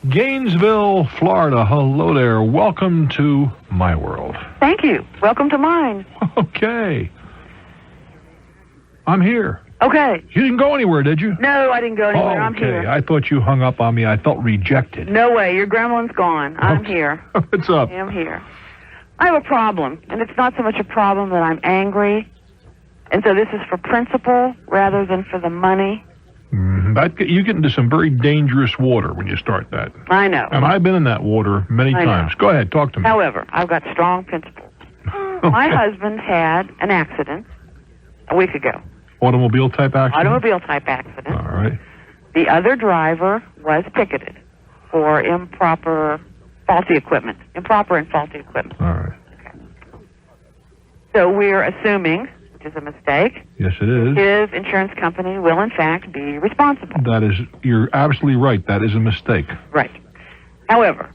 Gainesville, Florida. Hello there. Welcome to my world. Thank you. Welcome to mine. Okay. I'm here. Okay. You didn't go anywhere, did you? No, I didn't go anywhere. Okay. I'm here. I thought you hung up on me. I felt rejected. No way. Your gremlin's gone. I'm here. What's up? I'm here. I have a problem, and it's not so much a problem that I'm angry, and so this is for principle rather than for the money. You get into some very dangerous water when you start that. I know. And I've been in that water many times. Go ahead, talk to me. However, I've got strong principles. Okay. My husband had an accident a week ago. Automobile-type accident? Automobile-type accident. All right. The other driver was ticketed for improper and faulty equipment. All right. Okay. So we're assuming, which is a mistake, yes, it is, his insurance company will, in fact, be responsible. You're absolutely right. That is a mistake. Right. However,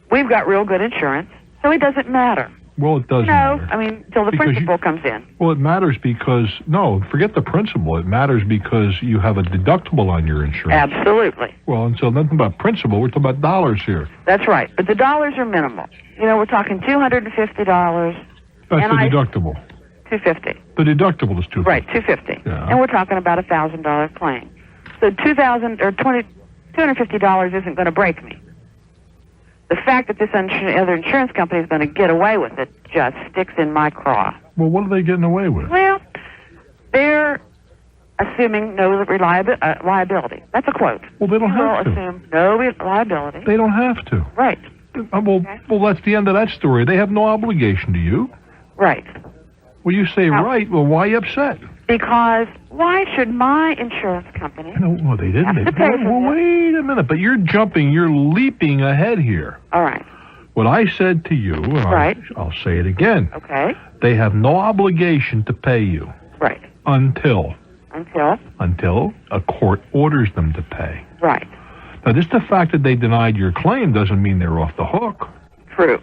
we've got real good insurance, so it doesn't matter. Well, it doesn't matter. No, I mean, until the principal comes in. Well, it matters because, no, forget the principal. It matters because you have a deductible on your insurance. Absolutely. Well, and so nothing about principal. We're talking about dollars here. That's right. But the dollars are minimal. You know, we're talking $250. That's the deductible. $250. The deductible is $250. Right, $250. Yeah. And we're talking about a $1,000 claim. So $250 isn't going to break me. The fact that this other insurance company is going to get away with it just sticks in my craw. Well, what are they getting away with? Well, they're assuming no liability. That's a quote. Well, they don't have to. Assume no liability. They don't have to. Right. Well, that's the end of that story. They have no obligation to you. Right. Well, you say right. Well, why are you upset? Because why should my insurance company well, they didn't. have to pay for this? Wait a minute. But you're leaping ahead here. All right. What I said to you, I'll say it again. Okay. They have no obligation to pay you. Right. Until a court orders them to pay. Right. Now, just the fact that they denied your claim doesn't mean they're off the hook. True.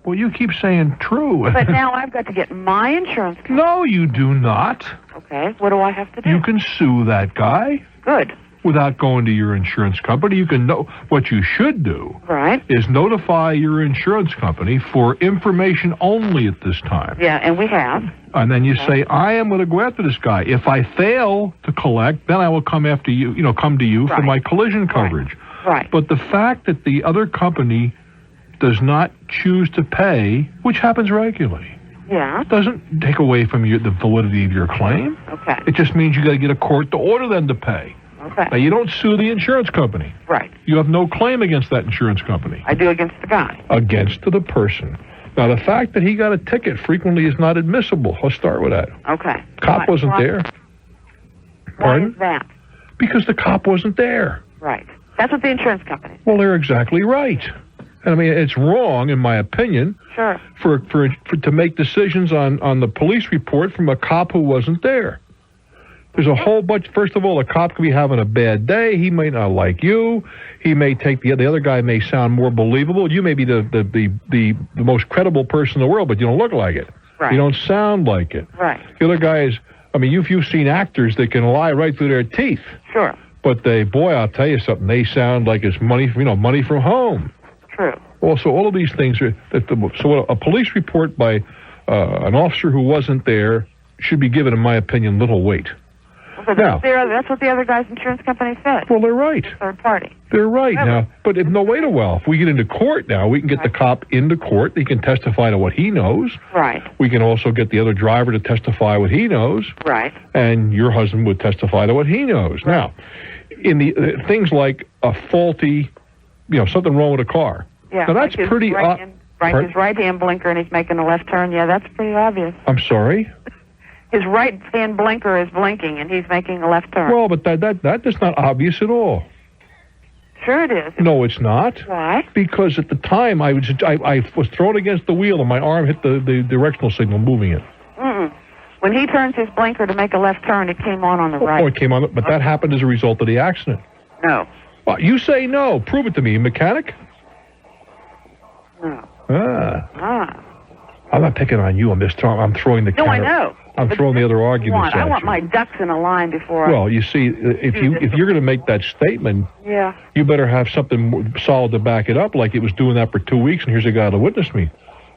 Well, you keep saying true. But now I've got to get my insurance company. No, you do not. Okay. What do I have to do? You can sue that guy. Good. Without going to your insurance company. You can know what you should do. Right. Is notify your insurance company for information only at this time. Yeah, and we have. And then you say, I am going to go after this guy. If I fail to collect, then I will come after you, come to you for my collision coverage. Right. But the fact that the other company does not choose to pay, which happens regularly, doesn't take away from the validity of your claim. Okay. It just means you got to get a court to order them to pay. Okay. Now, you don't sue the insurance company. Right. You have no claim against that insurance company. I do against the guy. Against the person. Now, the fact that he got a ticket frequently is not admissible. Let's start with that. Okay. Cop wasn't there. Pardon? Why is that? Because the cop wasn't there. Right. That's what the insurance company. Well, they're exactly right. And I mean, it's wrong, in my opinion, for to make decisions on the police report from a cop who wasn't there. There's a whole bunch. First of all, a cop could be having a bad day. He may not like you. He may take the other guy may sound more believable. You may be the most credible person in the world, but you don't look like it. Right. You don't sound like it. Right. The other guy is. I mean, you've seen actors that can lie right through their teeth. Sure. But I'll tell you something. They sound like it's money from home. True. Also, all of these things are. So a police report by an officer who wasn't there should be given, in my opinion, little weight. Now, that's what the other guy's insurance company said. Well, they're right. Third party. They're right. Now, but wait a while. If we get into court now, we can get the cop into court. He can testify to what he knows. Right. We can also get the other driver to testify what he knows. Right. And your husband would testify to what he knows. Right. Now, in the things like a faulty, something wrong with a car. Yeah. Now, that's pretty... his right-hand blinker and he's making a left turn. Yeah, that's pretty obvious. I'm sorry? His right-hand blinker is blinking, and he's making a left turn. Well, but that is not obvious at all. Sure it is. No, it's not. Why? Because at the time, I was thrown against the wheel, and my arm hit the directional signal, moving it. When he turns his blinker to make a left turn, it came on the right. Oh, it came on, but that happened as a result of the accident. No. Well, you say no. Prove it to me. Mechanic? No. I'm not picking on you. I'm throwing the No, I know. I'm throwing the other arguments at you. I want my ducks in a line before. Well, you see, if you're going to make that statement, you better have something solid to back it up. Like it was doing that for 2 weeks, and here's a guy to witness to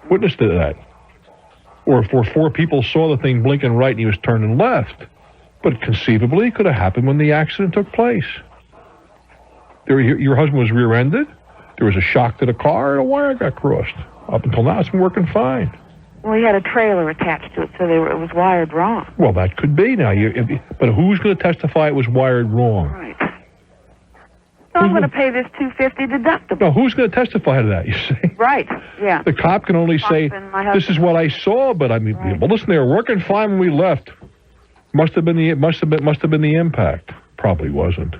that. Or if 4 people saw the thing blinking right and he was turning left, but conceivably it could have happened when the accident took place. Your husband was rear-ended. There was a shock to the car, and a wire got crossed. Up until now, it's been working fine. Well, he had a trailer attached to it, so it was wired wrong. Well, that could be now. But who's going to testify it was wired wrong? Right. So I'm going to pay this $250 deductible. No, who's going to testify to that? You see? Right. Yeah. The cop can only say, "This is what I saw," but I mean, well, listen, they were working fine when we left. Must have been the impact. Probably wasn't.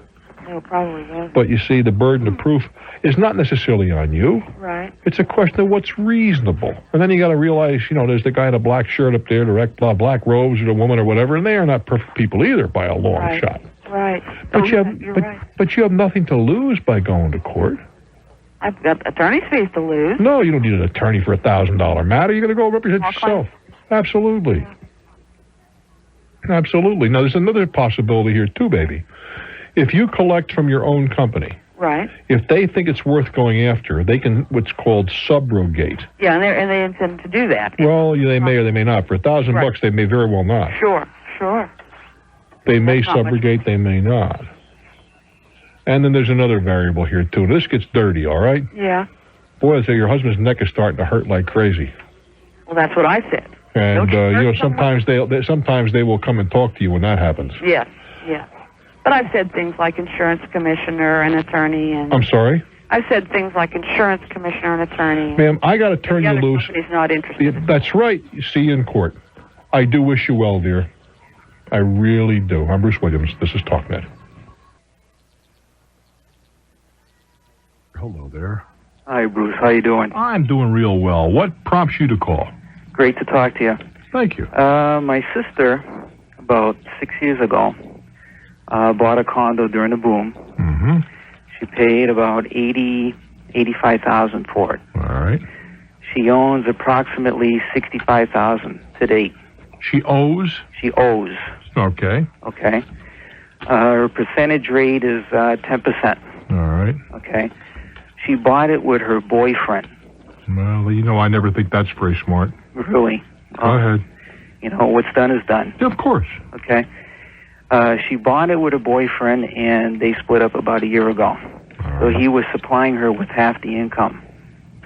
No, probably wasn't. But you see, the burden of proof is not necessarily on you. Right. It's a question of what's reasonable. And then you got to realize, there's the guy in a black shirt up there, the black robes, or the woman or whatever, and they are not perfect people either by a long shot. Right. But you have nothing to lose by going to court. I've got attorney's fees to lose. No, you don't need an attorney for a $1,000 matter. You're going to go represent yourself. Absolutely. Absolutely. Now, there's another possibility here, too, baby. If you collect from your own company, right? If they think it's worth going after, they can what's called subrogate. Yeah, and they intend to do that. Well, they may or they may not. For $1,000, they may very well not. Sure. They may subrogate, they may not. And then there's another variable here too. This gets dirty, all right? Yeah. Boy, I say your husband's neck is starting to hurt like crazy. Well, that's what I said. And sometimes they will come and talk to you when that happens. Yes. But I've said things like insurance commissioner and attorney and... I'm sorry? I've said things like insurance commissioner and attorney. Ma'am, I got to turn you loose. The company's not interested. That's right. See you in court. I do wish you well, dear. I really do. I'm Bruce Williams. This is Talknet. Hello there. Hi, Bruce. How you doing? I'm doing real well. What prompts you to call? Great to talk to you. Thank you. My sister, about 6 years ago, bought a condo during the boom. Mm-hmm. She paid about $85,000 for it. All right. She owns approximately $65,000 to date. She owes? She owes. Okay. Okay. Her percentage rate is 10%. All right. Okay. She bought it with her boyfriend. Well, I never think that's very smart. Really? Go ahead. What's done is done. Yeah, of course. Okay. She bought it with her boyfriend, and they split up about a year ago. So he was supplying her with half the income.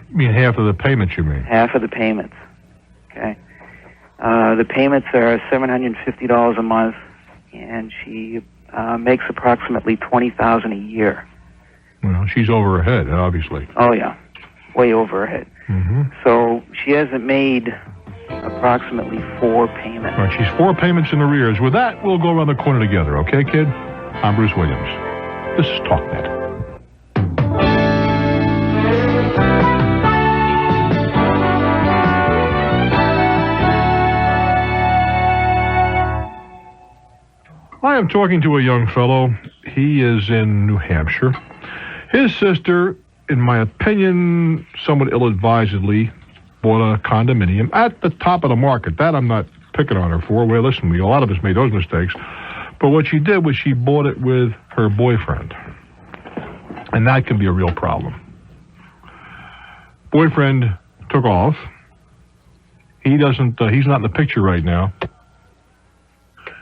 You mean half of the payments, you mean? Half of the payments. Okay. The payments are $750 a month, and she makes approximately $20,000 a year. Well, she's over her head, obviously. Oh, yeah. Way over her head. Mm-hmm. So she hasn't made approximately 4 payments. All right, she's 4 payments in arrears. With that, we'll go around the corner together, okay, kid? I'm Bruce Williams. This is Talknet. I am talking to a young fellow. He is in New Hampshire. His sister, in my opinion, somewhat ill-advisedly, bought a condominium at the top of the market. That I'm not picking on her for. Well, listen, a lot of us made those mistakes. But what she did was she bought it with her boyfriend. And that can be a real problem. Boyfriend took off. He's not in the picture right now.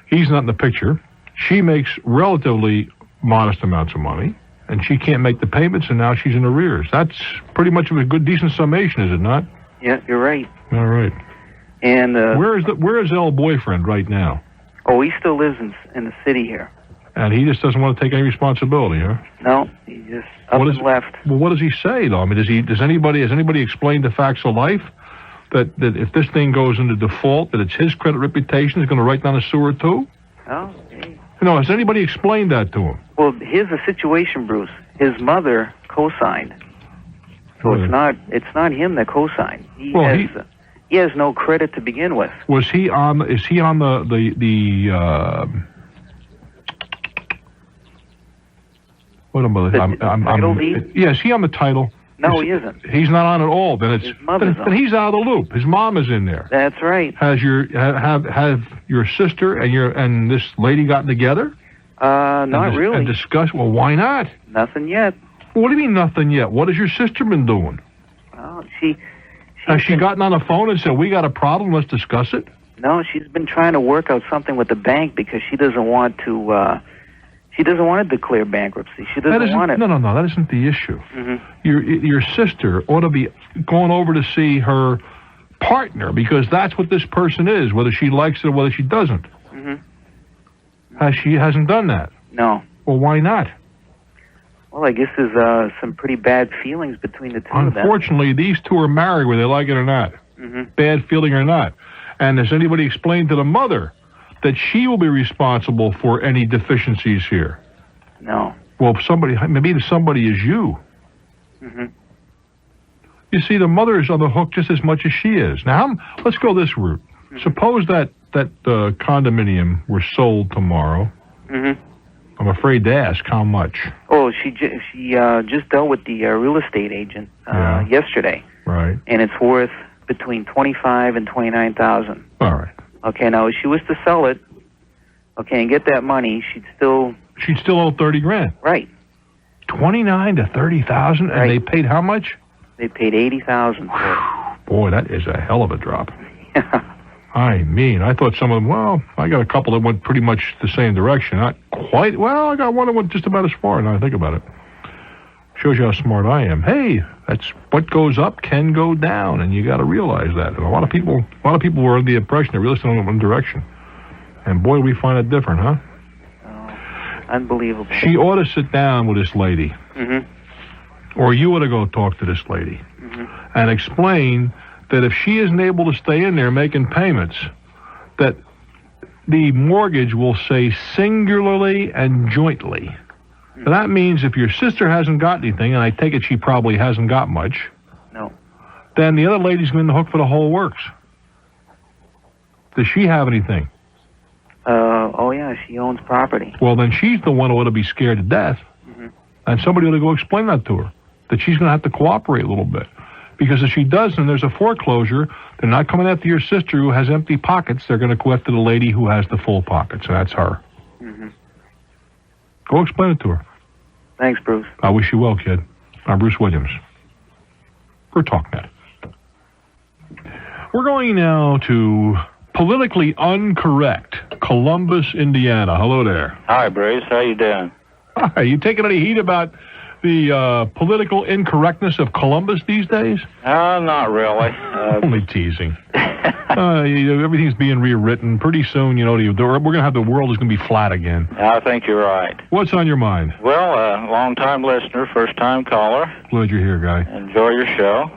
He's not in the picture. She makes relatively modest amounts of money, and she can't make the payments, and now she's in arrears. That's pretty much a good, decent summation, is it not? Yeah, you're right. All right. And where is the old boyfriend right now? Oh, he still lives in the city here. And he just doesn't want to take any responsibility, huh? No, he just up and left. Well, what does he say, though? I mean, has anybody explained the facts of life? That if this thing goes into default, that it's his credit reputation is going to write down a sewer too? Oh. No, has anybody explained that to him? Well, here's the situation, Bruce. His mother co-signed, so it's not him that co-signed. He has no credit to begin with. Was he on? Is he on the what am I? Title deed? Yeah, is he on the title? No, he isn't. He's not on at all. Then His mother's on. Then he's out of the loop. His mom is in there. That's right. Have your sister and this lady gotten together? Not really. And discussed? Well, why not? Nothing yet. What do you mean nothing yet? What has your sister been doing? Well, has she gotten on the phone and said, we got a problem, let's discuss it? No, she's been trying to work out something with the bank because she doesn't want to. She doesn't want to declare bankruptcy. She doesn't want it. No, that isn't the issue. Mm-hmm. Your sister ought to be going over to see her partner because that's what this person is, whether she likes it or whether she doesn't. Mm-hmm. She hasn't done that. No. Well, why not? Well, I guess there's some pretty bad feelings between the two of them. Unfortunately, these two are married whether they like it or not. Mm-hmm. Bad feeling or not. And has anybody explained to the mother that she will be responsible for any deficiencies here? No. Well, maybe somebody is you. Mm-hmm. You see, the mother is on the hook just as much as she is. Now, let's go this route. Mm-hmm. Suppose that condominium were sold tomorrow. Mm-hmm. I'm afraid to ask how much. Oh, she just dealt with the real estate agent yesterday. Right. And it's worth between $25,000 and $29,000. All right. Okay, now if she was to sell it, okay, and get that money, she'd still owe $30,000. Right. $29,000 to $30,000, and right. They paid how much? They paid $80,000. Boy, that is a hell of a drop. I mean, I thought some of them. Well, I got a couple that went pretty much the same direction. Not quite. Well, I got one that went just about as far. Now I think about it. Shows you how smart I am. Hey, that's what goes up can go down, and you got to realize that. And a lot of people were under the impression that real estate went one direction, and boy, we find it different, huh? Oh, unbelievable. She ought to sit down with this lady, mm-hmm. or you ought to go talk to this lady, mm-hmm. and explain that if she isn't able to stay in there making payments, that the mortgage will say singularly and jointly. And that means if your sister hasn't got anything, and I take it she probably hasn't got much, no, then the other lady's going to hook for the whole works. Does she have anything? Oh yeah, she owns property. Well, then she's the one who ought to be scared to death, mm-hmm. and somebody ought to go explain that to her, that she's going to have to cooperate a little bit. Because if she doesn't, there's a foreclosure. They're not coming after your sister who has empty pockets. They're going to go after the lady who has the full pockets, and that's her. Mm-hmm. Go explain it to her. Thanks, Bruce. I wish you well, kid. I'm Bruce Williams for Talknet. We're going now to politically incorrect Columbus, Indiana. Hello there. Hi, Bruce. How you doing? Hi. You taking any heat about the political incorrectness of Columbus these days? Not really. Only teasing. Everything's being rewritten. Pretty soon, we're going to have the world is going to be flat again. I think you're right. What's on your mind? Well, long-time listener, first-time caller. Glad you're here, guy. Enjoy your show.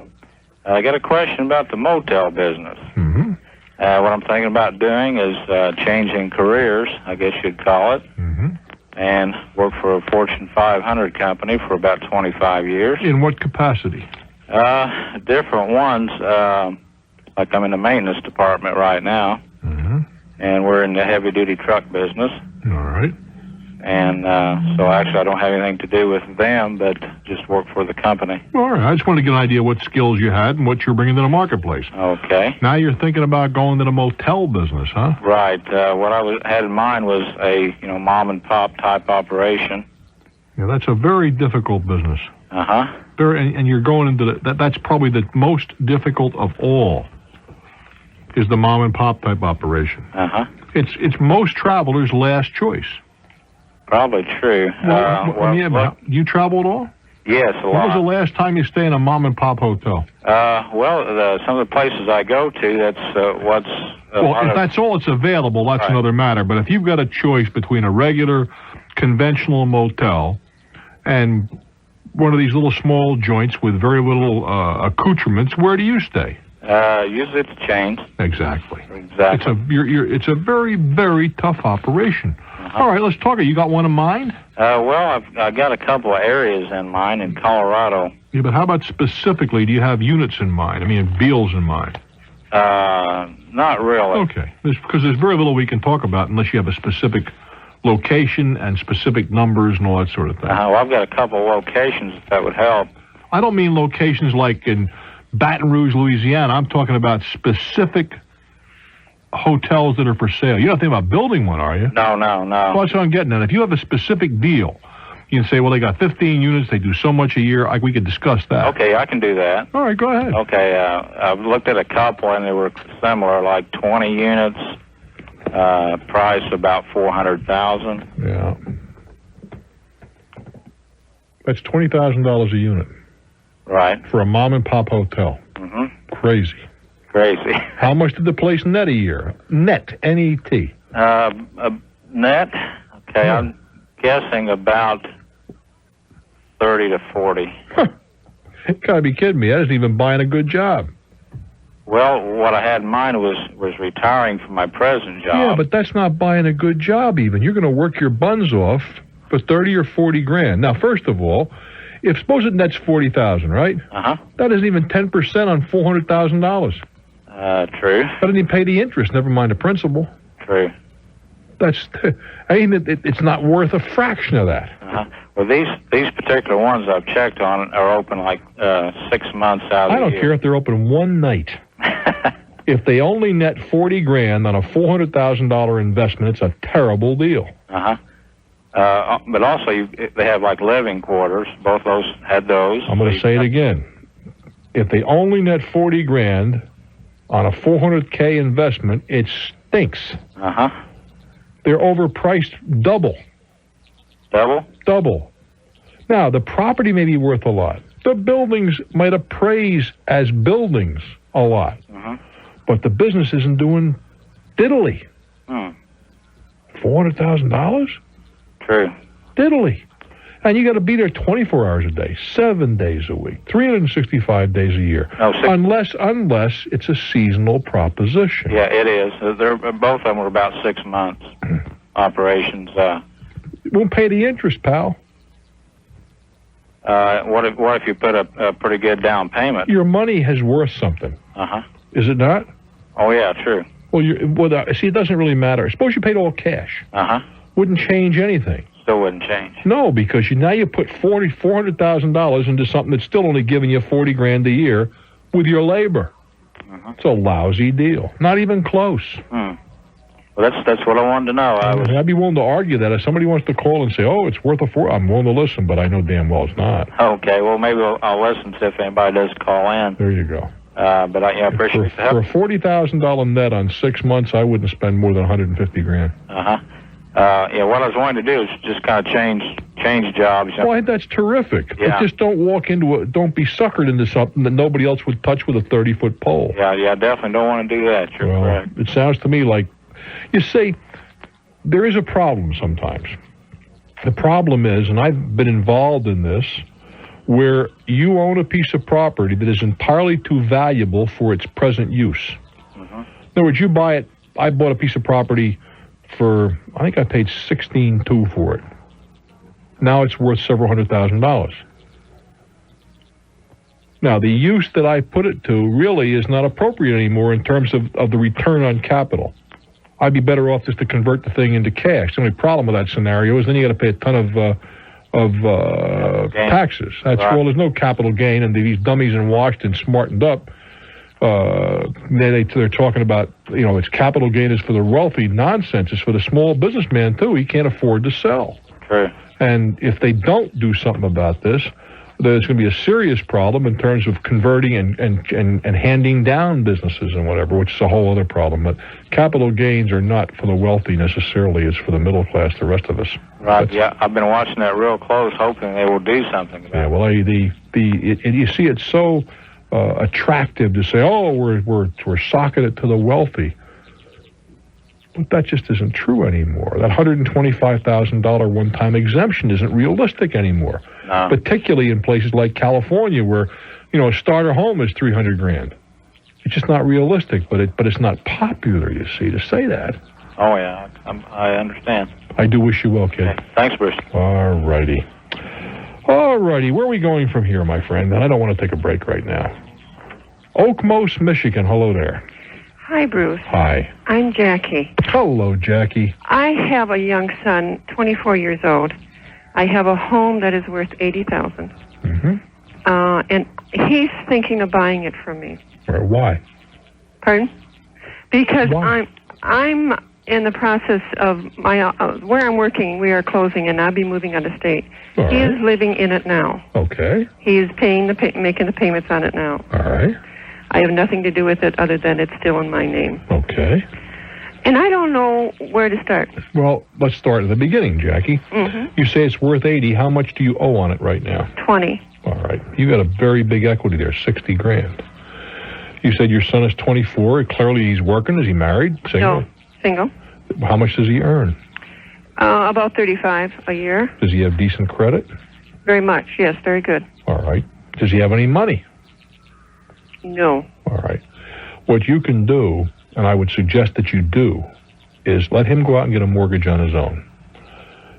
I got a question about the motel business. Mm-hmm. What I'm thinking about doing is changing careers, I guess you'd call it. Mm-hmm. And work for a Fortune 500 company for about 25 years. In what capacity? Different ones. Like I'm in the maintenance department right now. Mm-hmm. And we're in the heavy-duty truck business. All right. And so actually I don't have anything to do with them, but just work for the company. All right. I just want to get an idea what skills you had and what you're bringing to the marketplace. Okay. Now you're thinking about going to the motel business, huh? Right. What I had in mind was a mom-and-pop type operation. Yeah, that's a very difficult business. Uh-huh. And you're going into that's probably the most difficult of all, is the mom-and-pop type operation. Uh-huh. It's most travelers' last choice. Probably true. You travel at all? Yes, a lot. When was the last time you stayed in a mom-and-pop hotel? Some of the places I go to, that's what's... if that's all that's available, that's right. Another matter. But if you've got a choice between a regular, conventional motel and one of these little small joints with very little accoutrements, where do you stay? Usually it's chains. Exactly. Exactly. It's a very, very tough operation. Uh-huh. All right, let's talk. You got one in mind? I've got a couple of areas in mind in Colorado. Yeah, but how about specifically? Do you have units in mind? I mean, bills in mind? Not really. Okay, because there's very little we can talk about unless you have a specific location and specific numbers and all that sort of thing. Well, I've got a couple of locations if that would help. I don't mean locations like in Baton Rouge, Louisiana. I'm talking about specific hotels that are for sale. You're not thinking about building one, are you? No. Well, that's what I'm getting at. If you have a specific deal, you can say, well, they got 15 units, they do so much a year. We could discuss that. Okay, I can do that. All right, go ahead. Okay, I've looked at a couple, and they were similar, like 20 units, price about $400,000. Yeah. That's $20,000 a unit. Right. For a mom-and-pop hotel. Mm-hmm. Crazy. How much did the place net a year? Net, N-E-T. Net? Okay, I'm guessing about 30 to 40. Huh. You gotta be kidding me. That isn't even buying a good job. Well, what I had in mind was retiring from my present job. Yeah, but that's not buying a good job even. You're going to work your buns off for 30 or 40 grand. Now, first of all, suppose it nets 40,000, right? Uh-huh. That isn't even 10% on $400,000. True. That doesn't even pay the interest, never mind the principal. True. It's not worth a fraction of that. Uh-huh. Well, these particular ones I've checked on are open like 6 months out of the year. I don't care if they're open one night. If they only net 40 grand on a $400,000 investment, it's a terrible deal. Uh-huh. But also, they have like living quarters. Both those had those. I'm going to say it again. If they only net 40 grand on a $400K investment, it stinks. Uh-huh. They're overpriced double. Double. Now, the property may be worth a lot. The buildings might appraise as buildings a lot. Uh-huh. But the business isn't doing diddly. $400,000? True. Diddly. And you got to be there 24 hours a day, 7 days a week, 365 days a year. No, unless it's a seasonal proposition. Yeah, it is. Both of them were about 6 months operations. It won't pay the interest, pal. What if you put a pretty good down payment? Your money has worth something. Uh-huh. Is it not? Oh, yeah, true. Well, see, it doesn't really matter. Suppose you paid all cash. Uh-huh. Wouldn't change anything. Still wouldn't change. No, because now you put $400,000 into something that's still only giving you 40 grand a year with your labor. Uh-huh. It's a lousy deal. Not even close. Well, that's what I wanted to know. I'd be willing to argue that. If somebody wants to call and say, oh, it's worth I'm willing to listen, but I know damn well it's not. Okay, well, maybe I'll listen to if anybody does call in. There you go. But I appreciate the help. For a $40,000 net on 6 months, I wouldn't spend more than 150 grand. Uh-huh. What I was wanting to do is just kind of change jobs. Well, that's terrific. Yeah. But just don't don't be suckered into something that nobody else would touch with a 30-foot pole. Yeah, I definitely don't want to do that. You're correct. It sounds to me like, you see, there is a problem sometimes. The problem is, and I've been involved in this, where you own a piece of property that is entirely too valuable for its present use. Mm-hmm. In other words, you buy it. I bought a piece of property for, I think I paid $16,200 for it. Now it's worth several $100,000. Now, the use that I put it to really is not appropriate anymore in terms of the return on capital. I'd be better off just to convert the thing into cash. The only problem with that scenario is then you got to pay a ton of taxes. That's right. Well, there's no capital gain, and these dummies in Washington smartened up. They're talking about, it's capital gain is for the wealthy. Nonsense. It's for the small businessman, too. He can't afford to sell. True. And if they don't do something about this, there's going to be a serious problem in terms of converting and handing down businesses and whatever, which is a whole other problem. But capital gains are not for the wealthy necessarily. It's for the middle class, the rest of us. Right. I've been watching that real close, hoping they will do something about it. Well, you see, it's so attractive to say, oh, we're socking it to the wealthy. But that just isn't true anymore. That $125,000 one-time exemption isn't realistic anymore. No. Particularly in places like California, where a starter home is $300 grand. It's just not realistic, but it's not popular. You see, to say that. Oh yeah, I understand. I do wish you well, kid. Okay. Thanks, Bruce. All righty. Where are we going from here, my friend? And I don't want to take a break right now. Oakmose, Michigan. Hello there. Hi, Bruce. Hi. I'm Jackie. Hello, Jackie. I have a young son, 24 years old. I have a home that is worth $80,000. Mm-hmm. And he's thinking of buying it from me. All right, why? Pardon? Because Why? I'm in the process of my where I'm working. We are closing, and I'll be moving out of state. All He right. is living in it now. Okay. He is making the payments on it now. All right. I have nothing to do with it other than it's still in my name. Okay. And I don't know where to start. Well, let's start at the beginning, Jackie. Mm-hmm. You say it's worth $80. How much do you owe on it right now? 20. All right. You got a very big equity there, $60,000. You said your son is 24. Clearly, he's working. Is he married? Single? No, single. How much does he earn? About $35 a year. Does he have decent credit? Very much. Yes, very good. All right. Does he have any money? No. All right. What you can do, and I would suggest that you do, is let him go out and get a mortgage on his own.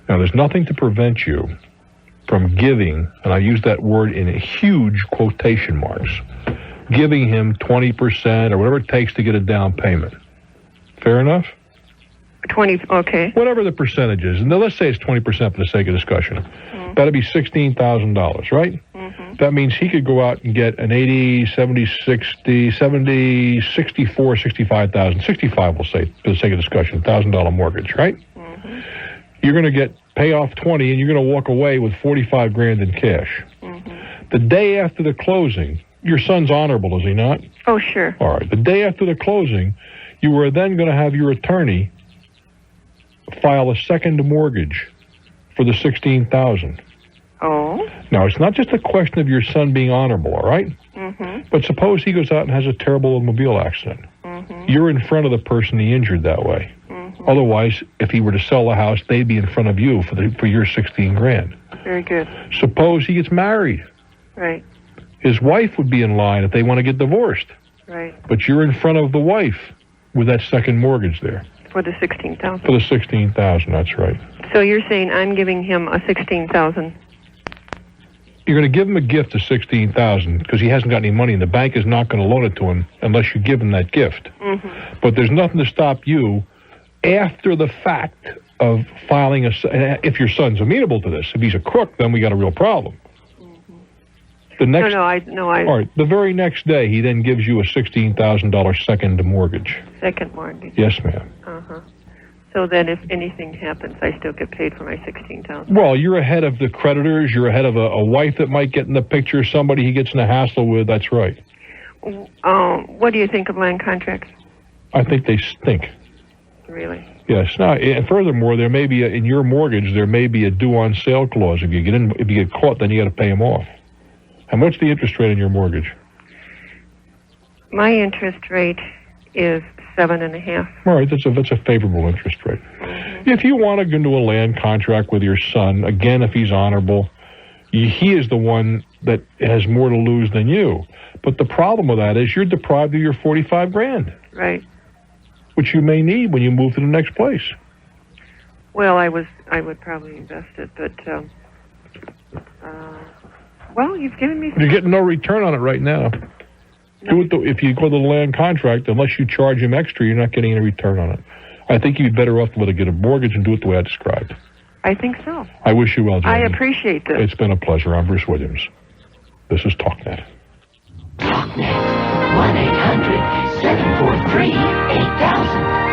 Now, there's nothing to prevent you from giving, and I use that word in huge quotation marks, giving him 20% or whatever it takes to get a down payment. Fair enough? 20, okay. Whatever the percentage is. And then let's say it's 20% for the sake of discussion. Mm-hmm. That'd be $16,000, right? Mm-hmm. That means he could go out and get an 80, 70, 60, 70, 64, 65,000. 65, we'll say, for the sake of discussion, $1,000 mortgage, right? Mm-hmm. You're going to pay off 20, and you're going to walk away with $45,000 in cash. Mm-hmm. The day after the closing, your son's honorable, is he not? Oh, sure. All right. The day after the closing, you are then going to have your attorney file a second mortgage for the $16,000. Oh. Now, it's not just a question of your son being honorable, all right? Mm-hmm. But suppose he goes out and has a terrible automobile accident. Mm-hmm. You're in front of the person he injured that way. Mm-hmm. Otherwise, if he were to sell the house, they'd be in front of you for your $16,000. Very good. Suppose he gets married. Right. His wife would be in line if they want to get divorced. Right. But you're in front of the wife with that second mortgage there. For the $16,000. For the $16,000, that's right. So you're saying I'm giving him a $16,000. You're going to give him a gift of $16,000 because he hasn't got any money, and the bank is not going to loan it to him unless you give him that gift. Mm-hmm. But there's nothing to stop you after the fact of filing if your son's amenable to this. If he's a crook, then we got a real problem. Mm-hmm. The next, No, I. All right. The very next day, he then gives you a $16,000 second mortgage. Second mortgage. Yes, ma'am. Uh-huh. So then if anything happens, I still get paid for my $16,000. Well, you're ahead of the creditors. You're ahead of a wife that might get in the picture, somebody he gets in a hassle with. That's right. What do you think of land contracts? I think they stink. Really? Yes. Now, and furthermore, there may be in your mortgage there may be a due on sale clause. If you get caught, then you got to pay them off. And what's the interest rate on your mortgage? My interest rate is 7.5%. All right, that's a favorable interest rate. Mm-hmm. If you want to go into a land contract with your son, again, if he's honorable, he is the one that has more to lose than you. But the problem with that is you're deprived of your $45,000. Right. Which you may need when you move to the next place. Well, I would probably invest it, but well, you've given me. You're getting no return on it right now. No. If you go to the land contract, unless you charge him extra, you're not getting any return on it. I think you'd be better off to get a mortgage and do it the way I described. I think so. I wish you well, Jamie. I appreciate this. It's been a pleasure. I'm Bruce Williams. This is Talknet. Talknet. 1-800-743-8000.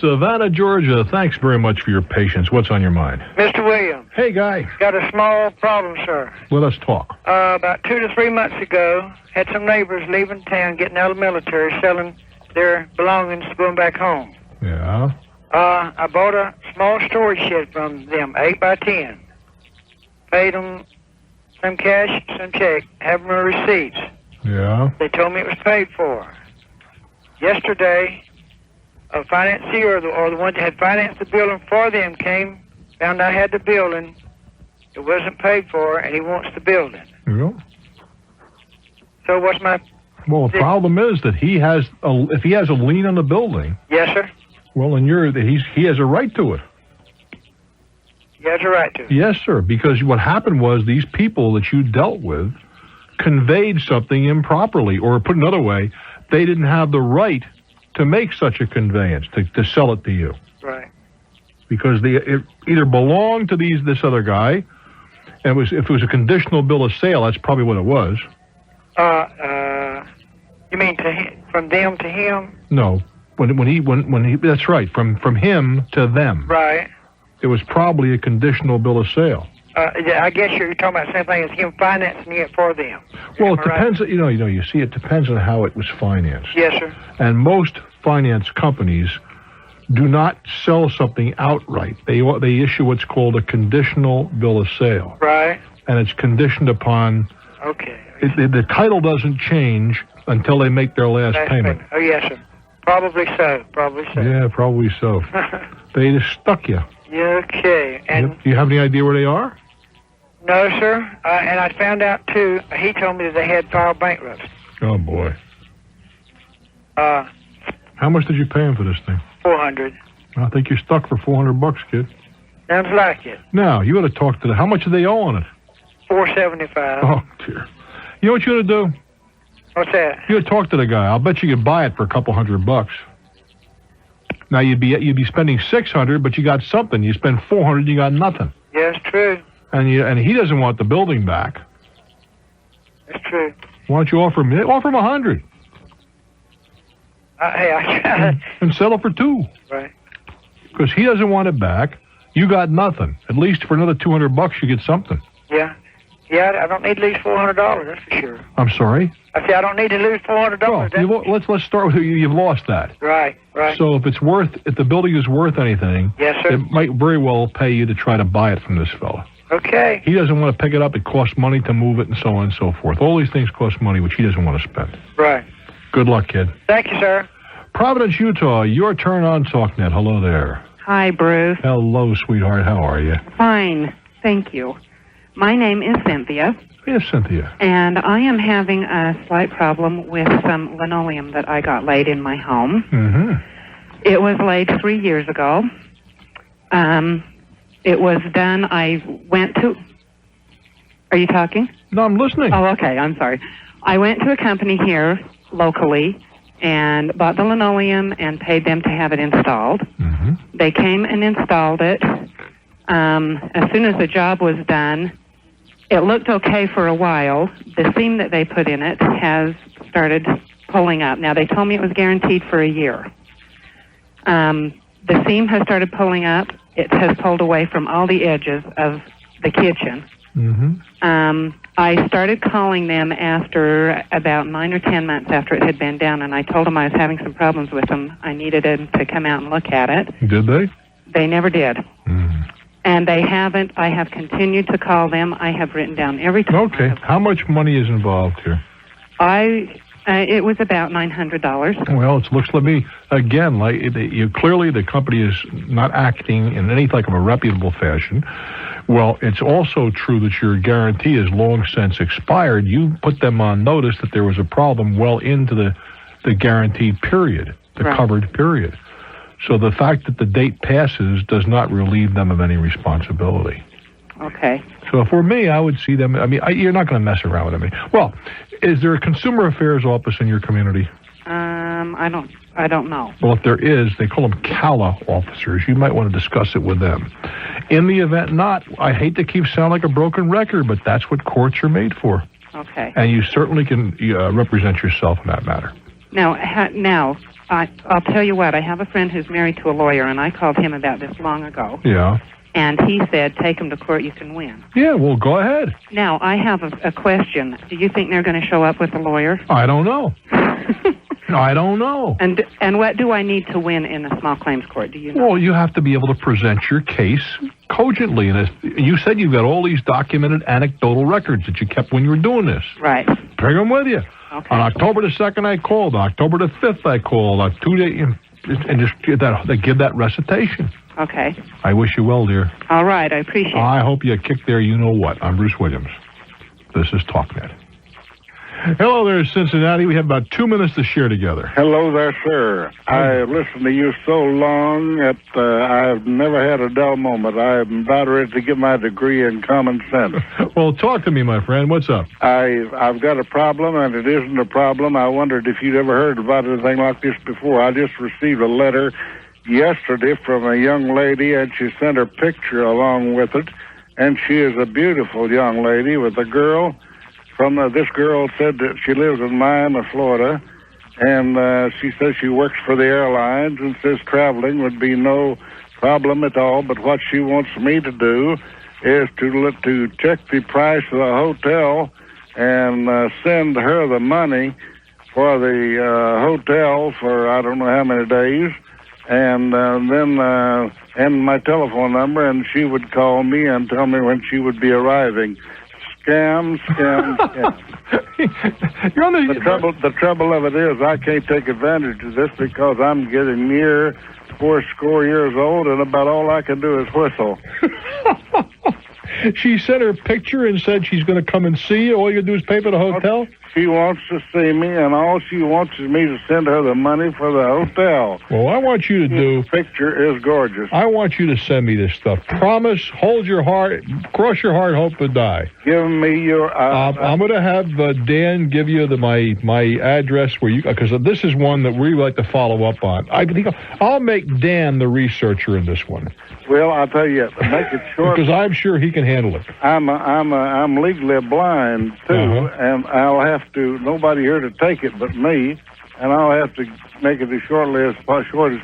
Savannah, Georgia, thanks very much for your patience. What's on your mind? Mr. Williams, Hey, guy. got a small problem, sir. Let us talk. About 2 to 3 months ago, had some neighbors leaving town, getting out of the military, selling their belongings, going back home. Yeah? I bought a small storage shed from them, 8 by 10. Paid them some cash, some check, have my receipts. Yeah? They told me it was paid for. Yesterday, a financier or the one that had financed the building for them came, found I had the building. It wasn't paid for, and he wants the building. Yeah. So what's my... Well, the problem is that if he has a lien on the building, Yes, sir? well, then he has a right to it. You have the right to. Yes, sir, because what happened was these people that you dealt with conveyed something improperly, or put another way, they didn't have the right to make such a conveyance, to sell it to you. Right. Because it either belonged to this other guy, And if it was a conditional bill of sale, that's probably what it was. You mean from them to him? No. When he that's right, from him to them. Right. It was probably a conditional bill of sale. I guess you're talking about the same thing as him financing it for them. Well, it depends. Right? You see, it depends on how it was financed. Yes, sir. And most finance companies do not sell something outright. They issue what's called a conditional bill of sale. Right. And it's conditioned upon. Okay. The title doesn't change until they make their last payment. Oh, yes, sir. Probably so. Yeah, probably so. They just stuck you. Yeah, okay. And do you have any idea where they are? No, sir. And I found out, too, he told me that they had filed bankruptcy. Oh, boy. How much did you pay him for this thing? $400. I think you're stuck for $400, kid. Sounds like it. Now, you ought to talk to them. How much do they owe on it? $475. Oh, dear. You know what you ought to do? What's that? You ought to talk to the guy. I'll bet you could buy it for a couple $100. Now, you'd be spending $600, but you got something. You spend $400, you got nothing. Yeah, it's true. And he doesn't want the building back. It's true. Why don't you offer him $100? And settle for $2. Right. Because he doesn't want it back. You got nothing. At least for another $200, you get something. Yeah. Yeah, I don't need to lose $400, that's for sure. I'm sorry? I said I don't need to lose $400. Well, let's start with you've lost that. Right. So if the building is worth anything, yes, sir, it might very well pay you to try to buy it from this fella. Okay. He doesn't want to pick it up. It costs money to move it and so on and so forth. All these things cost money, which he doesn't want to spend. Right. Good luck, kid. Thank you, sir. Providence, Utah, your turn on Talknet. Hello there. Hi, Bruce. Hello, sweetheart. How are you? Fine. Thank you. My name is Cynthia. Yes, Cynthia. And I am having a slight problem with some linoleum that I got laid in my home. Mm-hmm. It was laid 3 years ago. It was done, I went to... Are you talking? No, I'm listening. Oh, okay, I'm sorry. I went to a company here, locally, and bought the linoleum and paid them to have it installed. Mm-hmm. They came and installed it. As soon as the job was done, it looked okay for a while. The seam that they put in it has started pulling up. Now, they told me it was guaranteed for a year. The seam has started pulling up. It has pulled away from all the edges of the kitchen. Mm-hmm. I started calling them after about 9 or 10 months after it had been down, and I told them I was having some problems with them. I needed them to come out and look at it. Did they? They never did. Mm-hmm. And they haven't. I have continued to call them. I have written down every time. Okay. How much money is involved here? It was about $900. Well, it looks to me, again, like clearly the company is not acting in any type of a reputable fashion. Well, it's also true that your guarantee is long since expired. You put them on notice that there was a problem well into the guaranteed period, the covered period. So the fact that the date passes does not relieve them of any responsibility. Okay. So for me, I would see them. I mean, you're not going to mess around with me. Well, is there a consumer affairs office in your community? I don't know. Well, if there is, they call them CALA officers. You might want to discuss it with them. In the event not, I hate to keep sounding like a broken record, but that's what courts are made for. Okay. And you certainly can represent yourself in that matter. Now, I'll tell you what. I have a friend who's married to a lawyer, and I called him about this long ago. Yeah. And he said, take them to court, you can win. Yeah, well, go ahead. Now, I have a question. Do you think they're going to show up with a lawyer? I don't know. I don't know. And what do I need to win in a small claims court? Do you know? Well, you have to be able to present your case cogently. And you said you've got all these documented anecdotal records that you kept when you were doing this. Right. Bring them with you. Okay. On October the 2nd, I called. October the 5th, I called. 2 days, and just give that recitation. Okay. I wish you well, dear. All right, I appreciate it. I hope you kick there you-know-what. I'm Bruce Williams. This is Talknet. Hello there, Cincinnati. We have about 2 minutes to share together. Hello there, sir. I've listened to you so long that I've never had a dull moment. I'm about ready to get my degree in common sense. Well, talk to me, my friend. What's up? I've got a problem, and it isn't a problem. I wondered if you'd ever heard about anything like this before. I just received a letter yesterday from a young lady, and she sent her picture along with it. and she is a beautiful young lady with a girl. This girl said that she lives in Miami, Florida, and she says she works for the airlines and says traveling would be no problem at all, but what she wants me to do is to check the price of the hotel and send her the money for the hotel for I don't know how many days, and then my telephone number, and she would call me and tell me when she would be arriving. Scam. The trouble of it is I can't take advantage of this because I'm getting near 80 years old, and about all I can do is whistle. She sent her picture and said she's going to come and see you. All you do is pay for the hotel? She wants to see me, and all she wants is me to send her the money for the hotel. Well, I want you to do... The picture is gorgeous. I want you to send me this stuff. Promise, hold your heart, cross your heart, hope to die. Give me your... I'm going to have Dan give you my address where you... Because this is one that we like to follow up on. I'll make Dan the researcher in this one. Well, I'll tell you, make it short. Because I'm sure he can handle it. I'm legally blind, too, and I'll have to, nobody here to take it but me, and I'll have to make it as short as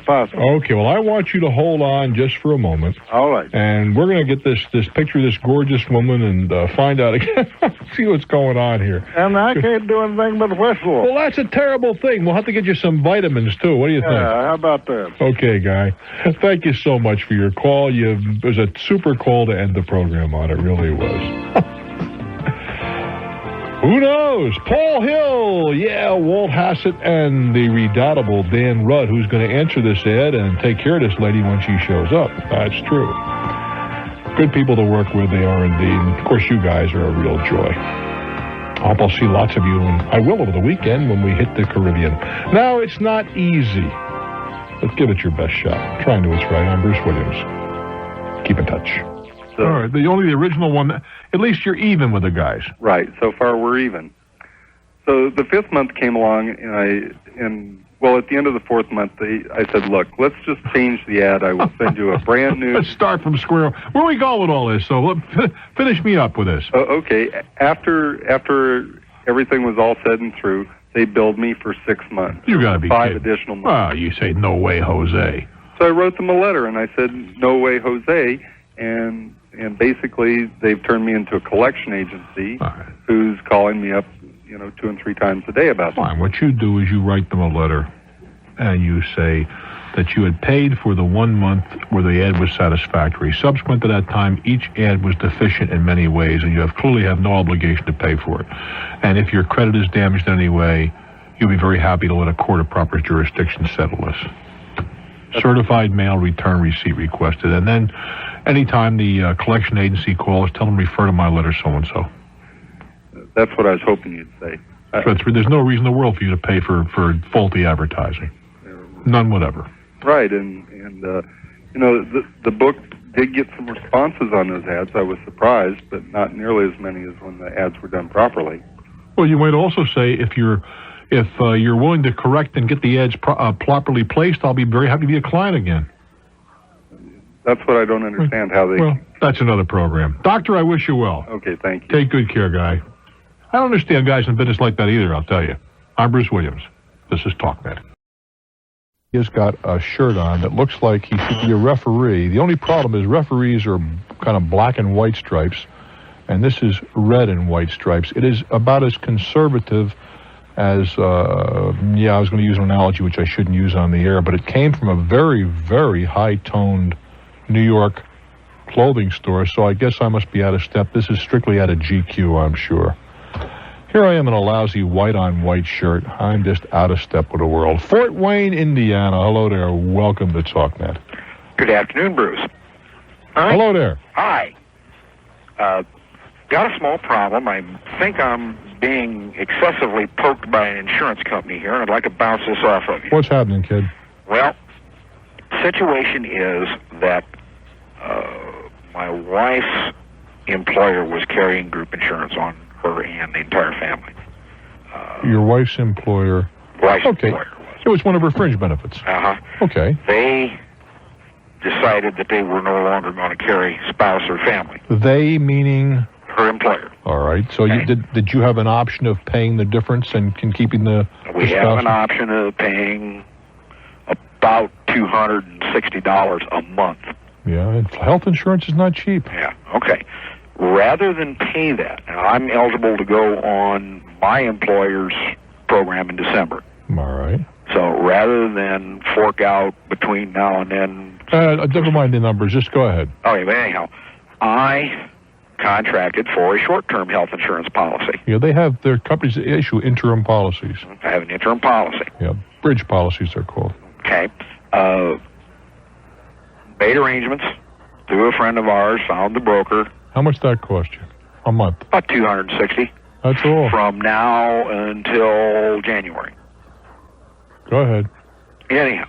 possible. Okay, well, I want you to hold on just for a moment. All right. And we're going to get this picture of this gorgeous woman and find out again, see what's going on here. And I can't do anything but whistle. Well, that's a terrible thing. We'll have to get you some vitamins, too. What do you think? Yeah, how about that? Okay, Guy. Thank you so much for your call. It was a super call to end the program on. It really was. Who knows? Paul Hill, yeah, Walt Hassett, and the redoubtable Dan Rudd, who's going to answer this ad and take care of this lady when she shows up. That's true. Good people to work with, they are indeed. And of course, you guys are a real joy. I hope I'll see lots of you, and I will over the weekend when we hit the Caribbean. Now, it's not easy. Let's give it your best shot. Try and do what's right. I'm Bruce Williams. Keep in touch. All right, the original one, at least you're even with the guys. Right, so far we're even. So the 5th month came along, and at the end of the 4th month, I said, look, let's just change the ad. I will send you a brand new... Let's start from square. Where are we going with all this? So finish me up with this. Okay, after everything was all said and through, they billed me for 6 months. You got to be 5 kidding. Additional months. Oh, you say, no way, Jose. So I wrote them a letter, and I said, no way, Jose, and basically they've turned me into a collection agency who's calling me up, 2 and 3 times a day about Fine. What you do is you write them a letter and you say that you had paid for the 1 month where the ad was satisfactory. Subsequent to that time, each ad was deficient in many ways, and you clearly have no obligation to pay for it. And if your credit is damaged in any way, you'll be very happy to let a court of proper jurisdiction settle this. Certified mail return receipt requested. And then anytime the collection agency calls, tell them refer to my letter so-and-so. That's what I was hoping you'd say. There's no reason in the world for you to pay for faulty advertising. None whatever. Right, and the book did get some responses on those ads. I was surprised, but not nearly as many as when the ads were done properly. Well, you might also say if you're willing to correct and get the ads properly placed, I'll be very happy to be a client again. That's what I don't understand how they... Well, that's another program. Doctor, I wish you well. Okay, thank you. Take good care, Guy. I don't understand guys in business like that either, I'll tell you. I'm Bruce Williams. This is Talknet. He has got a shirt on that looks like he should be a referee. The only problem is referees are kind of black and white stripes, and this is red and white stripes. It is about as conservative as, I was going to use an analogy which I shouldn't use on the air, but it came from a very, very high-toned New York clothing store, so I guess I must be out of step. This is strictly out of GQ, I'm sure. Here I am in a lousy white-on-white shirt. I'm just out of step with the world. Fort Wayne, Indiana. Hello there. Welcome to Talknet. Good afternoon, Bruce. Hi. Hello there. Hi. Got a small problem. I think I'm being excessively poked by an insurance company here, and I'd like to bounce this off of you. What's happening, kid? Well, situation is that my wife's employer was carrying group insurance on her and the entire family. Your wife's employer? Wife's employer was. It was one of her fringe benefits. Uh-huh. Okay. They decided that they were no longer going to carry spouse or family. They meaning? Her employer. All right. So you did you have an option of paying the difference and keeping the We have an option of paying about $260 a month. Yeah, and health insurance is not cheap. Yeah, okay. Rather than pay that, now I'm eligible to go on my employer's program in December. All right. So rather than fork out between now and then... never mind the numbers, just go ahead. Okay, but anyhow, I contracted for a short-term health insurance policy. Yeah, they have, their companies issue interim policies. I have an interim policy. Yeah, bridge policies they're called. Okay. Made arrangements through a friend of ours, found the broker. How much that cost you a month? About $260. That's all. From now until January. Go ahead. Anyhow,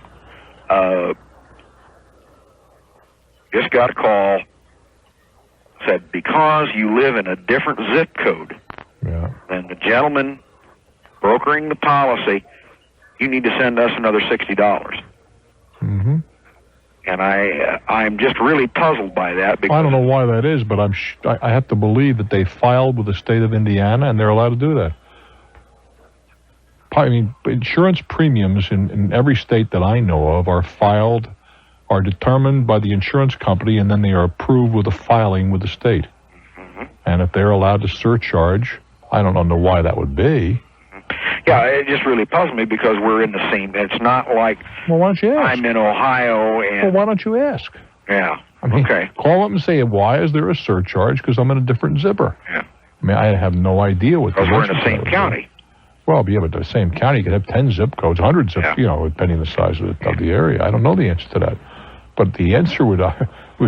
just got a call. Said, because you live in a different zip code than the gentleman brokering the policy, you need to send us another $60. Mm-hmm. And I'm just really puzzled by that. Because I don't know why that is, but I have to believe that they filed with the state of Indiana, and they're allowed to do that. I mean, insurance premiums in every state that I know of are determined by the insurance company, and then they are approved with a filing with the state. Mm-hmm. And if they're allowed to surcharge, I don't know why that would be. Yeah, it just really puzzled me because we're in the same... It's not like... Well, why don't you ask? I'm in Ohio and... Well, why don't you ask? Yeah, I mean, okay. Call up and say, why is there a surcharge? Because I'm in a different zipper. Yeah. I mean, I have no idea what... Because we're in the same county. Well, yeah, but the same county, you could have 10 zip codes, 100 zip, depending on the size of the area. I don't know the answer to that. But the answer would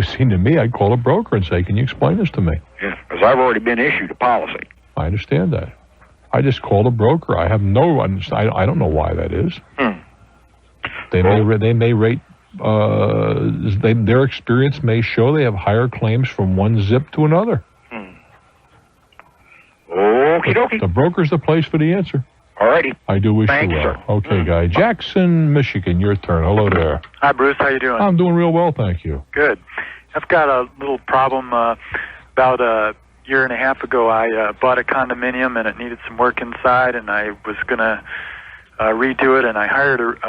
seem to me, I'd call a broker and say, can you explain this to me? Yeah, because I've already been issued a policy. I understand that. I just called a broker. I have no understanding. I don't know why that is. They may rate, their experience may show they have higher claims from one zip to another. Okie dokie. The broker's the place for the answer. Alrighty. I do wish Thanks, you well. sir. Okay, Guy. Jackson, Michigan, your turn. Hello there. Hi, Bruce. How you doing? I'm doing real well, thank you. Good. I've got a little problem. About a year and a half ago, I bought a condominium, and it needed some work inside, and I was going to redo it, and I hired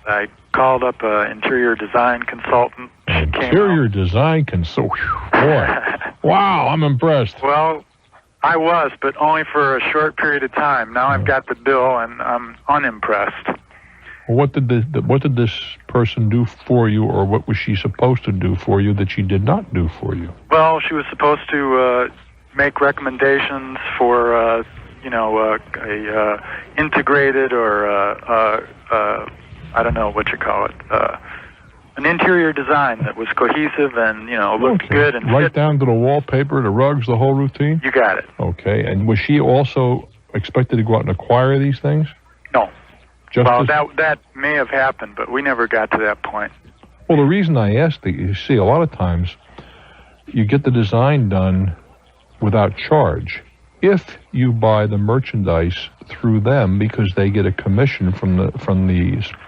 I called up an interior design consultant. Interior design consultant. Boy. Wow, I'm impressed. Well, I was, but only for a short period of time. Now I've got the bill, and I'm unimpressed. Well, what did this person do for you, or what was she supposed to do for you that she did not do for you? Well, she was supposed to make recommendations for, a integrated or I don't know what you call it, an interior design that was cohesive and, looked good. And right down to the wallpaper, the rugs, the whole routine? You got it. Okay, and was she also expected to go out and acquire these things? No. That may have happened, but we never got to that point. Well, the reason I asked, you see, a lot of times you get the design done without charge if you buy the merchandise through them because they get a commission from the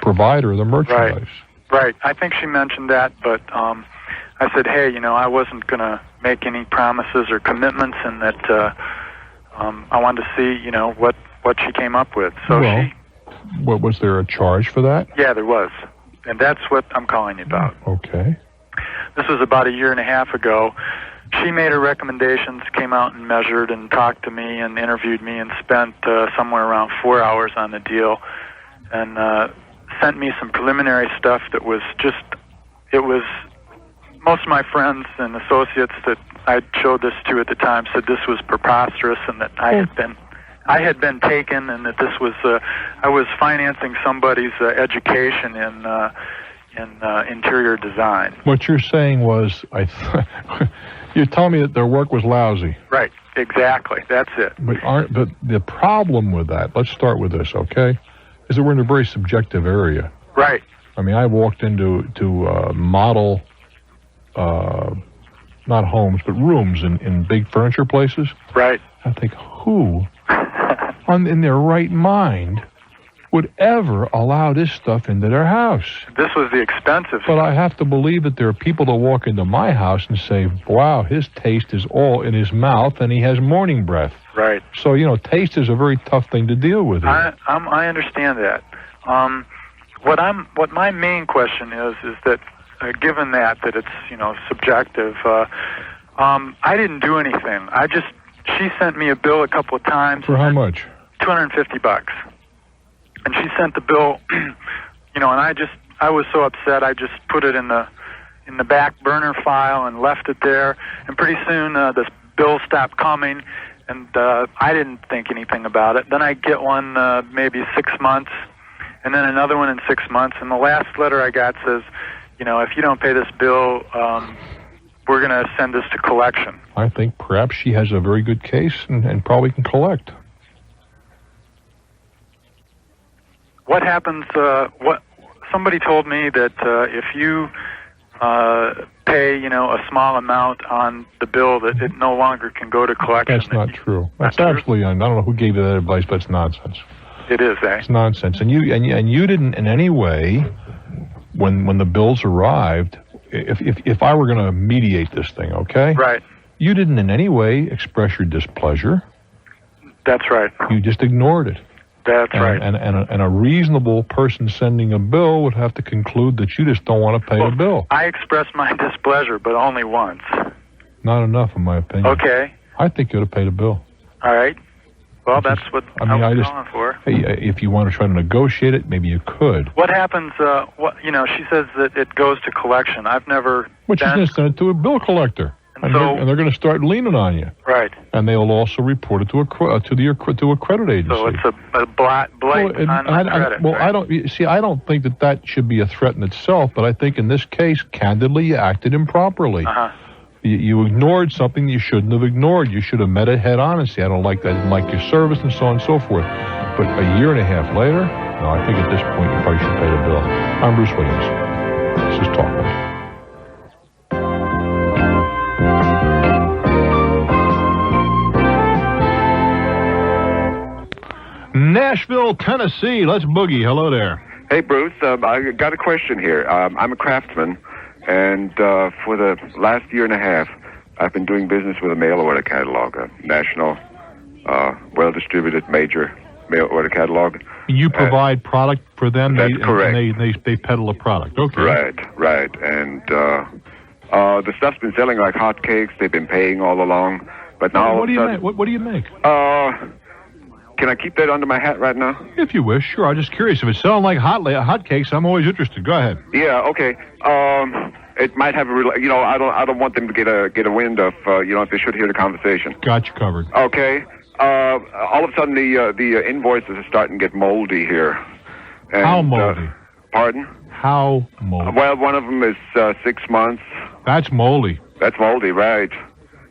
provider of the merchandise. Right. I think she mentioned that, but I said, hey, I wasn't going to make any promises or commitments, and that I wanted to see, what she came up with. So what was there a charge for that? Yeah, there was, and that's what I'm calling you about. Okay. This was about a year and a half ago. She made her recommendations, came out and measured and talked to me and interviewed me and spent somewhere around 4 hours on the deal, and sent me some preliminary stuff that was most of my friends and associates that I showed this to at the time said this was preposterous and that I had been taken, and that this was I was financing somebody's education in interior design. What you're saying was, you're telling me that their work was lousy. Right, exactly. That's it. But the problem with that, let's start with this, okay, is that we're in a very subjective area. Right. I mean, I walked into model, not homes, but rooms in big furniture places. Right. I think, who in their right mind would ever allow this stuff into their house. This was the expensive But I have to believe that there are people that walk into my house and say, wow, his taste is all in his mouth and he has morning breath. Right. So, taste is a very tough thing to deal with. I understand that. What my main question is that given that it's, subjective, I didn't do anything. She sent me a bill a couple of times. For how much? $250. And she sent the bill, and I was so upset, I just put it in the back burner file and left it there. And pretty soon this bill stopped coming, and I didn't think anything about it. Then I get one maybe 6 months, and then another one in 6 months. And the last letter I got says, if you don't pay this bill, we're going to send this to collection. I think perhaps she has a very good case and probably can collect. What happens, somebody told me that if you pay, a small amount on the bill, that it no longer can go to collection. That's not true. That's absolutely, I don't know who gave you that advice, but it's nonsense. It is, eh? It's nonsense. And you didn't in any way, when the bills arrived, if I were going to mediate this thing, okay? Right. You didn't in any way express your displeasure. That's right. You just ignored it. That's right. And a reasonable person sending a bill would have to conclude that you just don't want to pay a bill. I expressed my displeasure, but only once. Not enough, in my opinion. Okay. I think you ought to pay the bill. All right. Well, that's what I was calling for. Hey, if you want to try to negotiate it, maybe you could. What happens, she says that it goes to collection. I've never... Well, she's going to send it to a bill collector. And they're going to start leaning on you. Right. And they will also report it to a credit agency. So it's a blight on my credit. Well, right? I don't think that should be a threat in itself, but I think in this case, candidly, you acted improperly. Uh-huh. You ignored something you shouldn't have ignored. You should have met it head on and say, I didn't like your service, and so on and so forth. But a year and a half later, no, I think at this point you probably should pay the bill. I'm Bruce Williams. This is Talknet. Nashville, Tennessee. Let's boogie. Hello there. Hey, Bruce. I got a question here. I'm a craftsman, and for the last year and a half, I've been doing business with a mail order catalog, a national, well-distributed major mail order catalog. You provide product for them? That's correct. And they peddle a product. Okay. Right. And the stuff's been selling like hotcakes. They've been paying all along. But now... What do you make? What do you make? Can I keep that under my hat right now? If you wish, sure. I'm just curious. If it's selling like hotcakes, I'm always interested. Go ahead. Yeah, okay. It might have I don't want them to get a wind of, if they should hear the conversation. Got you covered. Okay. All of a sudden, the invoices are starting to get moldy here. And, how moldy? Pardon? How moldy? Well, one of them is 6 months. That's moldy. That's moldy, right.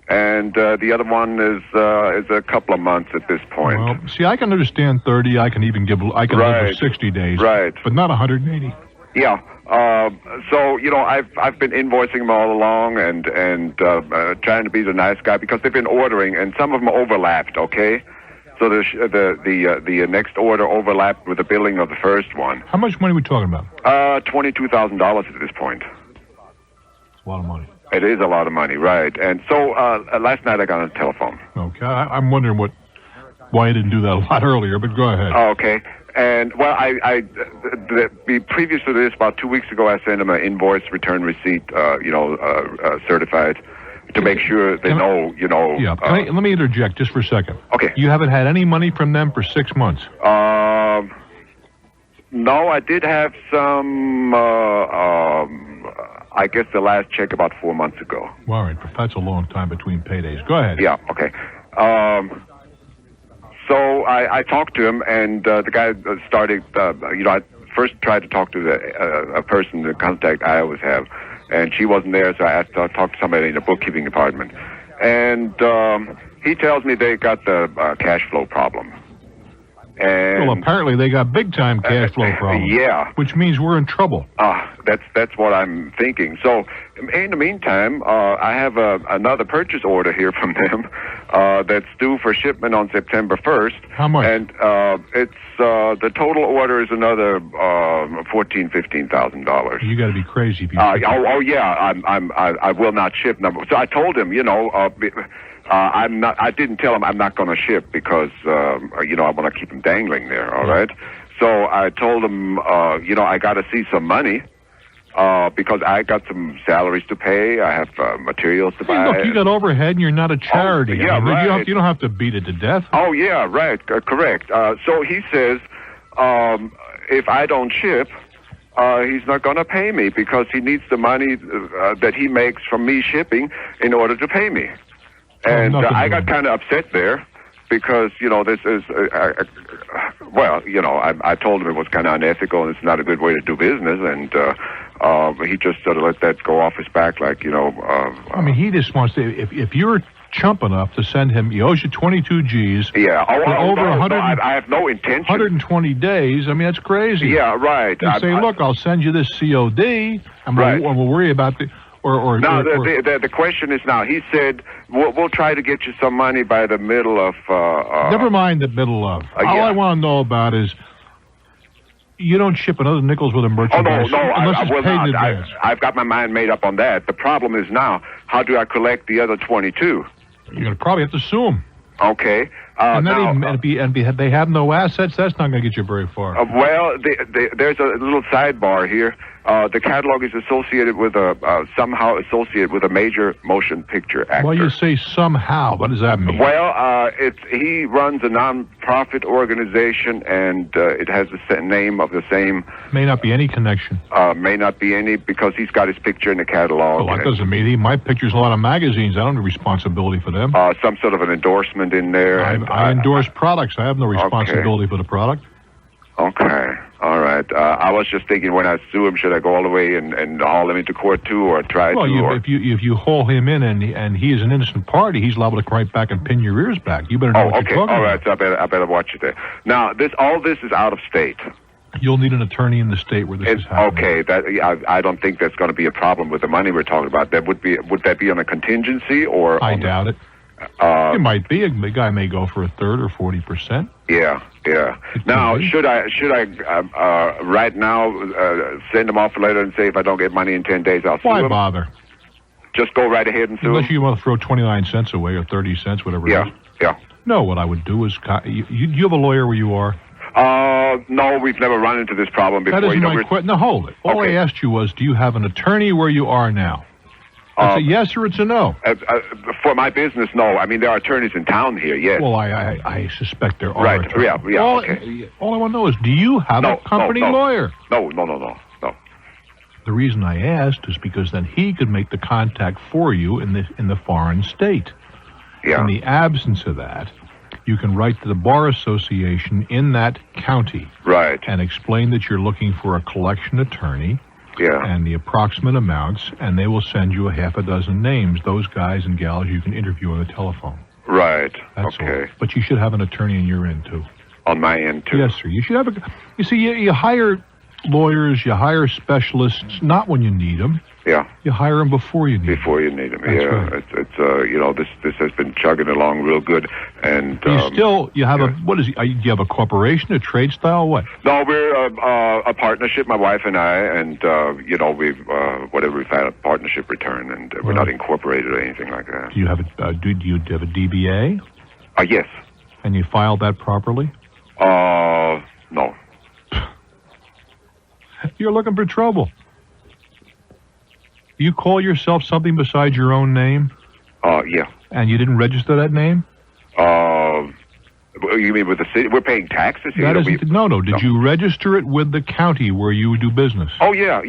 And the other one is a couple of months at this point. Well, see, I can understand 30. I can live with 60 days. Right. But not 180. Yeah. So I've been invoicing them all along and trying to be the nice guy because they've been ordering and some of them overlapped. Okay. So the next order overlapped with the billing of the first one. How much money are we talking about? $22,000 at this point. It's a lot of money. It is a lot of money, right. And so last night I got on the telephone. Okay. I'm wondering why you didn't do that a lot earlier, but go ahead. Oh, okay. And, well, previous to this, about 2 weeks ago, I sent them an invoice return receipt, certified to make sure they know. Yeah. Let me interject just for a second. Okay. You haven't had any money from them for 6 months? No, I did have some, I guess the last check about 4 months ago. Well, all right, but that's a long time between paydays. Go ahead. Yeah, okay. So I talked to him, and the guy started, I first tried to talk to a person, the contact I always have, and she wasn't there, so I asked to talk to somebody in the bookkeeping department. And he tells me they got the cash flow problem. And well, apparently they got big-time cash flow problems. Yeah. Which means we're in trouble. That's what I'm thinking. So, in the meantime, I have another purchase order here from them that's due for shipment on September 1st. How much? And it's the total order is another $14,000-$15,000. You got to be crazy if you. Yeah, I will not ship. So I told him, I'm not. I didn't tell him I'm not going to ship because I want to keep him dangling there. All right. So I told him, I got to see some money because I got some salaries to pay. I have materials to buy. Look, you got overhead, and you're not a charity. Oh, yeah, right. You don't have to beat it to death. Oh yeah, right. Correct. So he says, if I don't ship, he's not going to pay me because he needs the money that he makes from me shipping in order to pay me. And I got kind of upset there because, this is, I told him it was kind of unethical and it's not a good way to do business. And he just sort of let that go off his back like, I mean, he just wants to, if you're chump enough to send him, he owes you 22 G's. Yeah. Over 100. I have no intention. 120 days. I mean, that's crazy. Yeah, right. And say, look, I'll send you this COD, and we'll worry about the... the question is now, he said, we'll try to get you some money by the middle of... Never mind the middle of. All I want to know about is, you don't ship another nickels with a merchandise. Oh, no, unless I it's will paid not. in advance. I've got my mind made up on that. The problem is now, how do I collect the other 22? You're going to probably have to sue them. Okay. And they have no assets. That's not going to get you very far. There's a little sidebar here. The catalog is associated with somehow associated with a major motion picture actor. Well, you say somehow. What does that mean? Well, he runs a non-profit organization, and it has the name of the same. May not be any connection. May not be any because he's got his picture in the catalog. Well, that doesn't mean my picture's in a lot of magazines. I don't have responsibility for them. Some sort of an endorsement in there. I endorse products. I have no responsibility for the product. Okay. All right. I was just thinking when I sue him, should I go all the way and haul him into court too, or try to? If you haul him in and he is an innocent party, he's liable to come right back and pin your ears back. You better know what you're talking all right. about. So I better watch it there. Now, all this is out of state. You'll need an attorney in the state where this is happening. Okay. I don't think that's going to be a problem with the money we're talking about. Would that be on a contingency or? I doubt it. It might be. The guy may go for a third or 40%. Yeah. Now, should I right now send him off a letter and say if I don't get money in 10 days, I'll sue him? Why bother? Just go right ahead and sue Unless him? you want to throw 29 cents away or 30 cents, whatever it is. Yeah. No, what I would do is, you have a lawyer where you are? No, we've never run into this problem before. That isn't my question. No, hold it. All I asked you was, do you have an attorney where you are now? It's a yes or it's a no? For my business, no. I mean, there are attorneys in town here, yes. Well, I suspect there are. Right, yeah, all I want to know is, do you have a company lawyer? No. The reason I asked is because then he could make the contact for you in the foreign state. Yeah. In the absence of that, you can write to the Bar Association in that county. Right. And explain that you're looking for a collection attorney. Yeah. And the approximate amounts, and they will send you a half a dozen names, those guys and gals you can interview on the telephone. Right. That's all. But you should have an attorney on your end, too. On my end, too? Yes, sir. You should have you see, you hire lawyers, you hire specialists, not when you need them. Yeah. You hire them before you need them. Before you need them, That's right. This has been chugging along real good, and... you have what is it? Do you have a corporation, a trade style, what? No, we're a partnership, my wife and I, and, we've had a partnership return, and we're not incorporated or anything like that. Do you have a DBA? Yes. And you filed that properly? No. You're looking for trouble. You call yourself something besides your own name? Yeah. And you didn't register that name? You mean with the city? We're paying taxes here? No. Did you register it with the county where you do business? Oh, yeah.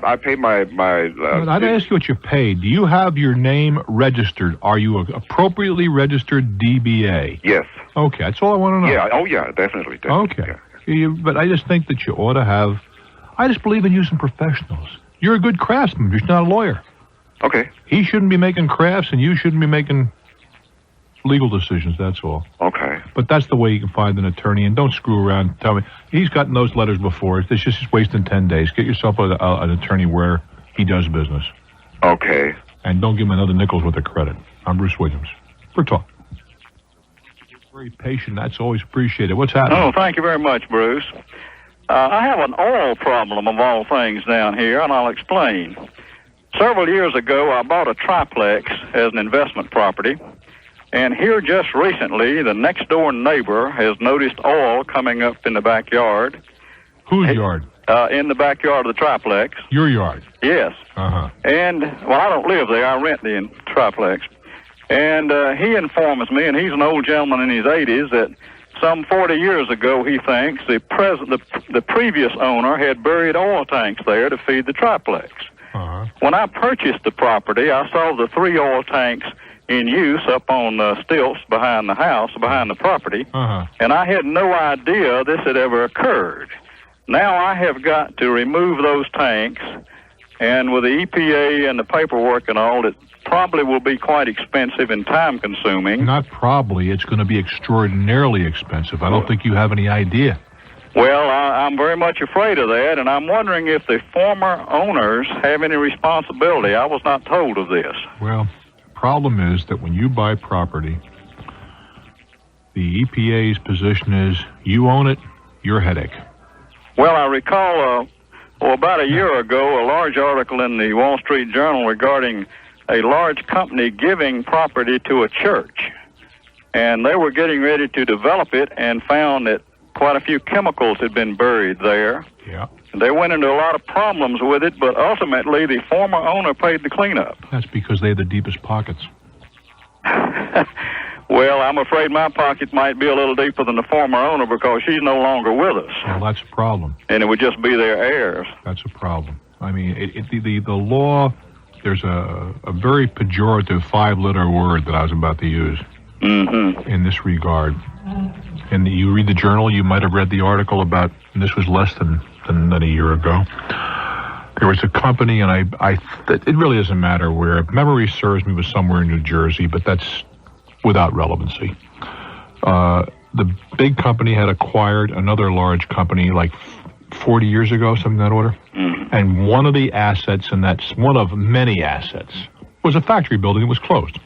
I pay my... I'd ask you what you paid. Do you have your name registered? Are you an appropriately registered DBA? Yes. Okay, that's all I want to know. Yeah, definitely. Okay. Yeah. But I just think that you ought to have... I just believe in using professionals. You're a good craftsman, but you're not a lawyer. Okay. He shouldn't be making crafts, and you shouldn't be making legal decisions, that's all. Okay. But But that's the way you can find an attorney, and don't screw around. Tell me he's gotten those letters before. It's just wasting 10 days. Get yourself an attorney where he does business. Okay. And don't give him another nickel's worth of credit. I'm Bruce Williams. For talk. Very patient. That's always appreciated. What's happening? Oh, thank you very much, Bruce. I have an oil problem of all things down here, and I'll explain. Several years ago, I bought a triplex as an investment property, and here just recently, the next-door neighbor has noticed oil coming up in the backyard. Whose yard? In the backyard of the triplex. Your yard? Yes. Uh-huh. And, well, I don't live there. I rent the triplex. And he informs me, and he's an old gentleman in his 80s, that some 40 years ago, he thinks, the previous owner had buried oil tanks there to feed the triplex. Uh-huh. When I purchased the property, I saw the 3 oil tanks in use up on stilts behind the house, behind the property, and I had no idea this had ever occurred. Now I have got to remove those tanks, and with the EPA and the paperwork and all, it probably will be quite expensive and time-consuming. Not probably. It's going to be extraordinarily expensive. I don't think you have any idea. Well, I'm very much afraid of that, and I'm wondering if the former owners have any responsibility. I was not told of this. Well, the problem is that when you buy property, the EPA's position is you own it, your headache. Well, I recall about a year ago, a large article in the Wall Street Journal regarding a large company giving property to a church. And they were getting ready to develop it and found that quite a few chemicals had been buried there. Yeah. They went into a lot of problems with it, but ultimately the former owner paid the cleanup. That's because they have the deepest pockets. Well, I'm afraid my pocket might be a little deeper than the former owner because she's no longer with us. Well, that's a problem. And it would just be their heirs. That's a problem. I mean, the law, there's a very pejorative 5-letter word that I was about to use in this regard. And you read the journal, you might have read the article about, and this was less than a year ago. There was a company, and it really doesn't matter where. If memory serves me, it was somewhere in New Jersey, but that's without relevancy. The big company had acquired another large company like 40 years ago, something of that order. And one of the assets, and that's one of many assets, was a factory building that was closed.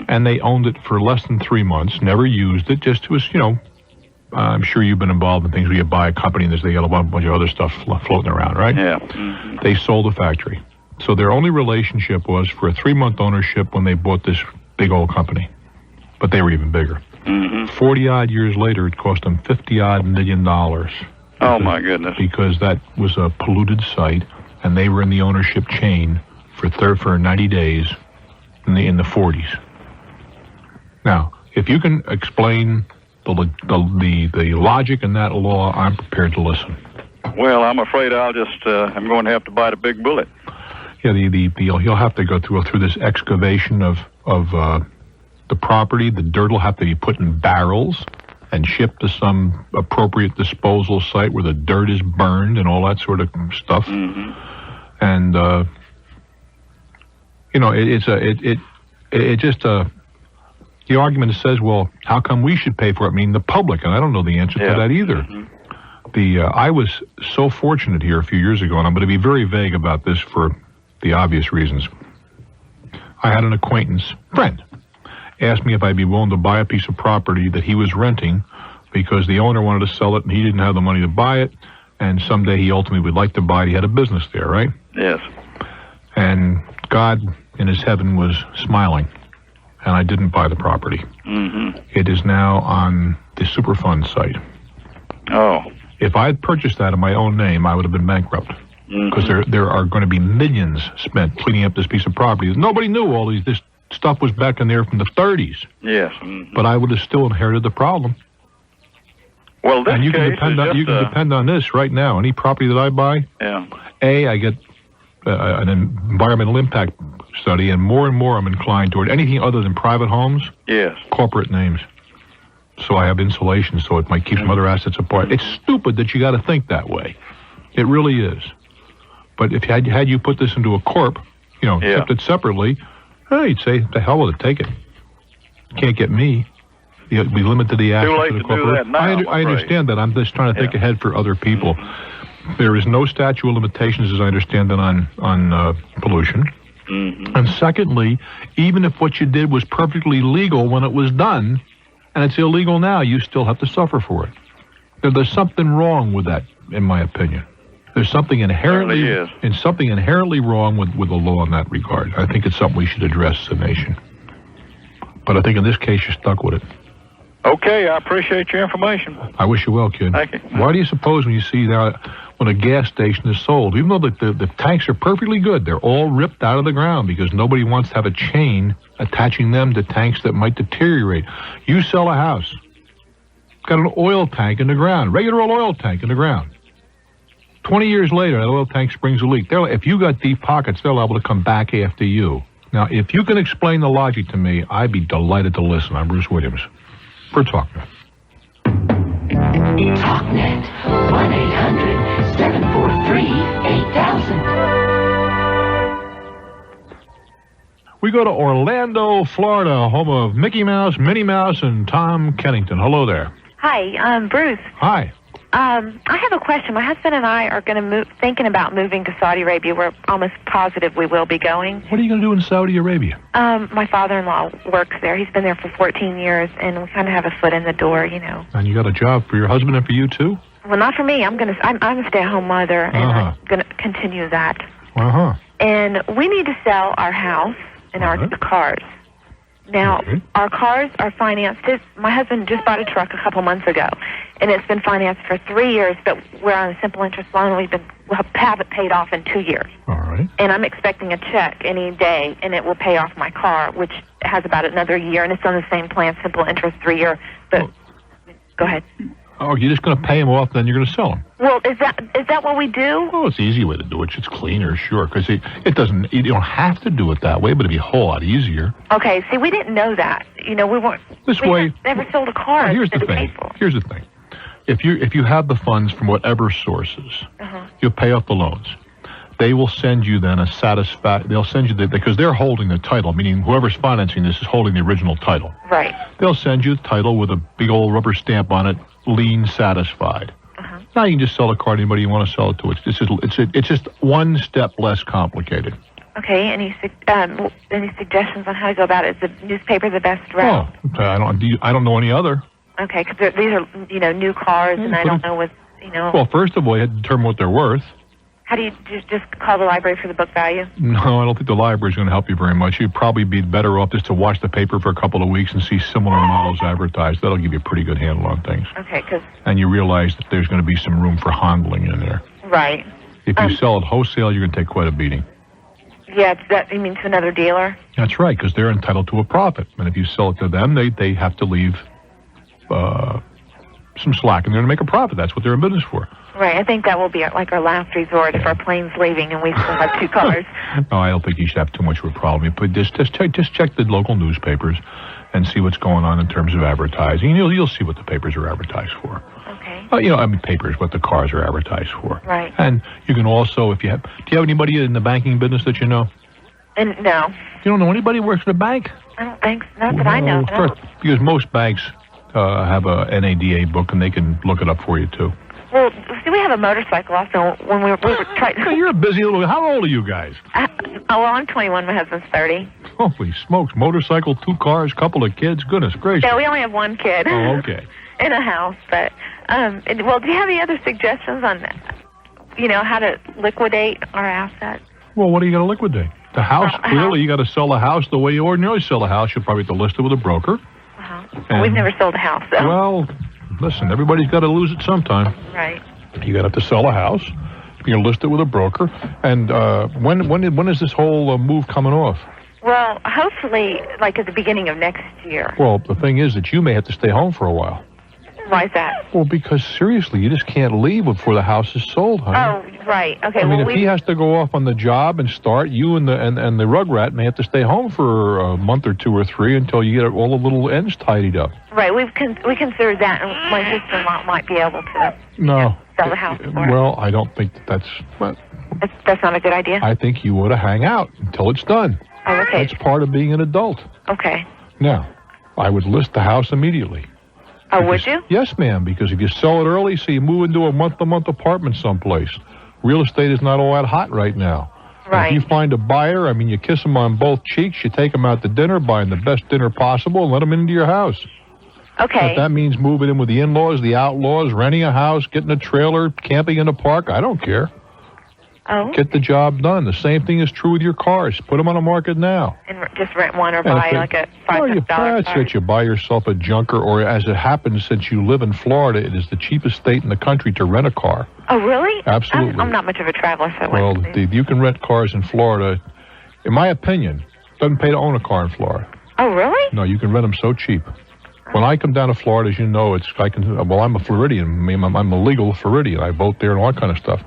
And they owned it for less than 3 months, never used it, just was, I'm sure you've been involved in things where you buy a company and they got a bunch of other stuff floating around, right? Yeah. They sold the factory. So their only relationship was for a 3-month ownership when they bought this big old company. But they were even bigger. 40-odd years later, it cost them $50-odd million. Oh, my goodness. Because that was a polluted site, and they were in the ownership chain for 90 days in the 40s. Now, if you can explain the logic in that law, I'm prepared to listen. Well, I'm afraid I'm going to have to bite a big bullet. Yeah, he'll have to go through this excavation of the property. The dirt will have to be put in barrels and shipped to some appropriate disposal site where the dirt is burned and all that sort of stuff. And the argument says, well, how come we should pay for it? I mean, the public, and I don't know the answer to that either. I was so fortunate here a few years ago, and I'm going to be very vague about this for the obvious reasons. I had an acquaintance, friend, asked me if I'd be willing to buy a piece of property that he was renting because the owner wanted to sell it and he didn't have the money to buy it, and someday he ultimately would like to buy it. He had a business there, right? Yes. And God in his heaven was smiling, and I didn't buy the property. It is now on the Superfund site. Oh. If I had purchased that in my own name, I would have been bankrupt. Because there are going to be millions spent cleaning up this piece of property. Nobody knew all this stuff was back in there from the 30s. Yes. But I would have still inherited the problem. Well, this and you case can depend on this right now. Any property that I buy, I get an environmental impact study, and more I'm inclined toward anything other than private homes. Yes. Corporate names. So I have insulation, so it might keep some other assets apart. It's stupid that you got to think that way. It really is. But if had you put this into a corp, kept it separately, you'd say, the hell with it, take it. Can't get me. We limit the access Too late to the to do corporation. that now, I'm I afraid. understand that. I'm just trying to think ahead for other people. There is no statute of limitations, as I understand it, on pollution. And secondly, even if what you did was perfectly legal when it was done, and it's illegal now, you still have to suffer for it. There's something wrong with that, in my opinion. There's something inherently wrong with the law in that regard. I think it's something we should address as a nation. But I think in this case, you're stuck with it. Okay, I appreciate your information. I wish you well, kid. Thank you. Why do you suppose when you see that when a gas station is sold, even though the tanks are perfectly good, they're all ripped out of the ground because nobody wants to have a chain attaching them to tanks that might deteriorate. You sell a house, it's got an oil tank in the ground, regular oil tank in the ground. 20 years later, that oil tank springs a leak. If you got deep pockets, they're liable to come back after you. Now, if you can explain the logic to me, I'd be delighted to listen. I'm Bruce Williams for Talknet. Talknet. 1-800-743-8000. We go to Orlando, Florida, home of Mickey Mouse, Minnie Mouse, and Tom Kennington. Hello there. Hi, Bruce. Hi. I have a question. My husband and I are going to thinking about moving to Saudi Arabia. We're almost positive we will be going. What are you going to do in Saudi Arabia? My father-in-law works there. He's been there for 14 years, and we kind of have a foot in the door, you know. And you got a job for your husband and for you, too? Well, not for me. I'm a stay-at-home mother, and I'm going to continue that. And we need to sell our house and our cars. Now, our cars are financed. My husband just bought a truck a couple months ago, and it's been financed for 3 years, but we're on a simple interest loan. We'll have it paid off in 2 years. All right. And I'm expecting a check any day, and it will pay off my car, which has about another year, and it's on the same plan, simple interest, 3 year. But go ahead. Oh, you're just going to pay them off, then you're going to sell them. Well, is that what we do? Well, it's the easy way to do it. It's cleaner, sure, because it doesn't. You don't have to do it that way, but it'd be a whole lot easier. Okay. See, we didn't know that. You know, we weren't. This way. Never sold a car. Well, here's the thing. Here's the thing. If you have the funds from whatever sources, you'll pay off the loans. They will send you then they'll send you because they're holding the title, meaning whoever's financing this is holding the original title. Right. They'll send you the title with a big old rubber stamp on it, lien satisfied. Now you can just sell the car to anybody you want to sell it to. It's just one step less complicated. Okay. Any suggestions on how to go about it? Is the newspaper the best route? Oh, I don't know any other. Okay, because these are new cars, and I don't know what Well, first of all, you have to determine what they're worth. How do you just call the library for the book value? No, I don't think the library's going to help you very much. You'd probably be better off just to watch the paper for a couple of weeks and see similar models advertised. That'll give you a pretty good handle on things. Okay, because... And you realize that there's going to be some room for handling in there. Right. If you sell it wholesale, you're going to take quite a beating. Yeah, you mean to another dealer? That's right, because they're entitled to a profit. And if you sell it to them, they have to leave some slack in there to make a profit. That's what they're in business for. Right, I think that will be like our last resort if our plane's leaving and we still have two cars. No, I don't think you should have too much of a problem. But just check the local newspapers and see what's going on in terms of advertising. You'll see what the papers are advertised for. Okay. Papers, what the cars are advertised for. Right. And you can also, do you have anybody in the banking business that you know? No. You don't know anybody who works for the bank? I don't think, not that I know. No. Because most banks have a NADA book and they can look it up for you too. Well, see, we have a motorcycle also when we were trying to... You're a busy little... How old are you guys? I'm 21. My husband's 30. Holy smokes. Motorcycle, 2 cars, couple of kids. Goodness gracious. Yeah, we only have 1 kid. Oh, okay. In a house. But, well, do you have any other suggestions on, how to liquidate our assets? Well, what are you going to liquidate? The house, clearly, you got to sell the house the way you ordinarily sell a house. You'll probably have to list it with a broker. Well, we've never sold a house, though. Well... Listen, everybody's got to lose it sometime. Right. You got to have to sell a house. You're going to list it with a broker. And when is this whole move coming off? Well, hopefully, like at the beginning of next year. Well, the thing is that you may have to stay home for a while. Why is that? Well, because seriously, you just can't leave before the house is sold, honey. Oh, right. Okay. I mean, if he has to go off on the job and start, you and the rugrat may have to stay home for a month or 2 or 3 until you get all the little ends tidied up. Right. We considered that, and my sister-in-law might be able to sell the house for it. Well, I don't think that's... Well, that's not a good idea? I think you ought to hang out until it's done. Oh, okay. That's part of being an adult. Okay. Now, I would list the house immediately. Oh, would you? Yes, ma'am, because if you sell it early, so you move into a month-to-month apartment someplace. Real estate is not all that hot right now. Right. If you find a buyer, I mean, you kiss them on both cheeks, you take them out to dinner, buy them the best dinner possible, and let them into your house. Okay. If that means moving in with the in-laws, the outlaws, renting a house, getting a trailer, camping in a park, I don't care. Oh. Get the job done. The same thing is true with your cars. Put them on the market now. And just rent one or buy like a $500 car. That's it. You buy yourself a junker, or as it happens, since you live in Florida, it is the cheapest state in the country to rent a car. Oh, really? Absolutely. I'm not much of a traveler, so well, you can rent cars in Florida. In my opinion, it doesn't pay to own a car in Florida. Oh, really? No, you can rent them so cheap. When I come down to Florida, as you know, I'm a Floridian. I'm a legal Floridian. I vote there and all that kind of stuff.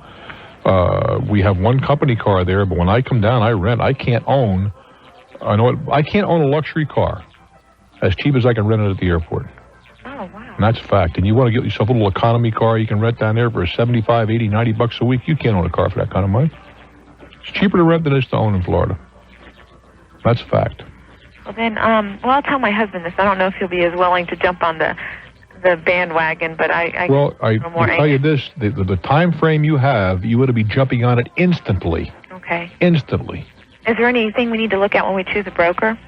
We have one company car there, but when I come down, I rent. I can't own a luxury car as cheap as I can rent it at the airport. Oh, wow. And that's a fact. And you want to get yourself a little economy car you can rent down there for $75, $80, $90 a week. You can't own a car for that kind of money. It's cheaper to rent than it is to own in Florida. That's a fact. Well, then, I'll tell my husband this. I don't know if he'll be as willing to jump on the bandwagon, but I tell you this, the time frame you have, you ought to be jumping on it instantly. Okay. Instantly. Is there anything we need to look at when we choose a broker?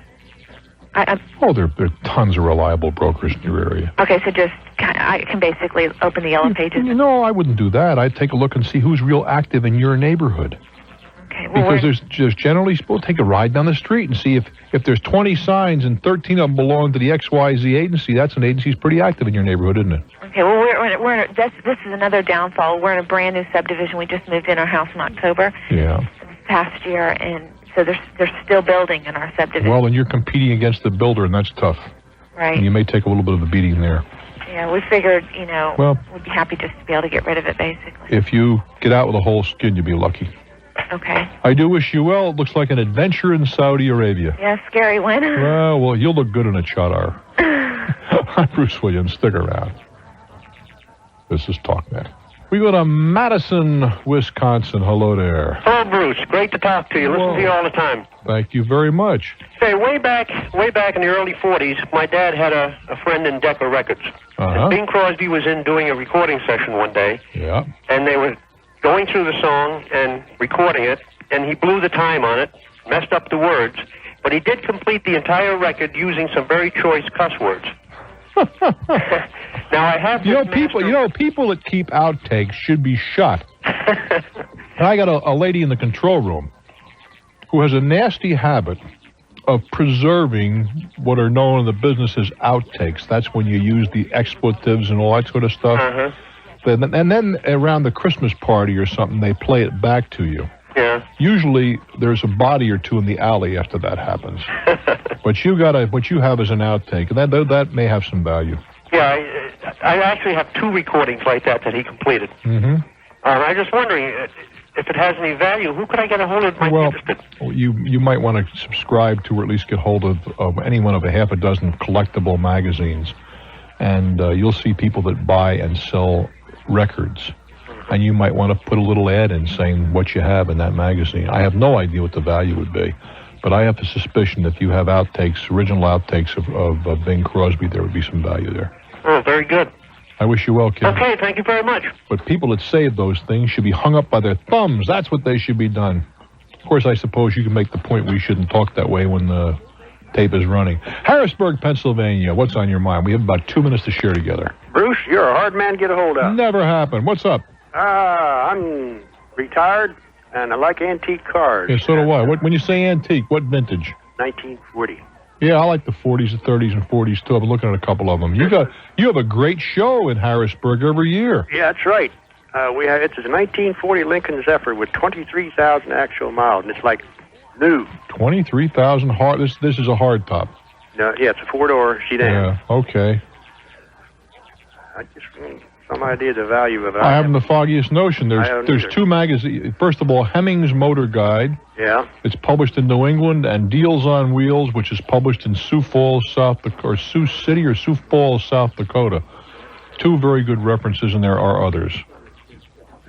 There are tons of reliable brokers in your area. Okay, so I can basically open the yellow pages? No, I wouldn't do that. I'd take a look and see who's real active in your neighborhood. Okay. Well, because there's generally, we'll take a ride down the street and see if there's 20 signs and 13 of them belong to the XYZ agency, that's an agency that's pretty active in your neighborhood, isn't it? Okay, well, this is another downfall. We're in a brand new subdivision. We just moved in our house in October. Yeah. This past year, and so they're still building in our subdivision. Well, and you're competing against the builder, and that's tough. Right. And you may take a little bit of a beating there. Yeah, we figured, we'd be happy just to be able to get rid of it, basically. If you get out with a whole skin, you'll be lucky. Okay. I do wish you well. It looks like an adventure in Saudi Arabia. Yeah, scary one. Well, you'll look good in a chadar. I'm Bruce Williams. Stick around. This is Talknet. We go to Madison, Wisconsin. Hello there. Hello, Bruce. Great to talk to you. Listen to you all the time. Thank you very much. Say, way back in the early 40s, my dad had a friend in Decca Records. And Bing Crosby was in doing a recording session one day. Yeah. And they were going through the song and recording it, and he blew the time on it, messed up the words, but he did complete the entire record using some very choice cuss words. Now I have people that keep outtakes should be shot. And I got a lady in the control room who has a nasty habit of preserving what are known in the business as outtakes. That's when you use the expletives and all that sort of stuff. And then around the Christmas party or something, they play it back to you. Yeah. Usually there's a body or two in the alley after that happens. But what you have is an outtake, and that may have some value. Yeah, I actually have two recordings like that he completed. Mm-hmm. I'm just wondering if it has any value. Who could I get a hold of? Interested? You might want to subscribe to, or at least get hold of any one of a half a dozen collectible magazines, and you'll see people that buy and sell records, and you might want to put a little ad in saying what you have in that magazine. I have no idea what the value would be, but I have a suspicion if you have outtakes, original outtakes of Bing Crosby, there would be some value there. Oh, very good. I wish you well, kid. Okay, thank you very much. But people that save those things should be hung up by their thumbs. That's what they should be done. Of course, I suppose you can make the point we shouldn't talk that way when the tape is running. Harrisburg, Pennsylvania. What's on your mind? We have about 2 minutes to share together. Bruce, you're a hard man to get a hold of. Never happened. What's up? I'm retired, and I like antique cars. Yeah, so do I. When you say antique, what vintage? 1940. Yeah, I like the 40s, the 30s, and 40s, too. I've been looking at a couple of them. You have a great show in Harrisburg every year. Yeah, that's right. It's a 1940 Lincoln Zephyr with 23,000 actual miles, and it's like new. 23,000 hard. This is a hard top. No, yeah, it's a four-door sedan. Yeah, okay. I just some idea of the value of it. I haven't the foggiest notion. There's two magazines. First of all, Hemming's Motor Guide. Yeah. It's published in New England, and Deals on Wheels, which is published in Sioux Falls, South Dakota, or Sioux City or Sioux Falls, South Dakota. Two very good references, and there are others.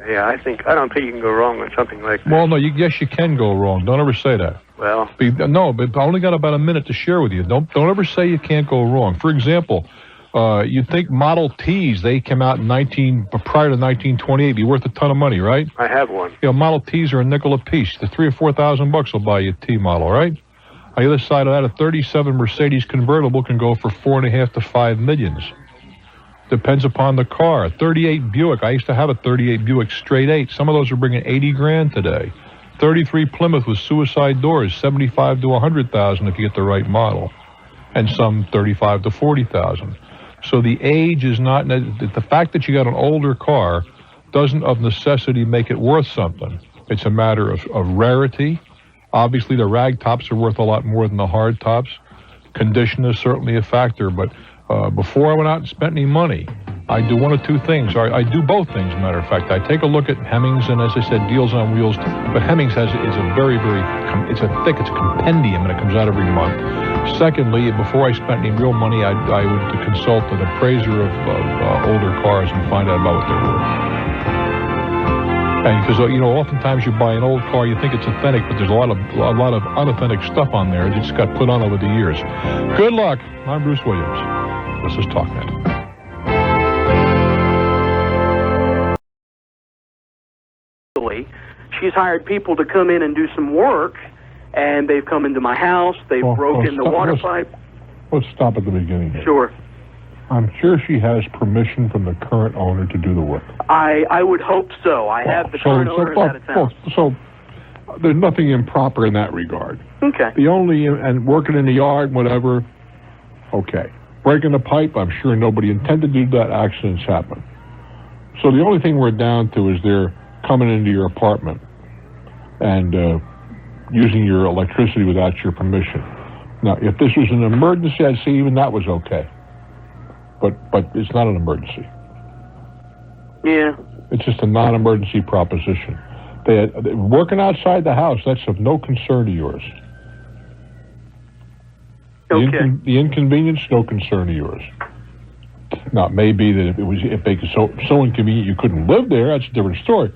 Yeah, I don't think you can go wrong with something like that. Well, no, yes, you can go wrong. Don't ever say that. Well, no, but I only got about a minute to share with you. Don't ever say you can't go wrong. For example, you think Model Ts, they came out prior to 1928, be worth a ton of money, right? I have one. Model Ts are a nickel a piece. The $3,000 or $4,000 will buy you a T model, right? On the other side of that, a 37 Mercedes convertible can go for $4.5 to $5 million. Depends upon the car. A 38 Buick. I used to have a 38 Buick straight 8. Some of those are bringing $80,000 today. 33 Plymouth with suicide doors, $75,000 to $100,000 if you get the right model, and some $35,000 to $40,000. So the age is not the fact that you got an older car doesn't of necessity make it worth something. It's a matter of rarity. Obviously, the rag tops are worth a lot more than the hard tops. Condition is certainly a factor, but before I went out and spent any money, I do one of two things. Or I do both things, as a matter of fact. I take a look at Hemmings, and as I said, Deals on Wheels. But Hemmings is a very, very, it's a compendium, and it comes out every month. Secondly, before I spent any real money, I would consult an appraiser of older cars and find out about what they're worth. And because oftentimes you buy an old car, you think it's authentic, but there's a lot of unauthentic stuff on there. It just got put on over the years. Good luck. I'm Bruce Williams. This is Talknet. She's hired people to come in and do some work, and they've come into my house. They've broken the water pipe. Let's stop at the beginning here. Sure. I'm sure she has permission from the current owner to do the work. I would hope so. I have the current owner out of town. So there's nothing improper in that regard. Okay. And working in the yard, whatever, okay. Breaking the pipe, I'm sure nobody intended to do that. Accidents happen. So the only thing we're down to is they're coming into your apartment and using your electricity without your permission. Now, if this was an emergency, I'd say even that was okay. But it's not an emergency. Yeah. It's just a non-emergency proposition. They're working outside the house, that's of no concern to yours. Okay. The inconvenience, no concern to yours. Now, it may be that if they could so inconvenient you couldn't live there, that's a different story.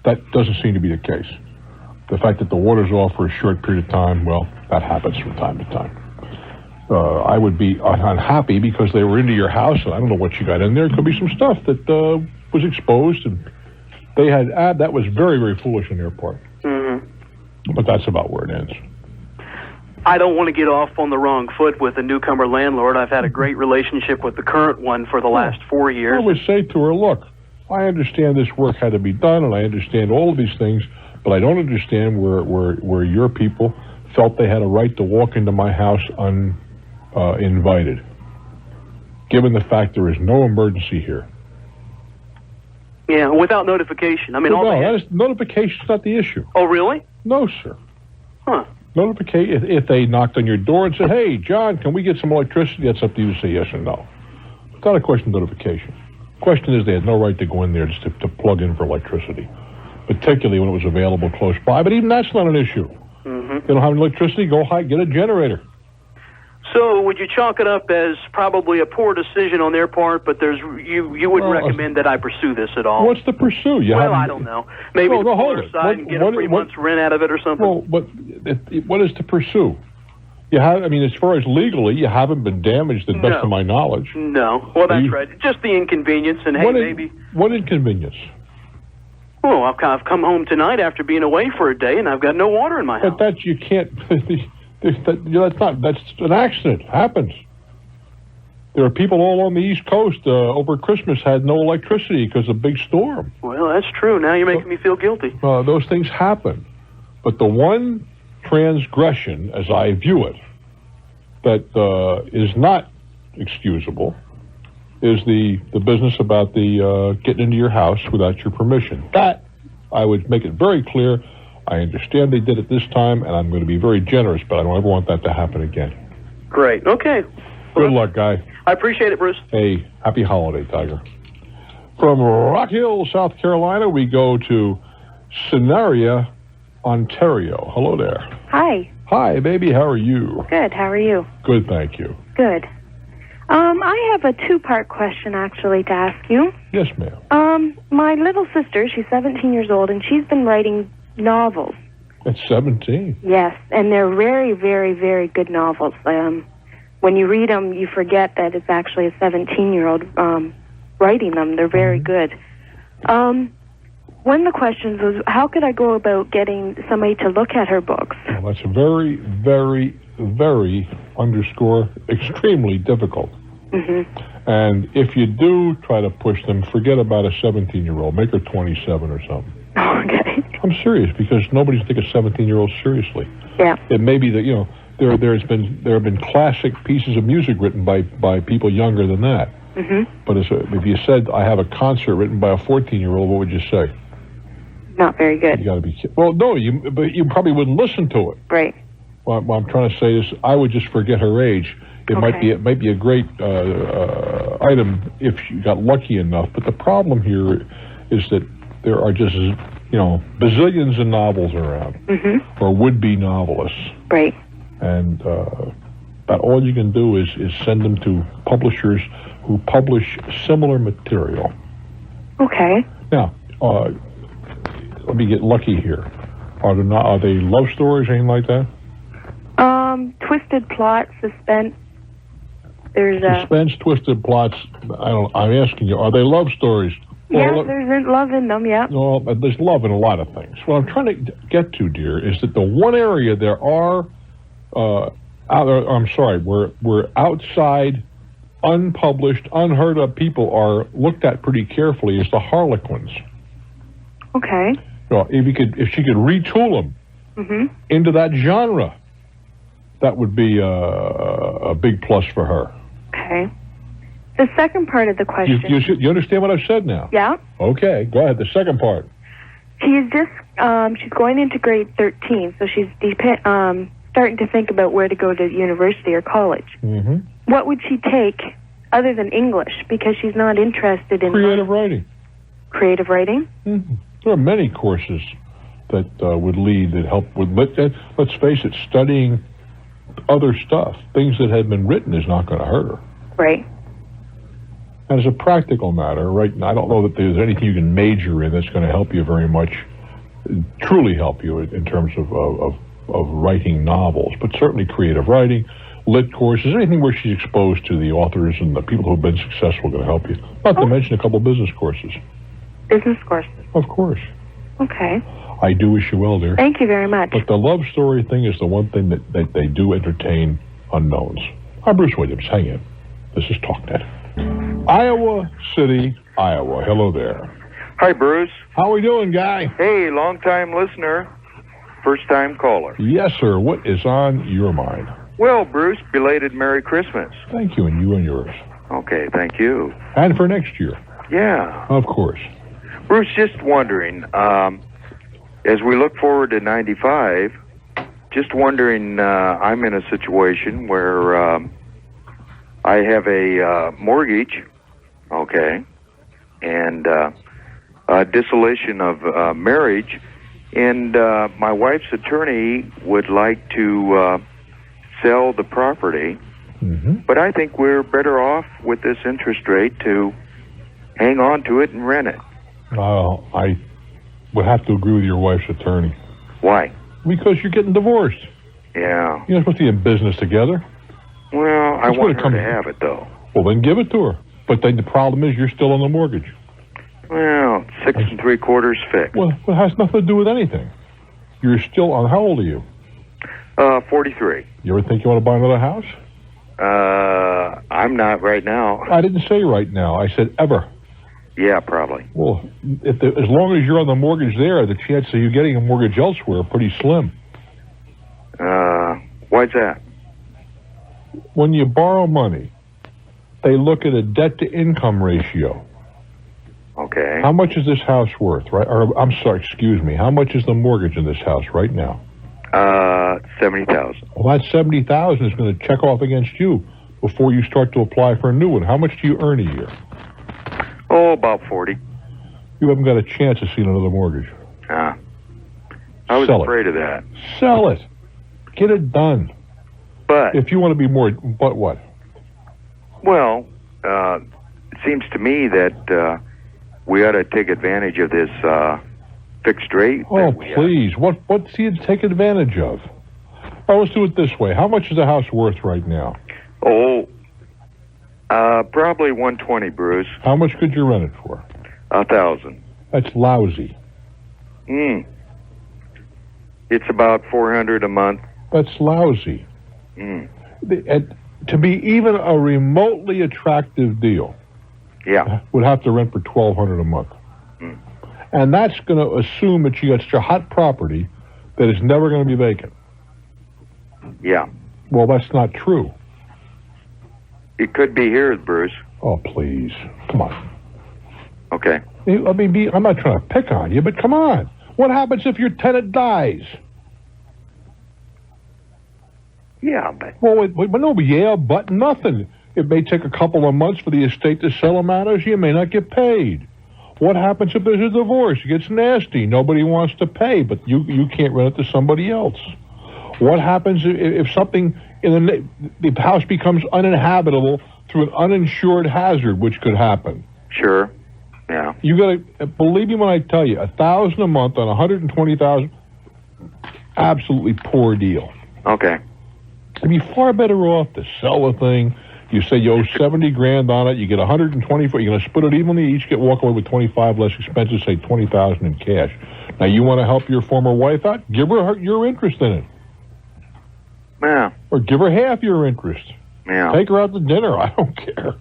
That doesn't seem to be the case. The fact that the water's off for a short period of time, well, that happens from time to time. I would be unhappy because they were into your house, and I don't know what you got in there. It could be some stuff that was exposed, and they had that was very, very foolish on their part. Mm-hmm. But that's about where it ends. I don't want to get off on the wrong foot with a newcomer landlord. I've had a great relationship with the current one for the last 4 years. I would say to her, look, I understand this work had to be done, and I understand all of these things, but I don't understand where your people felt they had a right to walk into my house uninvited, given the fact there is no emergency here. Yeah, without notification. I mean, notification's not the issue. Oh, really? No, sir. Huh. Notification, if they knocked on your door and said, hey, John, can we get some electricity? That's up to you to say yes or no. It's not a question of notification. The question is they had no right to go in there just to plug in for electricity, particularly when it was available close by. But even that's not an issue. Mm-hmm. They don't have electricity, go get a generator. So would you chalk it up as probably a poor decision on their part, but you wouldn't recommend that I pursue this at all? What's to pursue? I don't know. Maybe the poor side and get a 3 months rent out of it or something? Well, but what is to pursue? You have, as far as legally, you haven't been damaged, to the best of my knowledge. No. Well, that's right. Just the inconvenience, and maybe... What inconvenience? Well, I've come home tonight after being away for a day, and I've got no water in my house. But you can't... That's an accident. It happens. There are people all on the East Coast over Christmas had no electricity because of a big storm. Well, that's true. Now you're making me feel guilty. Those things happen. But the one transgression, as I view it, that is not excusable is the business about the getting into your house without your permission. That, I would make it very clear. I understand they did it this time, and I'm going to be very generous, but I don't ever want that to happen again. Great. Okay. Good luck, guy. I appreciate it, Bruce. Hey, happy holiday, Tiger. From Rock Hill, South Carolina, we go to Scenaria, Ontario. Hello there. Hi. Hi, baby. How are you? Good. How are you? Good, thank you. Good. I have a two-part question, actually, to ask you. Yes, ma'am. My little sister, she's 17 years old, and she's been writing novels. At 17? Yes, and they're very, very, very good novels. When you read them, you forget that it's actually a 17-year-old writing them. They're very good. One of the questions was, how could I go about getting somebody to look at her books? Well, that's very, very, very, extremely difficult. Mm-hmm. And if you do try to push them, forget about a 17-year-old. Make her 27 or something. Okay. I'm serious, because nobody's taking a 17-year-old seriously. Yeah. It may be that, there have been classic pieces of music written by people younger than that. Mm-hmm. But if you said, I have a concert written by a 14-year-old, what would you say? Not very good. You got to be kidding. Well, no, but you probably wouldn't listen to it. Right. What I'm trying to say is, I would just forget her age. It might be a great item if you got lucky enough. But the problem here is that there are just bazillions of novels around, or would-be novelists. Right. And about all you can do is send them to publishers who publish similar material. Okay. Now, let me get lucky here. Are they love stories or anything like that? Twisted plot, suspense. There's suspense, twisted plots. I'm asking you, are they love stories? Yeah, there's love in them. Yeah. No, there's love in a lot of things. What I'm trying to get to, dear, is that the one area there are, where outside, unpublished, unheard of people are looked at pretty carefully is the Harlequins. Okay. Well, if she could retool them into that genre, that would be a big plus for her. Okay. The second part of the question. You understand what I've said now? Yeah. Okay, go ahead. The second part. She's she's going into grade 13, so she's starting to think about where to go to university or college. Mm-hmm. What would she take other than English? Because she's not interested in creative writing. Creative writing? Mm-hmm. There are many courses that would help with. Let's face it, studying other stuff, things that have been written, is not going to hurt her. Right. And as a practical matter, right, I don't know that there's anything you can major in that's going to help you very much, truly help you in terms of writing novels, but certainly creative writing, lit courses, anything where she's exposed to the authors and the people who have been successful going to help you. Not to mention a couple of business courses. Business courses? Of course. Okay. I do wish you well, dear. Thank you very much. But the love story thing is the one thing that they do entertain unknowns. I'm Bruce Williams. Hang in. This is Talknet. Iowa City, Iowa. Hello there. Hi, Bruce. How we doing, guy? Hey, long-time listener, first-time caller. Yes, sir. What is on your mind? Well, Bruce, belated Merry Christmas. Thank you, and you and yours. Okay, thank you. And for next year. Yeah. Of course. Bruce, just wondering, as we look forward to 95, just wondering, I'm in a situation where I have a mortgage, okay, and a dissolution of marriage, and my wife's attorney would like to sell the property, but I think we're better off with this interest rate to hang on to it and rent it. I would have to agree with your wife's attorney. Why? Because you're getting divorced. Yeah. You're not supposed to be in business together. Well, I want her to have it, though. Well, then give it to her. But then the problem is you're still on the mortgage. Well, 6 3/4 fixed. Well, it has nothing to do with anything. You're still on. How old are you? 43. You ever think you want to buy another house? I'm not right now. I didn't say right now. I said ever. Yeah, probably. Well, as long as you're on the mortgage there, the chance of you getting a mortgage elsewhere are pretty slim. Why's that? When you borrow money, they look at a debt-to-income ratio. Okay. How much is this house worth, right? Or, I'm sorry, excuse me. How much is the mortgage in this house right now? $70,000. Well, that $70,000 is going to check off against you before you start to apply for a new one. How much do you earn a year? Oh, about 40. You haven't got a chance of seeing another mortgage. I was afraid of that. Sell it. Get it done. But if you want to be more, but what? Well, it seems to me that we ought to take advantage of this fixed rate. Oh, please. What's he to take advantage of? Oh, let's do it this way. How much is the house worth right now? Oh, probably $120, Bruce. How much could you rent it for? $1,000. That's lousy. It's about $400 a month. That's lousy. To be even a remotely attractive deal, would have to rent for $1,200 a month. And that's going to assume that you got such a hot property that it's never going to be vacant. Yeah. Well, that's not true. It could be here, Bruce. Oh, please. Come on. Okay. I mean, I'm not trying to pick on you, but come on. What happens if your tenant dies? Yeah, but... Well, but nothing. It may take a couple of months for the estate to settle matters. You may not get paid. What happens if there's a divorce? It gets nasty. Nobody wants to pay, but you can't rent it to somebody else. What happens if something in the house becomes uninhabitable through an uninsured hazard, which could happen? Sure. Yeah. You got to believe me when I tell you, $1,000 a month on $120,000, absolutely poor deal. Okay. I'd be far better off to sell the thing. You say you owe $70,000 on it. You get $120,000. You're going to split it evenly. Each walk away with $25,000 less expenses. Say $20,000 in cash. Now you want to help your former wife out? Give her your interest in it. Yeah. Or give her half your interest. Yeah. Take her out to dinner. I don't care.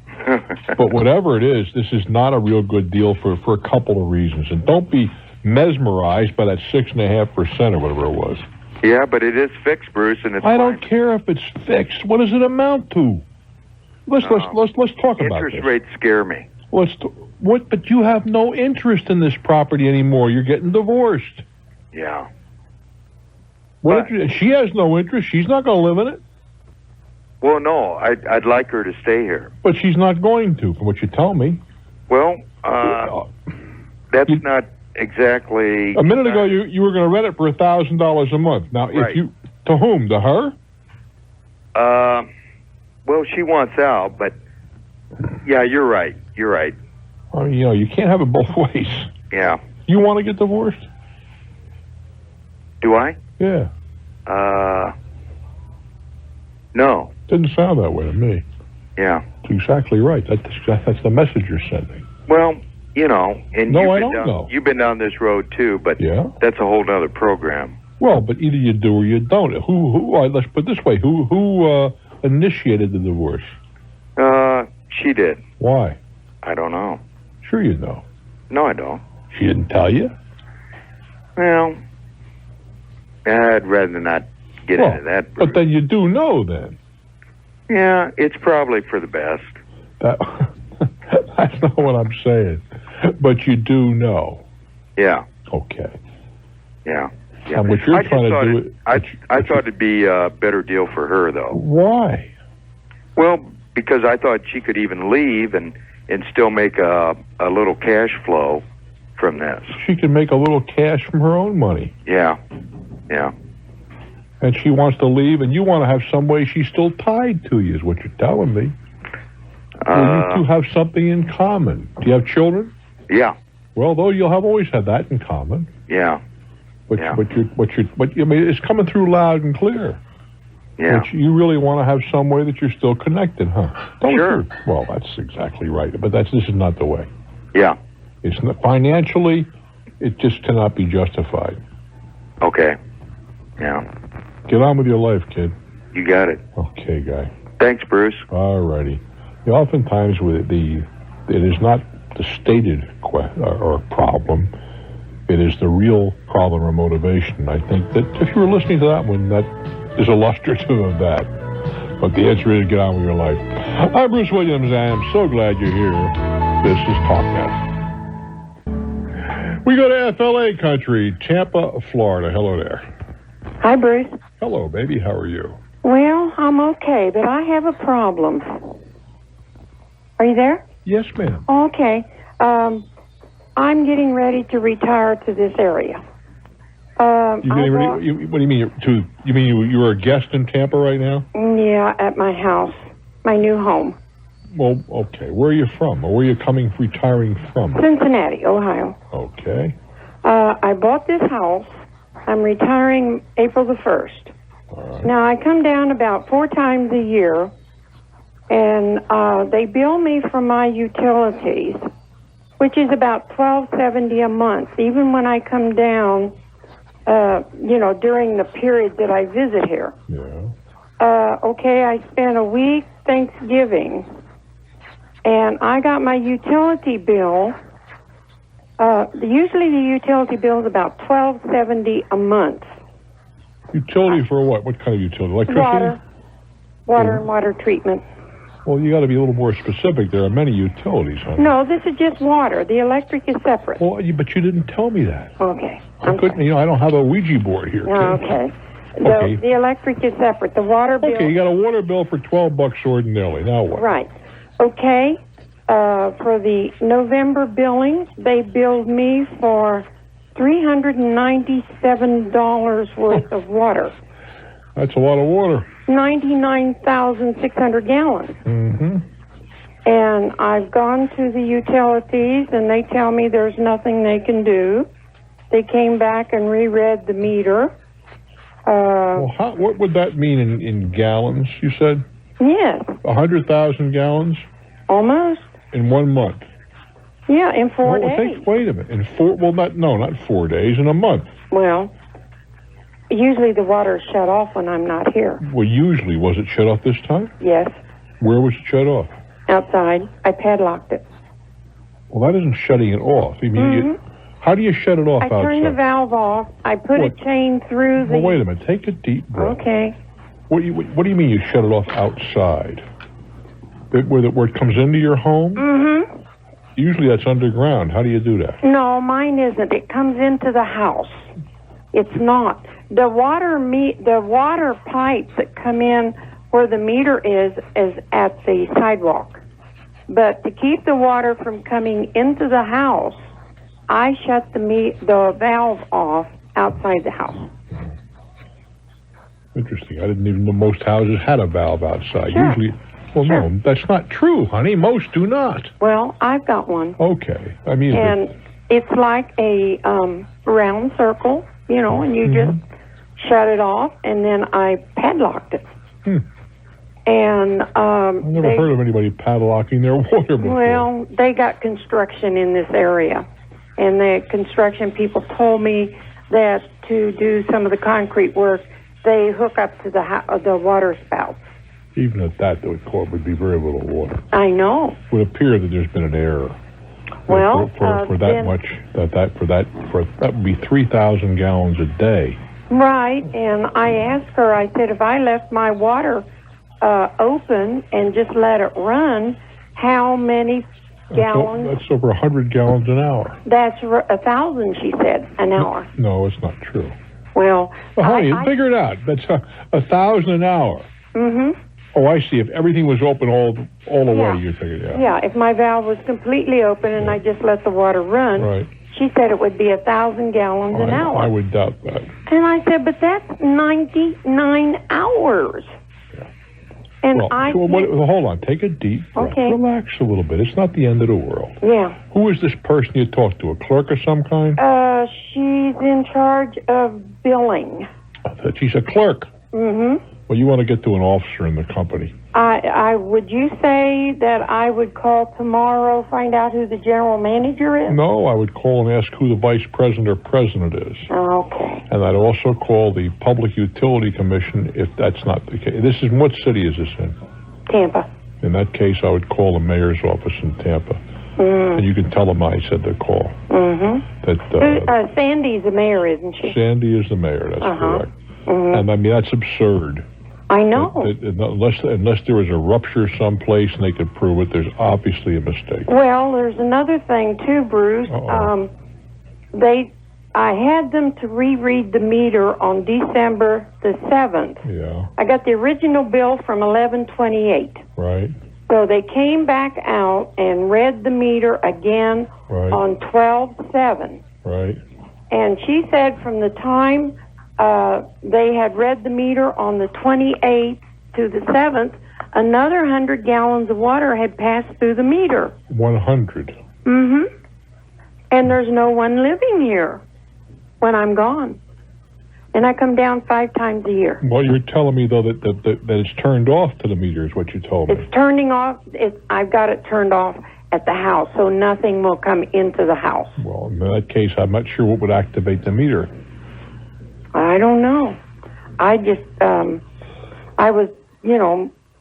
But whatever it is, this is not a real good deal for a couple of reasons. And don't be mesmerized by that 6.5% or whatever it was. Yeah, but it is fixed, Bruce, and it's I don't care if it's fixed. What does it amount to? Let's talk about this. Interest rates scare me. But you have no interest in this property anymore. You're getting divorced. Yeah. She has no interest. She's not going to live in it. Well, no, I'd like her to stay here. But she's not going to, from what you tell me. Well, that's not exactly... A minute ago, you were going to rent it for $1,000 a month. Now, right. To whom? To her? Well, she wants out, but yeah, you're right. You're right. I mean, you can't have it both ways. Yeah. You want to get divorced? Do I? Yeah. No. Didn't sound that way to me. Yeah. That's exactly right. That's the message you're sending. Well, and I don't know. You've been down this road too, but that's a whole other program. Well, but either you do or you don't. Let's put it this way: who initiated the divorce? She did. Why? I don't know. Sure you know. No, I don't. She didn't tell you? Well, I'd rather not get into that, Bruce. But then you do know, then. Yeah, it's probably for the best. That's not what I'm saying. But you do know. Yeah. Okay. Yeah. And what you're trying to do... I thought it'd be a better deal for her, though. Why? Well, because I thought she could even leave and still make a little cash flow from this. She can make a little cash from her own money. Yeah. Yeah. And she wants to leave, and you want to have some way she's still tied to you, is what you're telling me. Well, you two have something in common. Do you have children? Yeah. Well, though, you'll have always had that in common. Yeah. But it's coming through loud and clear. Yeah. But you really want to have some way that you're still connected, huh? Sure. Well, that's exactly right. But this is not the way. Yeah. It's not, financially, it just cannot be justified. Okay. Yeah. Get on with your life, kid. You got it. Okay, guy. Thanks, Bruce. All righty. Oftentimes, it is not the stated or problem. It is the real problem or motivation. I think that if you were listening to that one, that is illustrative of that. But the answer is get on with your life. I'm Bruce Williams. I am so glad you're here. This is Talknet. We go to FLA country, Tampa, Florida. Hello there. Hi, Bruce. Hello, baby. How are you? Well, I'm okay, but I have a problem. Are you there? Yes, ma'am. Okay. I'm getting ready to retire to this area. What do you mean? You mean you're a guest in Tampa right now? Yeah, at my house, my new home. Well, okay. Where are you from? Or where are you retiring from? Cincinnati, Ohio. Okay. I bought this house. I'm retiring April the 1st. Right. Now, I come down about 4 times a year, and they bill me for my utilities, which is about $12.70 a month, even when I come down, during the period that I visit here. Yeah. Okay, I spent a week Thanksgiving, and I got my utility bill. Usually the utility bill is about $12.70 a month. Utility for what? What kind of utility? Electricity? Water and water treatment. Well, you got to be a little more specific. There are many utilities, honey. No, this is just water. The electric is separate. Well, but you didn't tell me that. Okay. I couldn't. I don't have a Ouija board here. Okay. Okay. The electric is separate. The water bill. Okay, you got a water bill for $12 ordinarily. Now what? Right. Okay. For the November billing, they billed me for $397 worth of water. That's a lot of water. 99,600 gallons. Mm-hmm. And I've gone to the utilities, and they tell me there's nothing they can do. They came back and reread the meter. What would that mean in gallons, you said? Yes. 100,000 gallons? Almost. In 1 month? Yeah, in 4 days. Wait a minute. Not 4 days, in a month. Well, usually the water is shut off when I'm not here. Well, usually. Was it shut off this time? Yes. Where was it shut off? Outside. I padlocked it. Well, that isn't shutting it off. I mean, how do you shut it off outside? I turned the valve off. I put a chain through the... Well, wait a minute. Take a deep breath. Okay. What do you mean you shut it off outside? Where it comes into your home? Mm-hmm. Usually that's underground. How do you do that? No, mine isn't. It comes into the house. It's not. The water pipes that come in where the meter is at the sidewalk. But to keep the water from coming into the house, I shut the valve off outside the house. Interesting. I didn't even know most houses had a valve outside. Sure. Usually, no, that's not true, honey. Most do not. Well, I've got one. Okay. I mean, and it's like a round circle, and you just shut it off, and then I padlocked it. And I've never heard of anybody padlocking their water before. Well, they got construction in this area, and the construction people told me that to do some of the concrete work, they hook up to the water spout. Even at that, the court would be very little water. I know. It would appear that there's been an error. Well, for that much, that would be 3,000 gallons a day. Right, and I asked her. I said, if I left my water open and just let it run, how many gallons? That's over 100 gallons an hour. That's 1,000, she said, an hour. No, it's not true. Well, honey, figure it out. That's 1,000 an hour. Mm-hmm. Oh, I see. If everything was open all the way, you figured it out. Yeah, if my valve was completely open and I just let the water run, right. She said it would be 1,000 gallons an hour. I would doubt that. And I said, but that's 99 hours. Yeah. And hold on. Take a deep breath. Okay. Relax a little bit. It's not the end of the world. Yeah. Who is this person you talked to? A clerk of some kind? She's in charge of billing. She's a clerk. Mm-hmm. Well, you want to get to an officer in the company. Would you say that I would call tomorrow, find out who the general manager is? No, I would call and ask who the vice president or president is. Okay. And I'd also call the Public Utility Commission if that's not the case. What city is this in? Tampa. In that case, I would call the mayor's office in Tampa. And you can tell them I said to call. Mm-hmm. That Sandy's the mayor, isn't she? Sandy is the mayor, that's correct. Mm-hmm. And I mean, that's absurd. I know. Unless there was a rupture someplace and they could prove it, there's obviously a mistake. Well, there's another thing too, Bruce. I had them to reread the meter on December the 7th. Yeah. I got the original bill from 11/28. Right. So they came back out and read the meter again on 12/7. Right. And she said from the time they had read the meter on the 28th to the 7th, another 100 gallons of water had passed through the meter. 100. Mm-hmm. And there's no one living here when I'm gone. And I come down 5 times a year. Well, you're telling me, though, that it's turned off to the meter is what you told me. It's turning off. I've got it turned off at the house, so nothing will come into the house. Well, in that case, I'm not sure what would activate the meter. I don't know. I just, I was,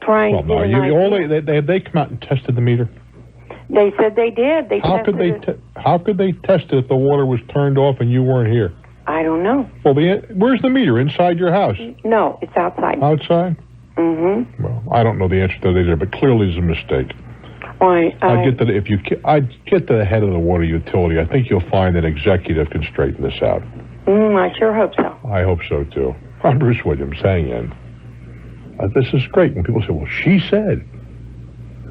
trying to get an idea. They come out and tested the meter? They said they did. How could they test it if the water was turned off and you weren't here? I don't know. Well, where's the meter? Inside your house? No, it's outside. Outside? Mm-hmm. Well, I don't know the answer to that either, but clearly it's a mistake. Why? I get that I'd get to the head of the water utility. I think you'll find an executive can straighten this out. I sure hope so. I hope so, too. I'm Bruce Williams, hang in. This is great when people say, well, she said.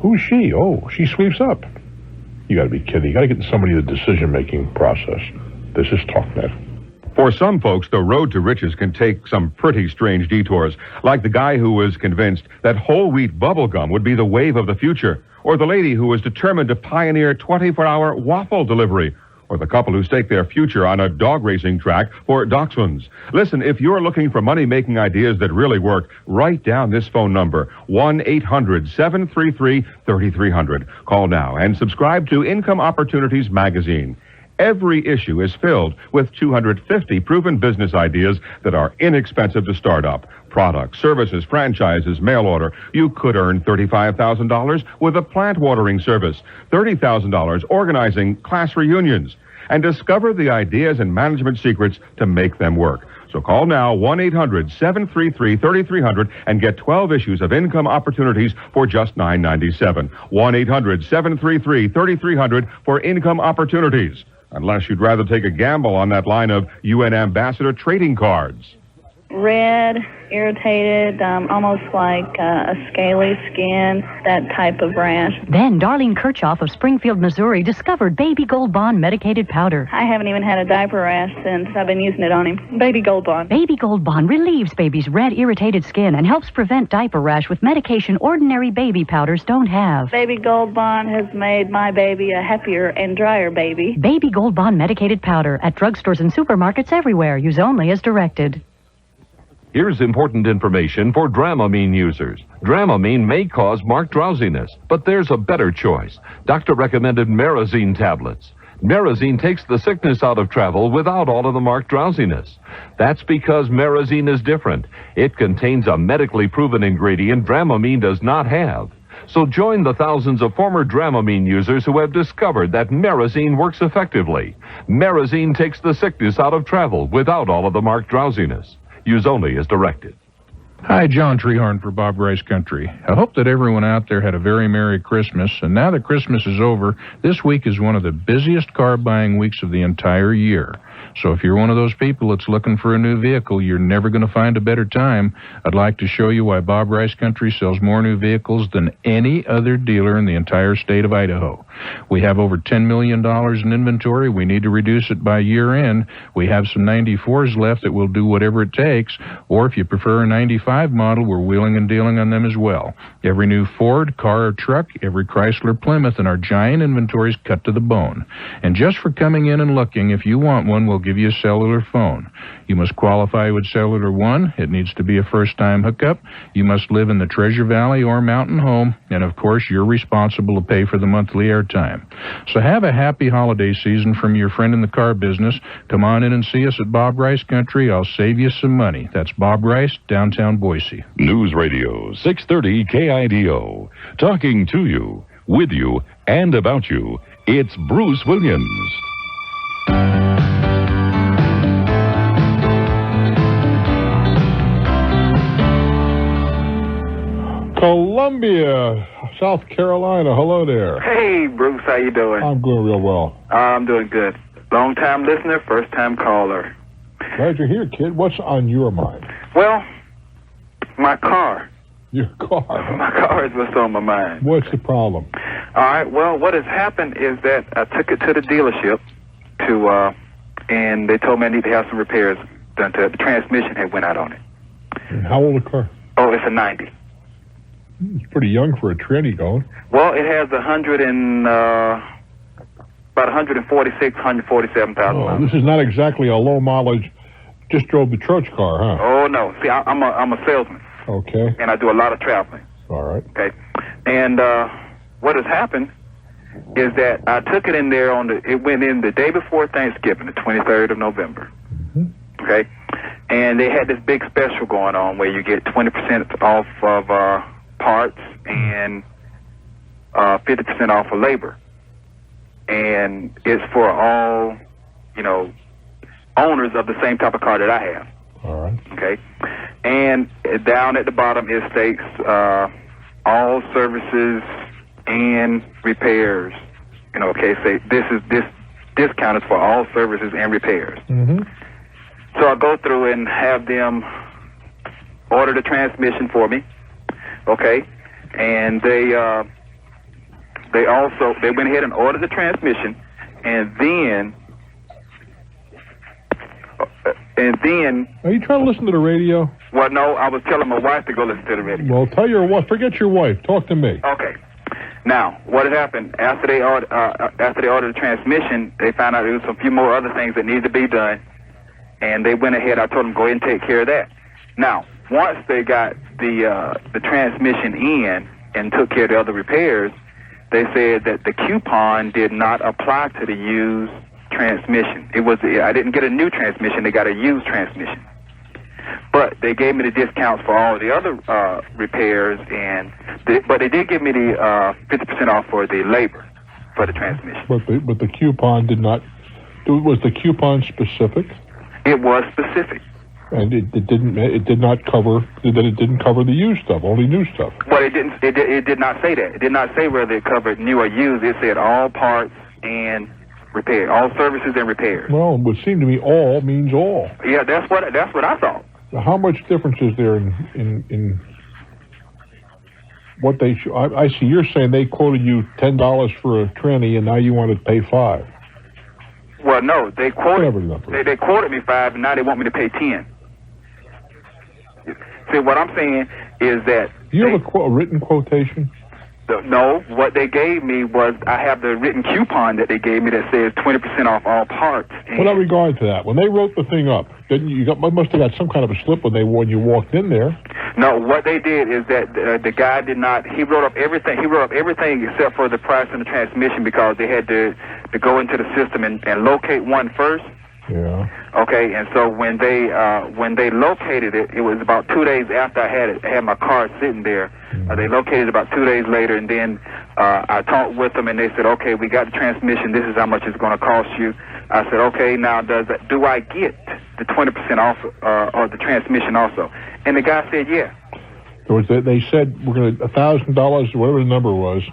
Who's she? Oh, she sweeps up. You got to be kidding. You got to get somebody in the decision-making process. This is Talknet. For some folks, the road to riches can take some pretty strange detours, like the guy who was convinced that whole wheat bubble gum would be the wave of the future, or the lady who was determined to pioneer 24-hour waffle delivery, or the couple who stake their future on a dog racing track for dachshunds. Listen, if you're looking for money-making ideas that really work, write down this phone number, 1-800-733-3300. Call now and subscribe to Income Opportunities magazine. Every issue is filled with 250 proven business ideas that are inexpensive to start up. Products, services, franchises, mail order. You could earn $35,000 with a plant watering service, $30,000 organizing class reunions, and discover the ideas and management secrets to make them work. So call now, 1-800-733-3300, and get 12 issues of Income Opportunities for just $9.97. 1-800-733-3300 for Income Opportunities. Unless you'd rather take a gamble on that line of UN Ambassador trading cards. Red, irritated, almost like a scaly skin, that type of rash. Then Darlene Kirchhoff of Springfield, Missouri, discovered Baby Gold Bond medicated powder. I haven't even had a diaper rash since I've been using it on him. Baby Gold Bond. Baby Gold Bond relieves baby's red, irritated skin and helps prevent diaper rash with medication ordinary baby powders don't have. Baby Gold Bond has made my baby a happier and drier baby. Baby Gold Bond medicated powder at drugstores and supermarkets everywhere. Use only as directed. Here's important information for Dramamine users. Dramamine may cause marked drowsiness, but there's a better choice. Doctor recommended Marazine tablets. Marazine takes the sickness out of travel without all of the marked drowsiness. That's because Marazine is different. It contains a medically proven ingredient Dramamine does not have. So join the thousands of former Dramamine users who have discovered that Marazine works effectively. Marazine takes the sickness out of travel without all of the marked drowsiness. Use only as directed. Hi, John Treehorn for Bob Rice Country. I hope that everyone out there had a very Merry Christmas, and now that Christmas is over, this week is one of the busiest car buying weeks of the entire year. So if you're one of those people that's looking for a new vehicle, you're never going to find a better time. I'd like to show you why Bob Rice Country sells more new vehicles than any other dealer in the entire state of Idaho. We have over $10 million in inventory. We need to reduce it by year end. We have some 94s left that will do whatever it takes, or if you prefer a 95 model, we're wheeling and dealing on them as well. Every new Ford, car, or truck, every Chrysler, Plymouth, and our giant inventory is cut to the bone. And just for coming in and looking, if you want one, we'll give you a cellular phone. You must qualify with Cellular One. It needs to be a first-time hookup. You must live in the Treasure Valley or Mountain Home, and of course, you're responsible to pay for the monthly airtime. So have a happy holiday season from your friend in the car business. Come on in and see us at Bob Rice Country. I'll save you some money. That's Bob Rice, downtown Boise. News Radio 630 KIDO. Talking to you, with you, and about you. It's Bruce Williams. Columbia, South Carolina. Hello there. Hey, Bruce, how you doing? I'm doing real well. I'm doing good. Long-time listener, first-time caller. Glad you're here, kid. What's on your mind? Well, my car. Your car? My car is what's on my mind. What's the problem? All right, well, what has happened is that I took it to the dealership and they told me I need to have some repairs done to it. The transmission had went out on it. And how old a car? Oh, it's a 90. It's pretty young for a tranny going. Well, it has about 146, 147,000 miles. This is not exactly a low mileage, just drove the church car, huh? Oh, no. See, I'm a salesman. Okay. And I do a lot of traveling. All right. Okay. And what has happened is that I took it in there it went in the day before Thanksgiving, the 23rd of November. Mm-hmm. Okay. And they had this big special going on where you get 20% off of parts and 50% off of labor. And it's for all, owners of the same type of car that I have. All right. Okay. And down at the bottom it states all services and repairs. Okay, say this discount is for all services and repairs. Mm-hmm. So I go through and have them order the transmission for me. Okay. And they went ahead and ordered the transmission, and then Are you trying to listen to the radio? Well, no, I was telling my wife to go listen to the radio. Well, tell your wife. Forget your wife. Talk to me. Okay. Now, what had happened after they ordered the transmission? They found out there was a few more other things that needed to be done, and they went ahead. I told them go ahead and take care of that. Now, once they got the transmission in and took care of the other repairs, they said that the coupon did not apply to the used transmission. I didn't get a new transmission. They got a used transmission. But they gave me the discounts for all the other repairs, but they did give me the 50% off for the labor for the transmission. But the coupon did not. Was the coupon specific? It was specific. And it did not cover the used stuff, only new stuff. Well, it did not say that. It did not say whether it covered new or used. It said all parts and repair, all services and repairs. Well, it would seem to me all means all. Yeah, that's what I thought. How much difference is there in what they? I see you're saying they quoted you $10 for a tranny, and now you want to pay $5. Well, no, they quoted me $5, and now they want me to pay $10. See, what I'm saying is that... Do you have a written quotation? No, what they gave me was, I have the written coupon that they gave me that says 20% off all parts. Without regard to that, when they wrote the thing up, must have got some kind of a slip when you walked in there. No, what they did is that the guy did not. He wrote up everything. He wrote up everything except for the price and the transmission, because they had to go into the system and locate one first. Yeah. Okay, and so when they located it, it was about 2 days after I had my car sitting there. They located it about 2 days later, and then I talked with them, and they said, okay, we got the transmission. This is how much it's going to cost you. I said, okay, now do I get the 20% off or the transmission also? And the guy said, yeah. They said we're going to $1,000, whatever the number was,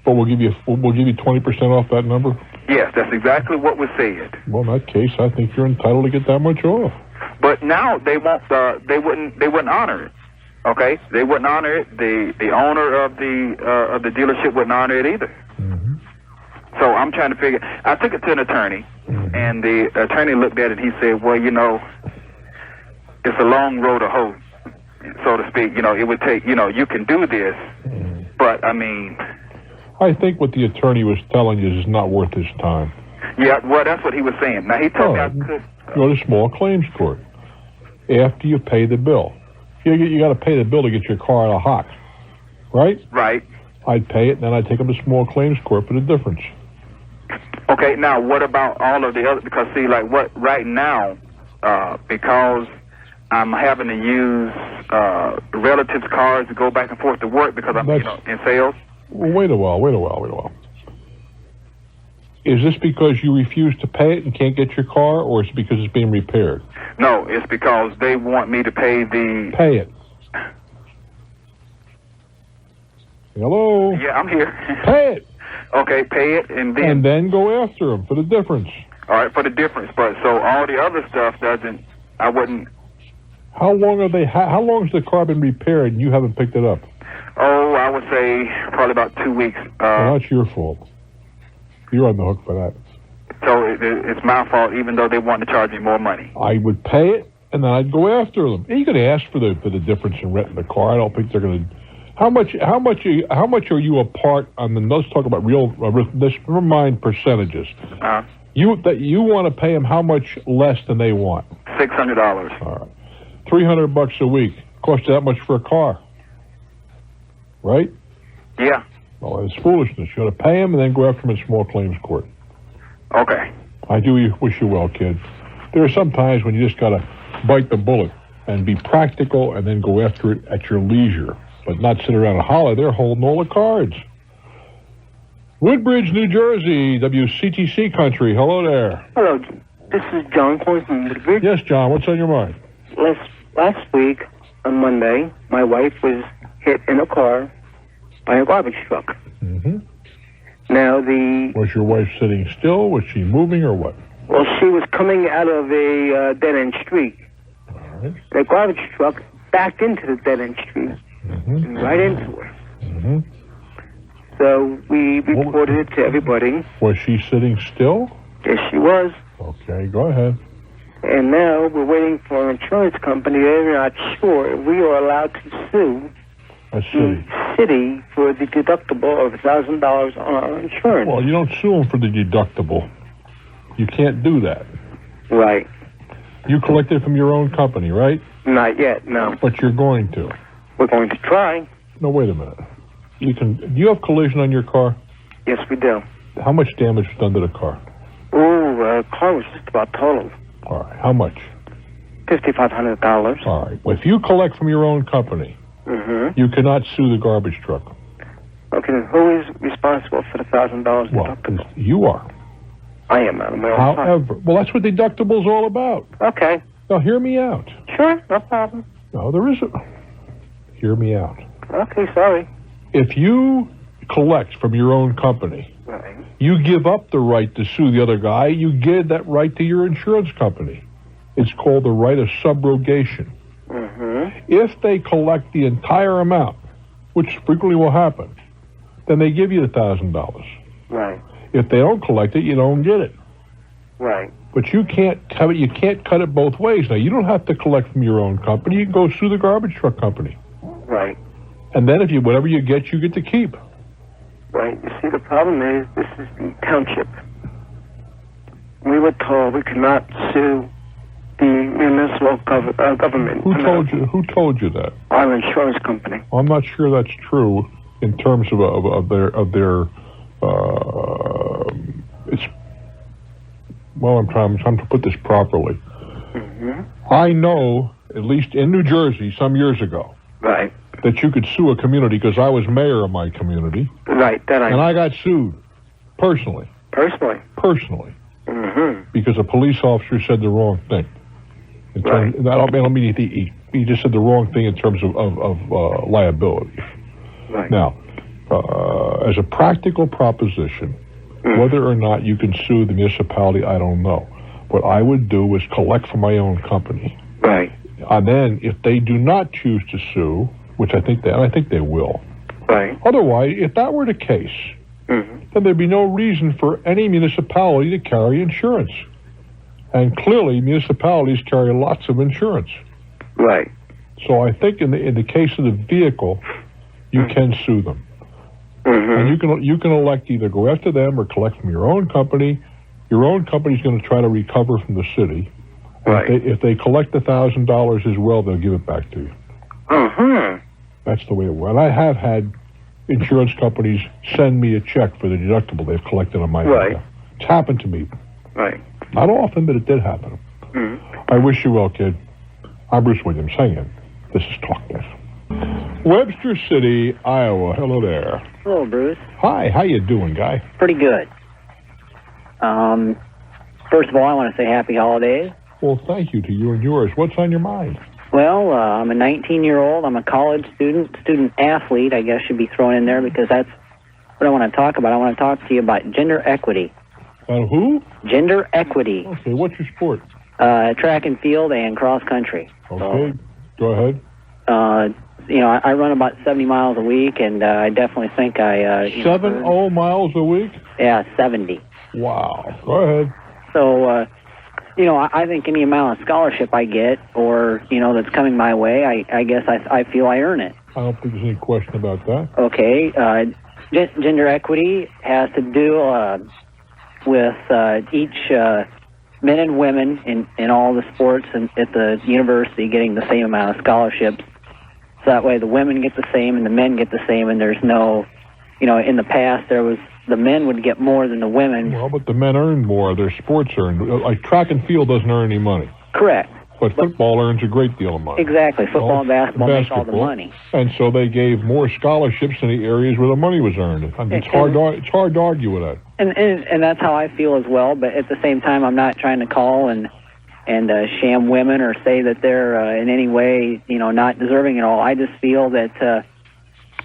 but we'll give you 20% off that number. Yes, that's exactly what was said. Well, in that case, I think you're entitled to get that much off. But now they won't. They wouldn't honor it. Okay, they wouldn't honor it. The owner of the dealership wouldn't honor it either. Mm-hmm. So I'm trying to figure. I took it to an attorney, and the attorney looked at it. And he said, "Well, it's a long road to hoe, so to speak. It would take. You can do this, but I mean." I think what the attorney was telling you is not worth his time. Yeah, well, that's what he was saying. Now, he told me I could... Go to small claims court after you pay the bill. You got to pay the bill to get your car out of hock, right? Right. I'd pay it, and then I'd take them to small claims court for the difference. Okay, now, what about all of the other... Because, see, right now, because I'm having to use relatives' cars to go back and forth to work because I'm in sales... Well, wait a while. Is this because you refuse to pay it and can't get your car, or is it because it's being repaired? No, it's because they want me to pay the... Pay it. Hello? Yeah, I'm here. Pay it. Okay, pay it, and then... And then go after them for the difference. All right, for the difference, but so all the other stuff I wouldn't... How long has the car been repaired and you haven't picked it up? Oh, I would say probably about 2 weeks. Well, that's your fault. You're on the hook for that. So it's my fault, even though they want to charge me more money. I would pay it, and then I'd go after them. And you could ask for the difference in renting the car. I don't think they're going to How much are you apart on the? Let's talk about real. Never mind percentages. You want to pay them how much less than they want? $600. All right, $300 a week. Cost you that much for a car, right? Yeah. Well, it's foolishness. You ought to pay them and then go after them in small claims court. Okay. I do wish you well, kid. There are some times when you just got to bite the bullet and be practical and then go after it at your leisure, but not sit around and holler. They're holding all the cards. Woodbridge, New Jersey, WCTC country. Hello there. Hello, this is John calling from Woodbridge. Yes, John, what's on your mind? Last week, on Monday, my wife was hit in a car by a garbage truck. Mm-hmm. Now, Was your wife sitting still? Was she moving or what? Well, she was coming out of a dead-end street. All right. The garbage truck backed into the dead-end street, and right into her. Mm-hmm. So we reported it to everybody. Was she sitting still? Yes, she was. Okay, go ahead. And now we're waiting for an insurance company. They're not sure if we are allowed to sue A city. the city for the deductible of $1,000 on our insurance. Well, you don't sue them for the deductible. You can't do that. Right. You collected from your own company, right? Not yet, no. But you're going to. We're going to try. No, wait a minute. Do you have collision on your car? Yes, we do. How much damage was done to the car? Oh, car was just about totaled. All right. How much? $5,500. All right. Well, if you collect from your own company, you cannot sue the garbage truck. Okay, who is responsible for the $1,000 deductible? Well, you are. I am, out of my own However, well, that's what deductible's all about. Okay. Now, hear me out. Sure, no problem. No, there isn't. Hear me out. Okay, sorry. If you collect from your own company, Right. you give up the right to sue the other guy. You give that right to your insurance company. It's called the right of subrogation. If they collect the entire amount, which frequently will happen, then they give you the $1,000. Right. If they don't collect it, you don't get it. Right. But you can't have it. You can't cut it both ways. Now, you don't have to collect from your own company. You can go sue the garbage truck company. Right. And then whatever you get to keep. Right. You see, the problem is this is the township. We were told we could not sue the municipal government. Who told you that? Our insurance company. I'm not sure that's true in terms of their. It's. Well, I'm trying to put this properly. I know, at least in New Jersey, some years ago, right, that you could sue a community because I was mayor of my community. Right. And I got sued personally. Personally. Because a police officer said the wrong thing. I don't mean he just said the wrong thing in terms of liability. Right. Now, as a practical proposition, whether or not you can sue the municipality, I don't know. What I would do is collect from my own company. Right. And then, if they do not choose to sue, which I think they will. Right. Otherwise, if that were the case, then there'd be no reason for any municipality to carry insurance. And clearly, municipalities carry lots of insurance. Right. So I think in the case of the vehicle, you can sue them. And you can elect either go after them or collect from your own company. Your own company's going to try to recover from the city. Right. If they collect $1,000 as well, they'll give it back to you. That's the way it works. And I have had insurance companies send me a check for the deductible they've collected on my behalf. It's happened to me. Right. Not often, but it did happen. I wish you well, kid. I'm Bruce Williams saying, this is Talknet. Webster City, Iowa. Hello there. Hello, Bruce. Hi, how you doing, guy? Pretty good. First of all, I want to say happy holidays. Well, thank you to you and yours. What's on your mind? Well, I'm a 19-year-old. I'm a college student athlete, I guess should be thrown in there because that's what I want to talk about. I want to talk to you about gender equity. Who? Gender equity. Okay, what's your sport? Track and field and cross country. Okay, go ahead. I run about 70 miles a week, and I definitely think I... 70 miles a week? Yeah, 70. Wow. Go ahead. So, I think any amount of scholarship I get or, that's coming my way, I guess I feel I earn it. I don't think there's any question about that. Okay. Gender equity has to do with each men and women in all the sports and at the university getting the same amount of scholarships. So that way the women get the same and the men get the same, and there's no, in the past the men would get more than the women. Well, but the men earn more. Their sports earn. Like track and field doesn't earn any money. Correct. But football earns a great deal of money. Exactly. Football and basketball make all the money. And so they gave more scholarships in the areas where the money was earned. I mean, it's hard to argue with that. And that's how I feel as well. But at the same time, I'm not trying to call and sham women or say that they're in any way, not deserving at all. I just feel that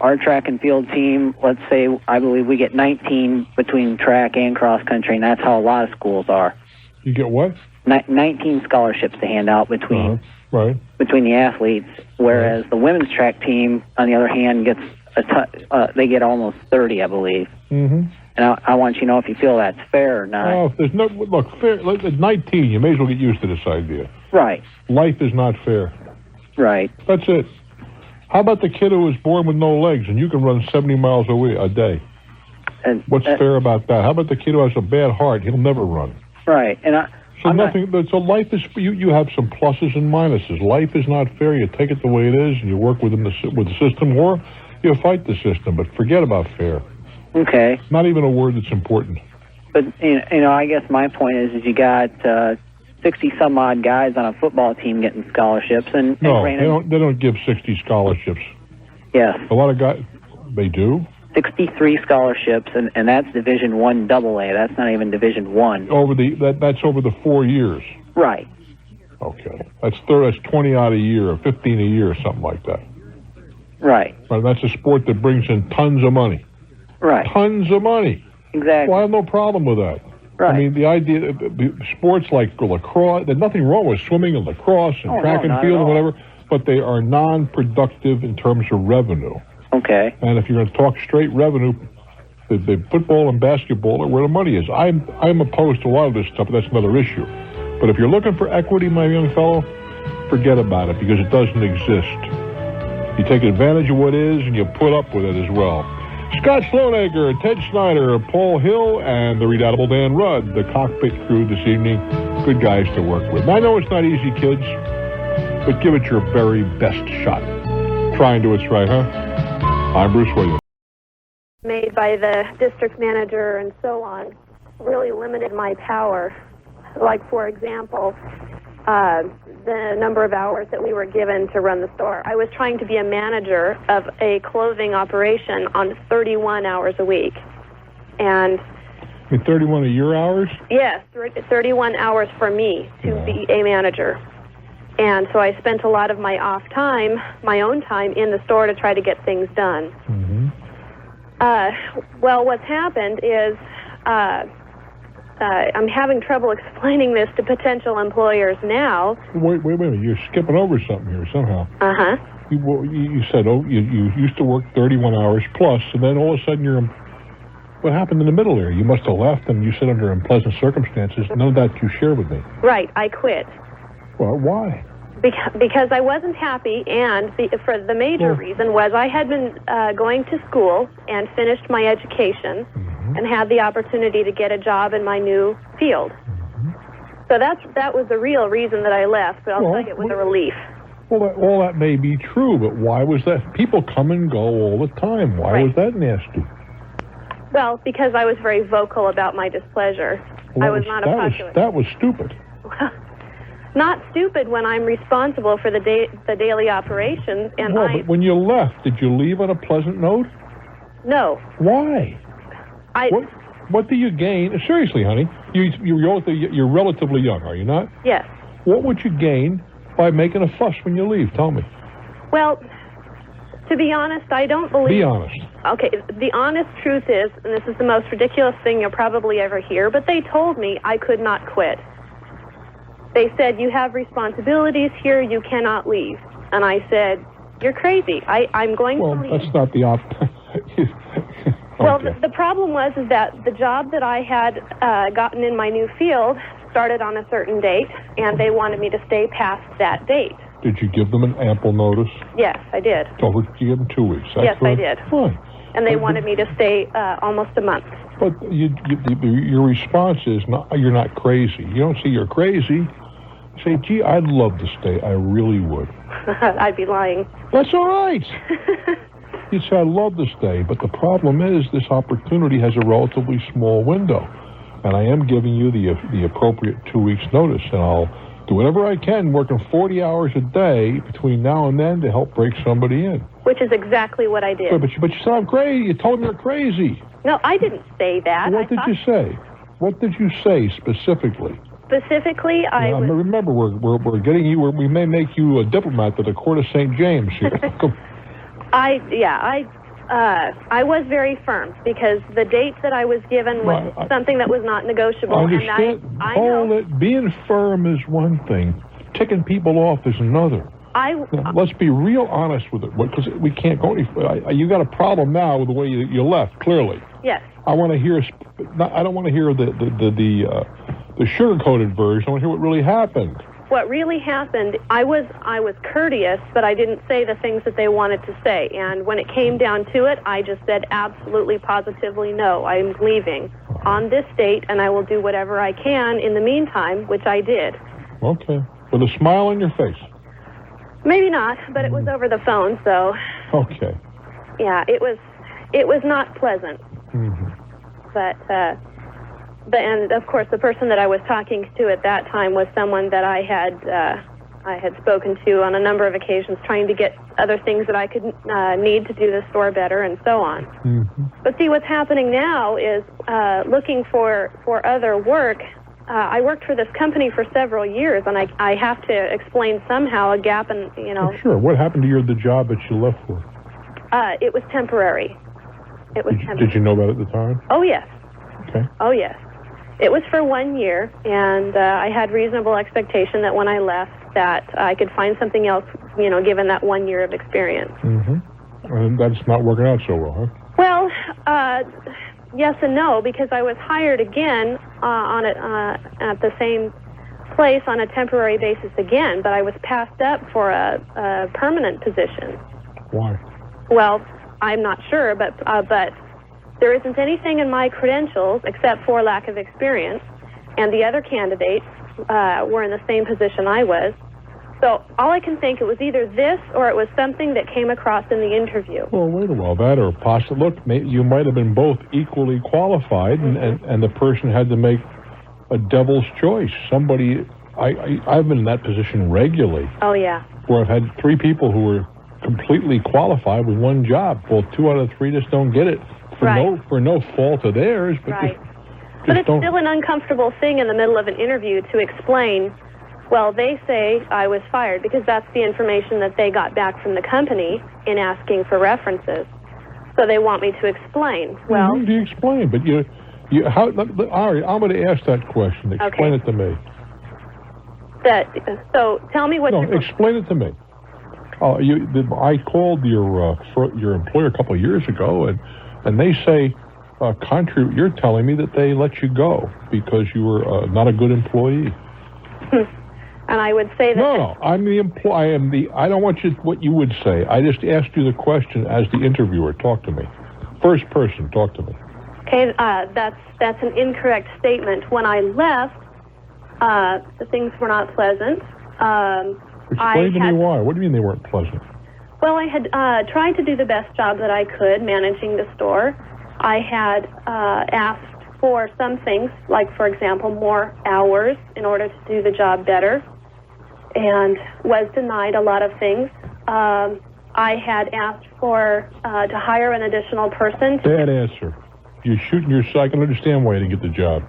our track and field team, let's say, I believe we get 19 between track and cross country, and that's how a lot of schools are. You get what? 19 scholarships to hand out between the athletes, whereas the women's track team, on the other hand, gets they get almost 30, I believe. Mm-hmm. And I want you to know if you feel that's fair or not. Oh, if there's fair. At 19, you may as well get used to this idea. Right. Life is not fair. Right. That's it. How about the kid who was born with no legs and you can run 70 miles a day? And what's fair about that? How about the kid who has a bad heart? He'll never run. Right. And So life is. You have some pluses and minuses. Life is not fair. You take it the way it is, and you work with the system, or you fight the system. But forget about fair. Okay. Not even a word that's important. But I guess my point is you got 60 some odd guys on a football team getting scholarships, and no, they don't give 60 scholarships. Yes. A lot of guys, they do. 63 scholarships, and that's Division I AA. That's not even Division I. That's over the 4 years. Right. Okay. That's 20 out a year, or 15 a year, or something like that. Right. Right. That's a sport that brings in tons of money. Right. Tons of money. Exactly. Well, I have no problem with that. Right. I mean, the idea, sports like lacrosse, there's nothing wrong with swimming and lacrosse and track and field and whatever, but they are non-productive in terms of revenue. Okay. And if you're going to talk straight revenue, the football and basketball are where the money is. I'm opposed to a lot of this stuff, but that's another issue. But if you're looking for equity, my young fellow, forget about it, because it doesn't exist. You take advantage of what is, and you put up with it as well. Scott Sloanacre, Ted Snyder, Paul Hill, and the redoubtable Dan Rudd, the cockpit crew this evening. Good guys to work with. And I know it's not easy, kids, but give it your very best shot. Try and do what's right, huh? I'm Bruce Williams. Made by the district manager and so on really limited my power. Like, for example, the number of hours that we were given to run the store. I was trying to be a manager of a clothing operation on 31 hours a week. And 31 a year hours? Yes, 31 hours for me to be a manager. And so I spent a lot of my off time, my own time, in the store to try to get things done. Mm-hmm. Well, what's happened is I'm having trouble explaining this to potential employers now. Wait a minute. You're skipping over something here somehow. Uh-huh. You said, you used to work 31 hours plus, and then all of a sudden what happened in the middle there? You must have left, and you said under unpleasant circumstances. None of that you share with me. Right, I quit. Well, why? Because I wasn't happy, and for the major reason was I had been going to school and finished my education and had the opportunity to get a job in my new field. So that was the real reason that I left, but I'll tell you it was a relief. Well, all that may be true, but why was that? People come and go all the time. Why was that nasty? Well, because I was very vocal about my displeasure. I was not a popular. That was stupid. Not stupid when I'm responsible for the daily operations, and but when you left, did you leave on a pleasant note? No. Why? What do you gain? Seriously, honey, you're relatively young, are you not? Yes. What would you gain by making a fuss when you leave? Tell me. Well, to be honest, I don't believe... Be honest. Okay, the honest truth is, and this is the most ridiculous thing you'll probably ever hear, but they told me I could not quit. They said, you have responsibilities here, you cannot leave. And I said, you're crazy. I'm going to leave. Well, that's not the Well, the problem was that the job that I had gotten in my new field started on a certain date, and they wanted me to stay past that date. Did you give them an ample notice? Yes, I did. Oh, you gave them 2 weeks. That's Yes, I good. did. Fine. And they wanted me to stay almost a month. But your response is, you're not crazy. You don't say you're crazy. You say, gee, I'd love to stay. I really would. I'd be lying. That's all right. You'd say, I'd love to stay. But the problem is this opportunity has a relatively small window. And I am giving you the appropriate 2 weeks notice. And I'll do whatever I can, working 40 hours a day between now and then to help break somebody in. Which is exactly what I did. But you said I'm crazy. You told me you're crazy. No, I didn't say that. What did you say? What did you say specifically? Specifically, remember, we're getting you. We may make you a diplomat to the court of St. James here. I was very firm because the date that I was given was something that was not negotiable. I understand. And I know. Being firm is one thing. Ticking people off is another. Now, let's be real honest with it, because we can't go any further. You got a problem now with the way you left, clearly. Yes. I want to hear. I don't want to hear the sugar-coated version. I want to hear what really happened. What really happened, I was courteous, but I didn't say the things that they wanted to say. And when it came down to it, I just said absolutely, positively no. I'm leaving on this date, and I will do whatever I can in the meantime, which I did. Okay. With a smile on your face. Maybe not, but it was over the phone, so. Okay. Yeah, it was not pleasant. Mm-hmm. But and of course, the person that I was talking to at that time was someone that I had spoken to on a number of occasions, trying to get other things that I could need to do the store better, and so on. Mm-hmm. But see, what's happening now is looking for other work. I worked for this company for several years, and I have to explain somehow a gap in, Oh, sure. What happened to the job that you left for? It was temporary. It was temporary. Did you know that at the time? Oh, yes. Okay. Oh, yes. It was for 1 year, and I had reasonable expectation that when I left that I could find something else, given that 1 year of experience. Mm-hmm. And that's not working out so well, huh? Well, yes and no, because I was hired again at the same place on a temporary basis again, but I was passed up for a permanent position. Why? Well, I'm not sure, but there isn't anything in my credentials except for lack of experience, and the other candidates were in the same position I was. So all I can think, it was either this or it was something that came across in the interview. Well, wait a while. That or possibly, look, you might have been both equally qualified, and the person had to make a devil's choice. Somebody, I've been in that position regularly. Oh, yeah. Where I've had 3 people who were completely qualified with one job. Well, 2 out of 3 just don't get it for no fault of theirs. But but it's still an uncomfortable thing in the middle of an interview to explain. Well, they say I was fired because that's the information that they got back from the company in asking for references. So they want me to explain. Well, do you explain? But all right, I'm going to ask that question. Explain it to me. So tell me what. Explain it to me. I called your employer a couple of years ago, and they say, contrary, you're telling me that they let you go because you were not a good employee. And I would say that. No, I'm the employee. I don't want what you would say. I just asked you the question as the interviewer. Talk to me. First person, talk to me. Okay, that's an incorrect statement. When I left, the things were not pleasant. Explain to me why. What do you mean they weren't pleasant? Well, I had tried to do the best job that I could managing the store. I had asked for some things, like, for example, more hours in order to do the job better, and was denied a lot of things. I had asked for to hire an additional person. Bad answer. You're shooting yourself. I can understand why you didn't get the job.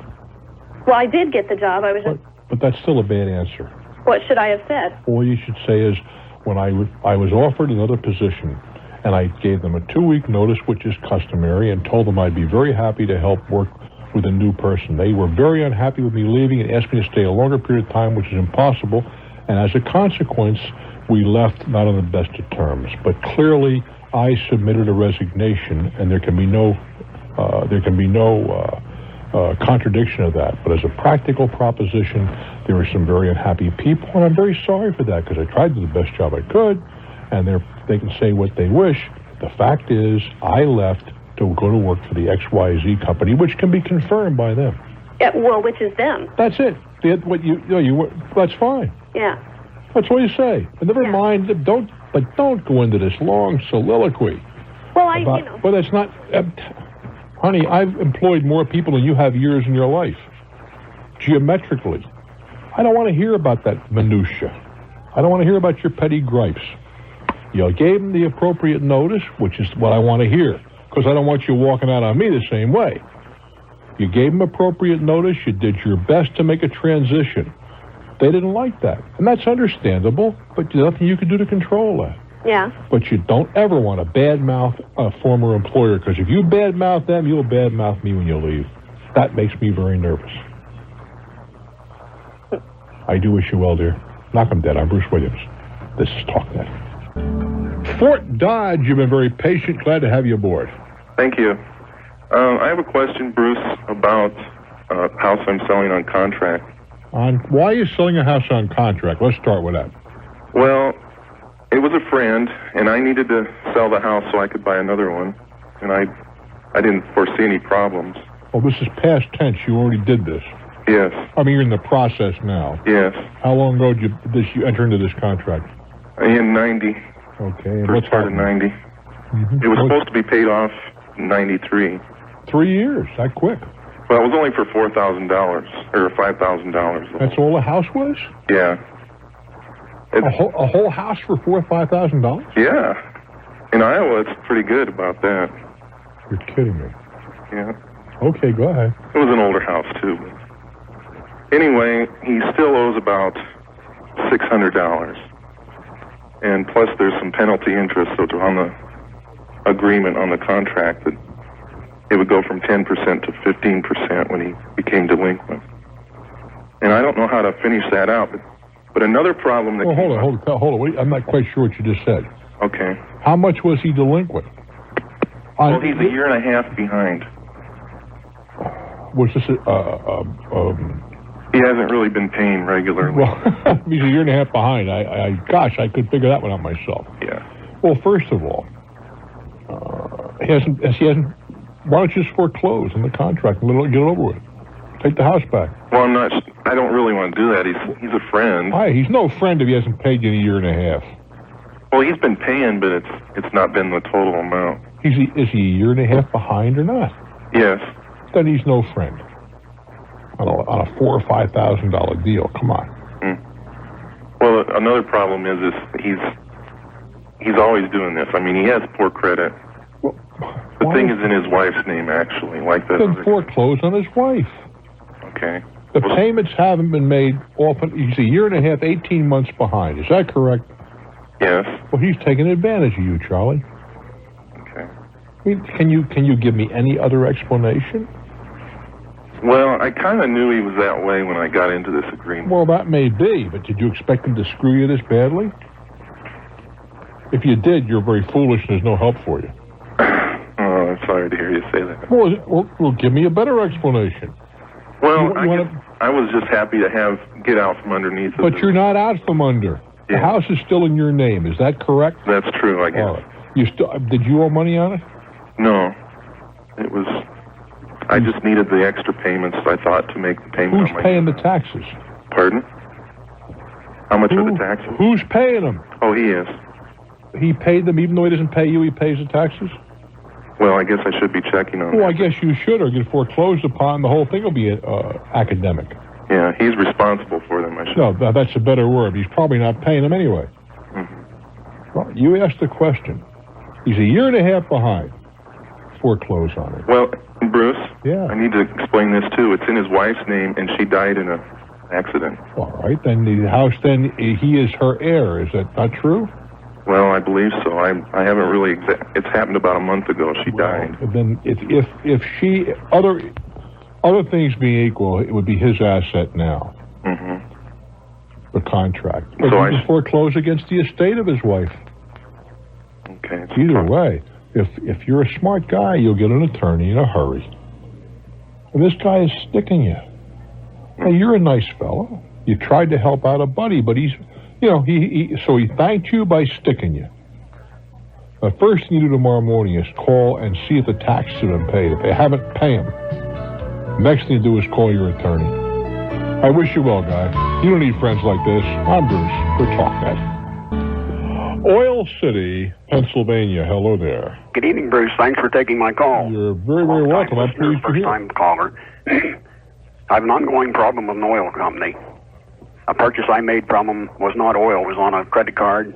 Well, I did get the job. I was just... But that's still a bad answer. What should I have said? All you should say is, when I was offered another position, and I gave them a 2-week notice, which is customary, and told them I'd be very happy to help work with a new person. They were very unhappy with me leaving and asked me to stay a longer period of time, which is impossible. And as a consequence, we left not on the best of terms. But clearly, I submitted a resignation, and there can be no contradiction of that. But as a practical proposition, there are some very unhappy people, and I'm very sorry for that because I tried to do the best job I could, and they can say what they wish. The fact is, I left to go to work for the XYZ company, which can be confirmed by them. Yeah, well, which is them. That's it. That's fine. Yeah. That's what you say. And never mind. Don't go into this long soliloquy. Well, But that's not. Honey, I've employed more people than you have years in your life. Geometrically. I don't want to hear about that minutia. I don't want to hear about your petty gripes. You gave them the appropriate notice, which is what I want to hear, because I don't want you walking out on me the same way. You gave them appropriate notice. You did your best to make a transition. They didn't like that, and that's understandable, but there's nothing you can do to control that. Yeah. But you don't ever want to badmouth a former employer, because if you badmouth them, you'll badmouth me when you leave. That makes me very nervous. I do wish you well, dear. Knock 'em dead. I'm Bruce Williams. This is Talknet. Fort Dodge, you've been very patient. Glad to have you aboard. Thank you. I have a question, Bruce, about a house I'm selling on contract. Why are you selling a house on contract? Let's start with that. Well, it was a friend, and I needed to sell the house so I could buy another one, and I didn't foresee any problems. Well, this is past tense. You already did this. Yes. I mean, you're in the process now. Yes. How long ago did you enter into this contract? In 90. Okay. And First part of 90. Mm-hmm. It was supposed to be paid off in 93. 3 years? That quick? Well, it was only for $4,000 or $5,000. That's all the house was? Yeah. A whole house for $4,000 or $5,000? Yeah. In Iowa, it's pretty good about that. You're kidding me. Yeah. Okay, go ahead. It was an older house, too. Anyway, he still owes about $600. And plus there's some penalty interest so on the agreement on the contract that it would go from 10% to 15% when he became delinquent. And I don't know how to finish that out, but another problem that... Well, hold on. I'm not quite sure what you just said. Okay. How much was he delinquent? Well, he's a year and a half behind. Was this He hasn't really been paying regularly. Well, he's a year and a half behind. I could figure that one out myself. Yeah. Well, first of all, he hasn't. Why don't you just foreclose on the contract and get it over with? Take the house back. Well, I don't really want to do that. He's a friend. He's no friend if he hasn't paid you in a year and a half. Well, he's been paying, but it's not been the total amount. Is he a year and a half behind or not? Yes. Then he's no friend. On a $4,000 or $5,000 deal. Come on. Well, another problem is he's always doing this. I mean, he has poor credit. Well, the thing is in his wife's name, actually, like that. Then foreclose on his wife. Okay. The payments haven't been made often. He's a year and a half, 18 months behind. Is that correct? Yes. Well, he's taking advantage of you, Charlie. Okay. I mean, can you give me any other explanation? Well, I kind of knew he was that way when I got into this agreement. Well, that may be, but did you expect him to screw you this badly? If you did, you're very foolish and there's no help for you. Oh, I'm sorry to hear you say that. Well, give me a better explanation. Well, I was just happy to get out from underneath it. But you're not out from under. Yeah. The house is still in your name. Is that correct? That's true, I guess. All right. Did you owe money on it? No. It was... I just needed the extra payments, I thought, to make the payment. Who's paying the taxes? Pardon? How much are the taxes? Who's paying them? Oh, he is. He paid them even though he doesn't pay you, he pays the taxes? Well, I guess I should be checking on that. Well, I guess you should, or get foreclosed upon. The whole thing will be academic. Yeah, he's responsible for them, I should. No, that's a better word. He's probably not paying them anyway. Mm-hmm. Well, you asked the question. He's a year and a half behind. Foreclose on it. Well, Bruce, yeah. I need to explain this too. It's in his wife's name, and she died in an accident. All right, then the house, then he is her heir. Is that not true? Well, I believe so. I haven't really. It's happened about a month ago. She died. Then if she other things being equal, it would be his asset now. Mm-hmm. The contract. But so you can foreclose against the estate of his wife. Okay. Either way. If you're a smart guy, you'll get an attorney in a hurry. And this guy is sticking you. Hey, you're a nice fellow. You tried to help out a buddy, but he's, so he thanked you by sticking you. The first thing you do tomorrow morning is call and see if the taxes have been paid. If they haven't, pay them. Next thing you do is call your attorney. I wish you well, guy. You don't need friends like this. I'm Bruce for Talknet. Oil City, Pennsylvania. Hello there. Good evening, Bruce. Thanks for taking my call. You're very, very welcome. I'm pleased to hear. First-time caller. I have an ongoing problem with an oil company. A purchase I made from them was not oil. It was on a credit card,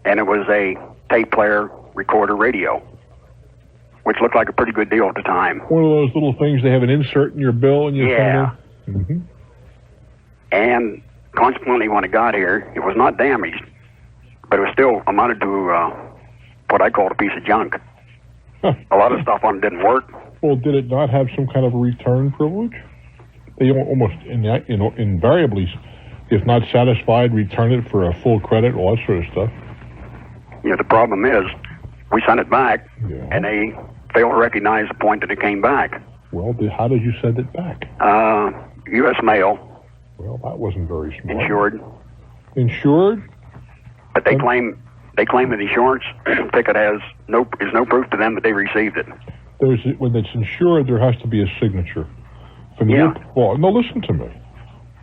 and it was a tape player, recorder, radio, which looked like a pretty good deal at the time. One of those little things they have an insert in your bill and you Yeah. Mm-hmm. And consequently, when it got here, it was not damaged, but it was still amounted to what I called a piece of junk. Huh. A lot of stuff on it didn't work. Well, did it not have some kind of a return privilege? They almost invariably, if not satisfied, return it for a full credit, all that sort of stuff. Yeah, the problem is, we sent it back, and they failed to recognize the point that it came back. Well, how did you send it back? U.S. mail. Well, that wasn't very smart. Insured. Insured? But they claim that the insurance ticket is no proof to them that they received it. When it's insured, there has to be a signature. Well, no, listen to me.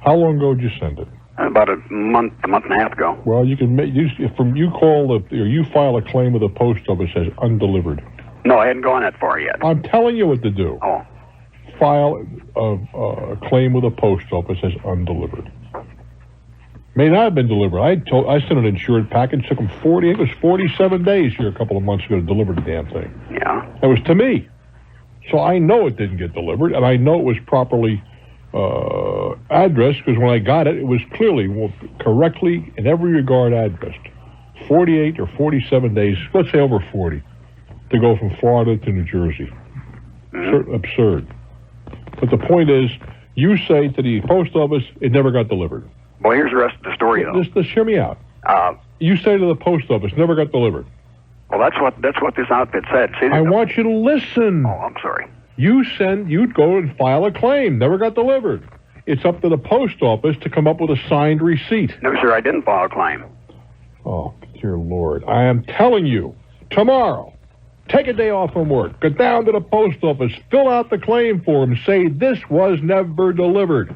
How long ago did you send it? About a month and a half ago. Well, you can make you file a claim with the post office as undelivered. No, I hadn't gone that far yet. I'm telling you what to do. Oh. File a claim with the post office as undelivered. May not have been delivered. I sent an insured package. Took them 47 days here a couple of months ago to deliver the damn thing. Yeah. That was to me. So I know it didn't get delivered, and I know it was properly addressed, because when I got it, it was clearly, correctly, in every regard, addressed. 48 or 47 days, let's say over 40, to go from Florida to New Jersey. Absurd. But the point is, you say to the post office, it never got delivered. Well, here's the rest of the story, though. Just hear me out. You say to the post office, never got delivered. Well, that's what this outfit said. See, I want you to listen. Oh, I'm sorry. You'd go and file a claim. Never got delivered. It's up to the post office to come up with a signed receipt. No, sir, I didn't file a claim. Oh, dear Lord. I am telling you, tomorrow, take a day off from work, go down to the post office, fill out the claim form, say this was never delivered.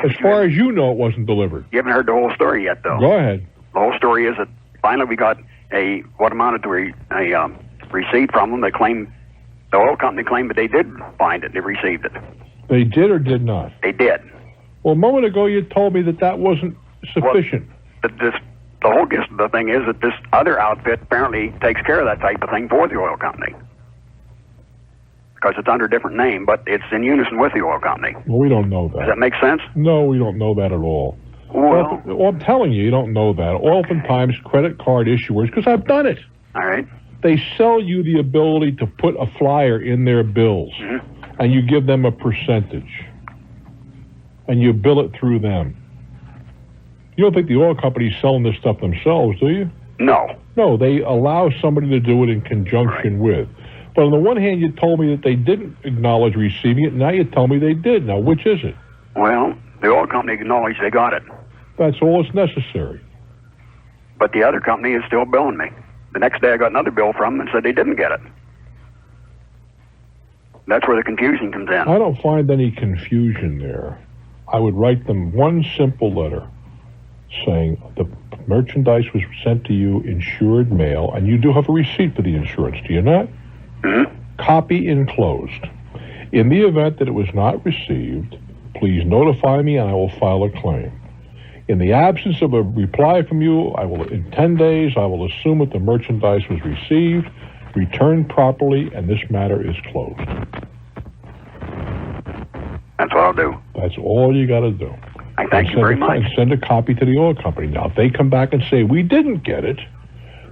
As far as you know, it wasn't delivered. You haven't heard the whole story yet, though. Go ahead. The whole story is that finally we got what amounted to a receipt from them. They claimed, the oil company claimed that they did find it. They received it. They did or did not? They did. Well, a moment ago you told me that wasn't sufficient. Well, the whole gist of the thing is that this other outfit apparently takes care of that type of thing for the oil company. Because it's under a different name, but it's in unison with the oil company. Well, we don't know that. Does that make sense? No, we don't know that at all. Well, I'm telling you don't know that. Oftentimes, credit card issuers, because I've done it. All right. They sell you the ability to put a flyer in their bills, and you give them a percentage, and you bill it through them. You don't think the oil company's selling this stuff themselves, do you? No. No, they allow somebody to do it in conjunction with. But on the one hand, you told me that they didn't acknowledge receiving it. Now you tell me they did. Now, which is it? Well, the oil company acknowledged they got it. That's all that's necessary. But the other company is still billing me. The next day I got another bill from them and said they didn't get it. That's where the confusion comes in. I don't find any confusion there. I would write them one simple letter saying the merchandise was sent to you insured mail, and you do have a receipt for the insurance, do you not? Copy enclosed. In the event that it was not received, please notify me and I will file a claim. In the absence of a reply from you, in 10 days, I will assume that the merchandise was received, returned properly, and this matter is closed. That's what I'll do. That's all you got to do. I thank you very much. And send a copy to the oil company. Now, if they come back and say, we didn't get it,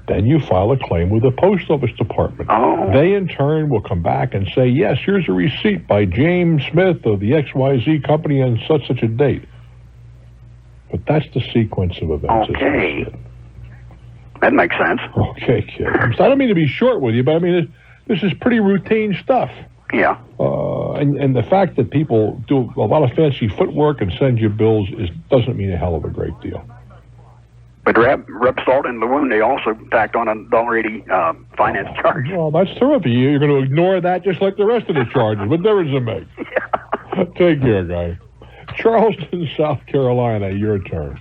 then you file a claim with the post office department. Oh. They, in turn, will come back and say, yes, here's a receipt by James Smith of the XYZ company on such a date. But that's the sequence of events. Okay. That makes sense. Okay, kid. I don't mean to be short with you, but I mean, this is pretty routine stuff. Yeah. And the fact that people do a lot of fancy footwork and send you bills doesn't mean a hell of a great deal. But rub salt in the wound, they also tacked on an already finance charge. Well, that's terrific. You're going to ignore that just like the rest of the charges. What difference does it make? Yeah. Take care, guys. Charleston, South Carolina, your turn.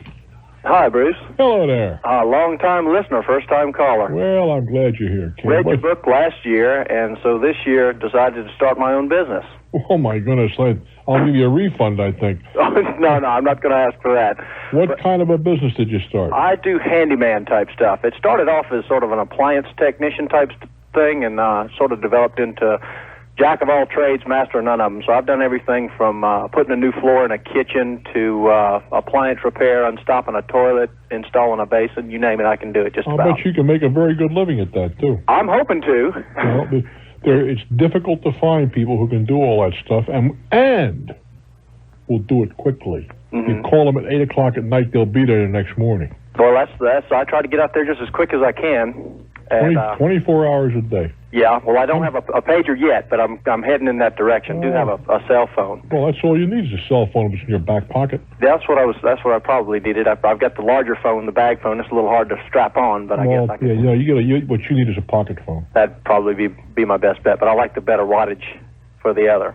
Hi, Bruce. Hello there. Long-time listener, first-time caller. Well, I'm glad you're here, Ken. Read your book last year, and so this year decided to start my own business. Oh, my goodness. I'll give you a refund, I think. No, I'm not going to ask for that. What kind of a business did you start? I do handyman-type stuff. It started off as sort of an appliance technician-type thing and sort of developed into jack of all trades, master of none of them. So I've done everything from putting a new floor in a kitchen to appliance repair, unstopping a toilet, installing a basin, you name it, I can do it just about. I'll bet you can make a very good living at that, too. I'm hoping to. Well, it's difficult to find people who can do all that stuff and will do it quickly. Mm-hmm. You call them at 8 o'clock at night, they'll be there the next morning. Well, that's I try to get out there just as quick as I can. And, 24 hours a day. Yeah, well, I don't have a pager yet, but I'm heading in that direction. I do have a cell phone. Well, that's all you need is a cell phone that's in your back pocket. That's what I probably needed. I've got the larger phone, the bag phone. It's a little hard to strap on, but I guess I can. Yeah, what you need is a pocket phone. That'd probably be my best bet, but I like the better wattage for the other.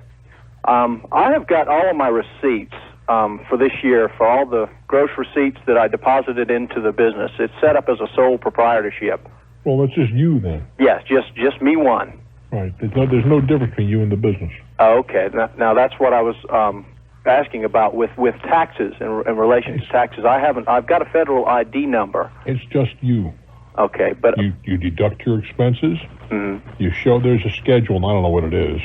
I have got all of my receipts for this year for all the gross receipts that I deposited into the business. It's set up as a sole proprietorship. Well, that's just you then. Yes, just me one. Right. There's no difference between you and the business. Oh, okay. Now that's what I was asking about with taxes in relation to taxes. I've got a federal ID number. It's just you. Okay, but you deduct your expenses. Mm-hmm. You show there's a schedule, and I don't know what it is.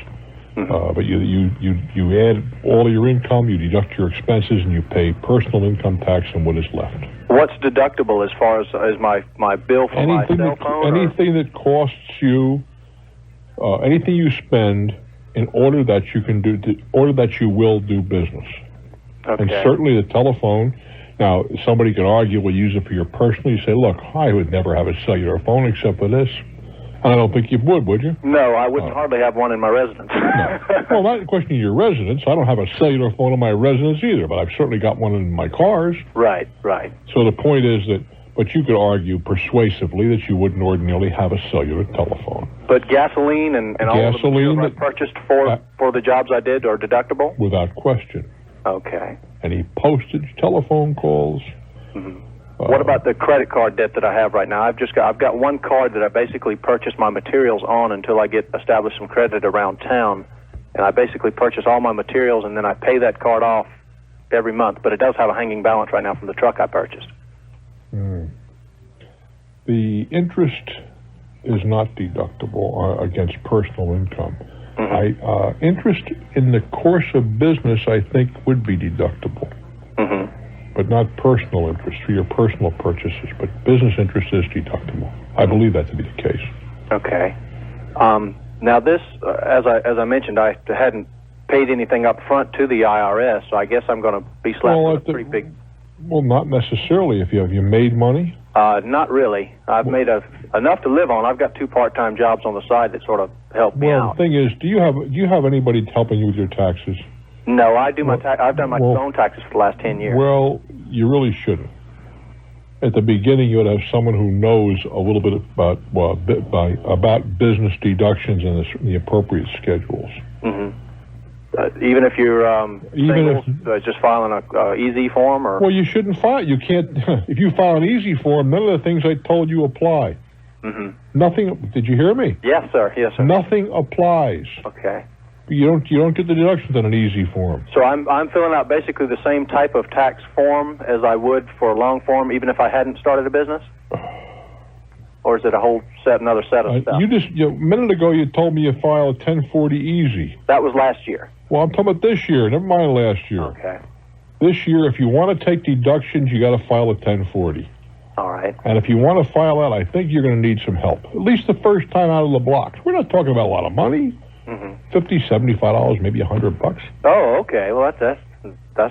Mm-hmm. But you add all of your income, you deduct your expenses, and you pay personal income tax on what is left. What's deductible as far as my bill for my cell phone? Anything that costs you, anything you spend in order that you will do business. Okay. And certainly the telephone. Now, somebody could argue, we'll use it for your personal. You say, look, I would never have a cellular phone except for this. And I don't think you would you? No, I wouldn't hardly have one in my residence. No. Well, not questioning your residence. I don't have a cellular phone in my residence either, but I've certainly got one in my cars. Right. So the point is but you could argue persuasively that you wouldn't ordinarily have a cellular telephone. But gasoline and all of the materials I purchased for the jobs I did are deductible? Without question. Okay. Any postage, telephone calls. Mm-hmm. What about the credit card debt that I have right now? I've got one card that I basically purchase my materials on until I get established some credit around town, and I basically purchase all my materials and then I pay that card off every month. But it does have a hanging balance right now from the truck I purchased. The interest is not deductible against personal income. Mm-hmm. Interest in the course of business, I think, would be deductible. Mm-hmm. But not personal interest for your personal purchases, but business interest is deductible. I believe that to be the case. Okay. Now this, as I mentioned, I hadn't paid anything up front to the IRS, so I guess I'm going to be slapped with a pretty big... Well, not necessarily. Have you made money? Not really. I've made enough to live on. I've got 2 part-time jobs on the side that sort of help me out. Well, the thing is, do you have anybody helping you with your taxes? No, I do I've done my own taxes for the last 10 years. Well, you really shouldn't. At the beginning, you would have someone who knows a little bit about business deductions and the appropriate schedules. Mm-hmm. Even if you're just filing a easy form, or well, you shouldn't file. You can't. If you file an easy form, none of the things I told you apply. Mm-hmm. Nothing. Did you hear me? Yes, sir. Yes, sir. Nothing applies. Okay. You don't get the deductions on an easy form. So I'm filling out basically the same type of tax form as I would for a long form, even if I hadn't started a business? Or is it another set of stuff? A minute ago you told me you file a 1040 easy. That was last year. Well, I'm talking about this year. Never mind last year. Okay. This year, if you want to take deductions, you got to file a 1040. All right. And if you want to file that, I think you're going to need some help. At least the first time out of the blocks. We're not talking about a lot of money. Mm-hmm. $50, $75, maybe $100. Oh, okay. Well, that's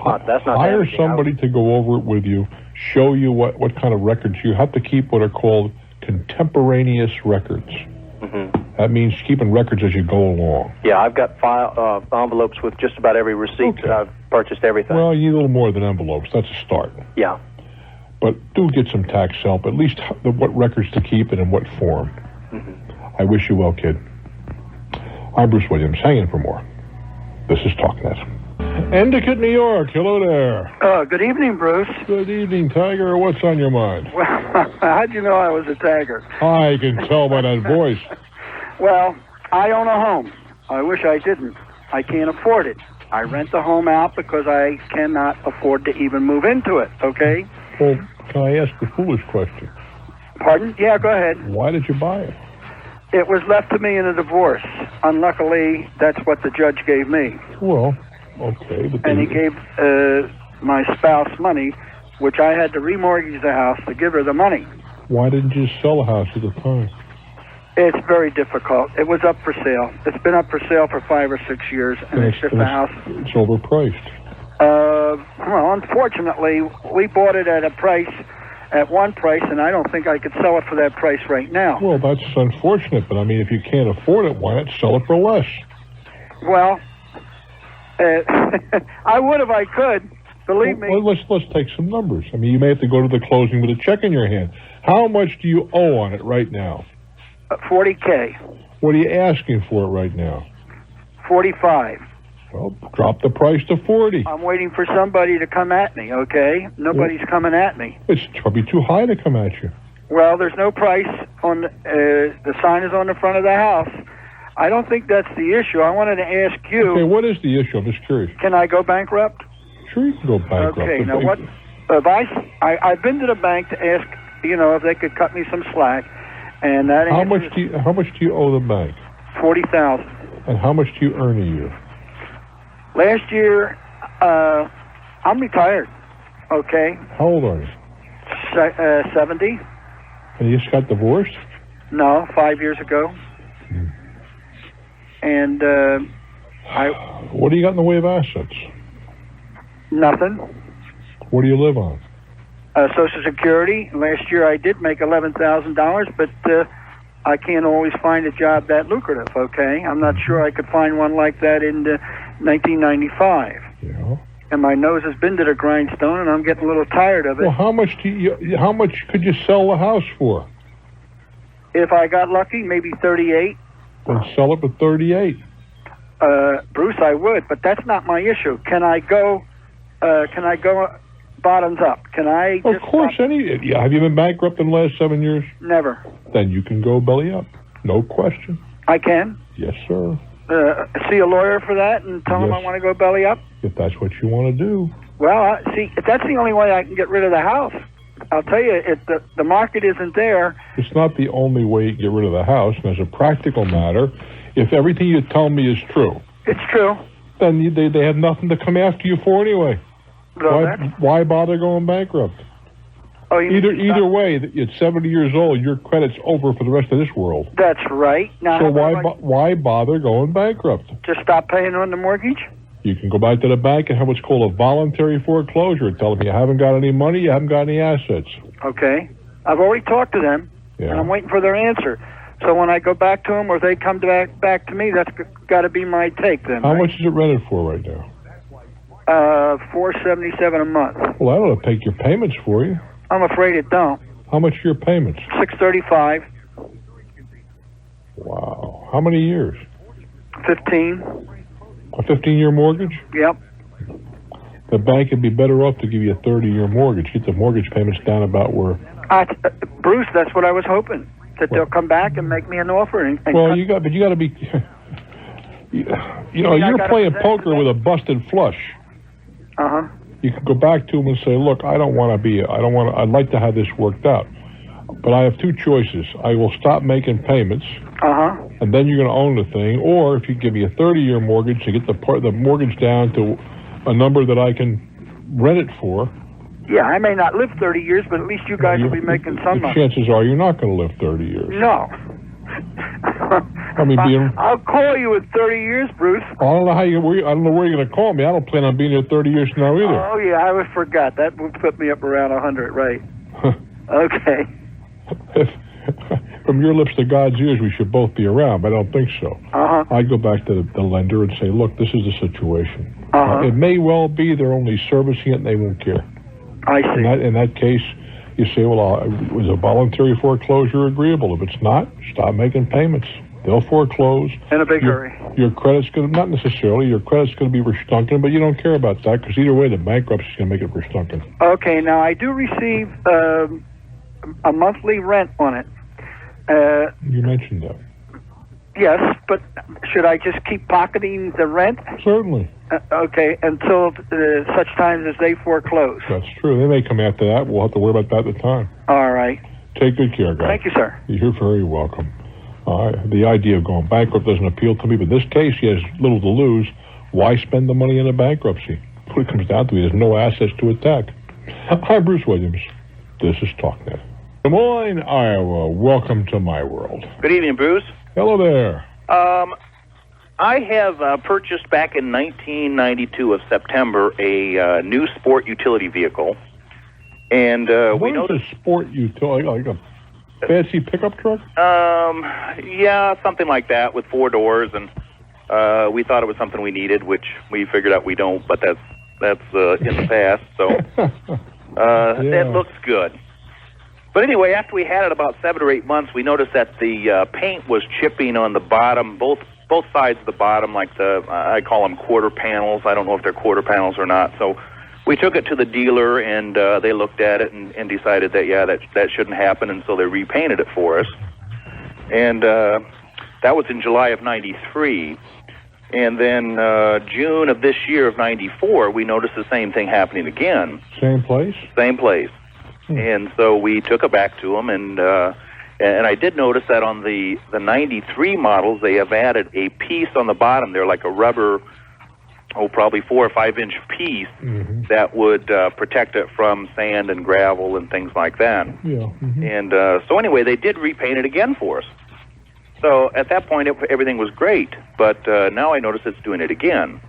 not. Hire somebody to go over it with you, show you what kind of records you have to keep. What are called contemporaneous records. Mm-hmm. Mm-hmm. That means keeping records as you go along. Yeah, I've got envelopes with just about every receipt. Okay. I've purchased everything. Well, you need a little more than envelopes. That's a start. Yeah. But do get some tax help, at least what records to keep and in what form. Mm-hmm. I wish you well, kid. I'm Bruce Williams. Hang in for more. This is Talknet. Endicott, New York. Hello there. Good evening, Bruce. Good evening, Tiger. What's on your mind? Well, how'd you know I was a Tiger? I can tell by that voice. Well, I own a home. I wish I didn't. I can't afford it. I rent the home out because I cannot afford to even move into it, okay? Well, can I ask a foolish question? Pardon? Yeah, go ahead. Why did you buy it? It was left to me in a divorce. Unluckily, that's what the judge gave me. Well, okay. But and he gave my spouse money, which I had to remortgage the house to give her the money. Why didn't you sell the house at the time? It's very difficult. It was up for sale. It's been up for sale for 5 or 6 years, and it's just a house. It's overpriced. Well, unfortunately, we bought it at one price, and I don't think I could sell it for that price right now. Well, that's unfortunate, but I mean, if you can't afford it, why not sell it for less? Well, I would if I could. Believe me. Well, let's take some numbers. I mean, you may have to go to the closing with a check in your hand. How much do you owe on it right now? $40K. What are you asking for it right now? $45. Well, drop the price to $40. I'm waiting for somebody to come at me, okay? Nobody's coming at me. It's probably too high to come at you. Well, there's no price on the sign is on the front of the house. I don't think that's the issue. I wanted to ask you. Okay, what is the issue? I'm just curious. Can I go bankrupt? Sure, you can go bankrupt. Okay, now what? I've been to the bank to ask, if they could cut me some slack, and that. How much do you owe the bank? $40,000. And how much do you earn a year? Last year, I'm retired. Okay. How old are you? 70. And you just got divorced? No, 5 years ago. And What do you got in the way of assets? Nothing. What do you live on? Social Security. Last year I did make $11,000, but I can't always find a job that lucrative, okay? I'm not sure I could find one like that in 1995. Yeah. And my nose has been to the grindstone, and I'm getting a little tired of it. Well, how much could you sell the house for? If I got lucky, maybe 38. Then sell it for 38. Bruce, I would, but that's not my issue. Can I go bottoms up? Can I? Of course, have you been bankrupt in the last 7 years? Never. Then you can go belly up. No question. I can? Yes, sir. See a lawyer for that and tell him I want to go belly up? If that's what you want to do. Well, see, if that's the only way I can get rid of the house. I'll tell you, if the market isn't there. It's not the only way you get rid of the house. And as a practical matter, if everything you tell me is true. It's true. Then they have nothing to come after you for anyway. Why bother going bankrupt? Oh, either way, at 70 years old, your credit's over for the rest of this world. That's right. Now, so why bother going bankrupt? Just stop paying on the mortgage? You can go back to the bank and have what's called a voluntary foreclosure. Tell them you haven't got any money, you haven't got any assets. Okay. I've already talked to them, and I'm waiting for their answer. So when I go back to them or they come back to me, that's got to be my take then. How much is it rented for right now? $477 a month. Well, that ought to take your payments for you. I'm afraid it don't. How much are your payments? $635. Wow. How many years? 15. A 15-year mortgage? Yep. The bank would be better off to give you a 30-year mortgage. Get the mortgage payments down about where... Bruce, that's what I was hoping. That they'll come back and make me an offer. Well, you got to be... you're playing poker with a busted flush. Uh-huh. You can go back to them and say, look, I'd like to have this worked out. But I have two choices. I will stop making payments. Uh-huh. And then you're going to own the thing. Or if you give me a 30-year mortgage to get the mortgage down to a number that I can rent it for. Yeah, I may not live 30 years, but at least you guys will be making some money. Chances are you're not going to live 30 years. No. I'll call you in 30 years, Bruce. I don't know I don't know where you're going to call me. I don't plan on being here 30 years from now either. Oh, yeah, I forgot. That would put me up around 100, right? Okay. from your lips to God's ears, we should both be around, but I don't think so. I'd go back to the lender and say, look, this is the situation. It may well be they're only servicing it and they won't care. I see. In that case, you say, well, was a voluntary foreclosure agreeable? If it's not, stop making payments. They'll foreclose. In a big hurry. Your credit's going to, not necessarily, your credit's going to be verstunken, but you don't care about that because either way, the bankruptcy's going to make it verstunken. Okay, now I do receive a monthly rent on it. You mentioned that. Yes, but should I just keep pocketing the rent? Certainly. Okay, until such times as they foreclose. That's true. They may come after that. We'll have to worry about that at the time. All right. Take good care, guys. Thank you, sir. You're very welcome. The idea of going bankrupt doesn't appeal to me, but in this case, he has little to lose. Why spend the money in a bankruptcy? What it comes down to, he has no assets to attack. I'm Bruce Williams. This is Talknet. Des Moines, Iowa. Welcome to my world. Good evening, Bruce. Hello there. I have purchased back in 1992 of September a new sport utility vehicle, and we noticed a sport utility, like a fancy pickup truck? Yeah, something like that with 4 doors, and we thought it was something we needed, which we figured out we don't, but that's in the past, so it looks good. But anyway, after we had it about 7 or 8 months, we noticed that the paint was chipping on the bottom, both sides of the bottom, like I call them quarter panels. I don't know if they're quarter panels or not. So we took it to the dealer, and they looked at it and decided that, yeah, that shouldn't happen, and so they repainted it for us. And that was in July of 93. And then June of this year of 94, we noticed the same thing happening again. Same place? Same place. And so we took it back to them, and I did notice that on the 93 models, they have added a piece on the bottom there, like a rubber, probably 4 or 5 inch piece that would protect it from sand and gravel and things like that. Yeah. And so anyway, they did repaint it again for us. So at that point, everything was great, but now I notice it's doing it again.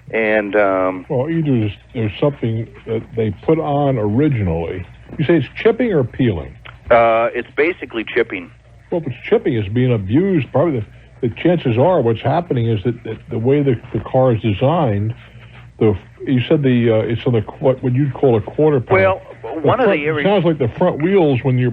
And well, either there's something that they put on originally. You say it's chipping or peeling? It's basically chipping. Well, if it's chipping, it's being abused. Probably the chances are what's happening is that the way the car is designed, you said it's on what you'd call a quarter panel. Well, one of the areas sounds like the front wheels when you're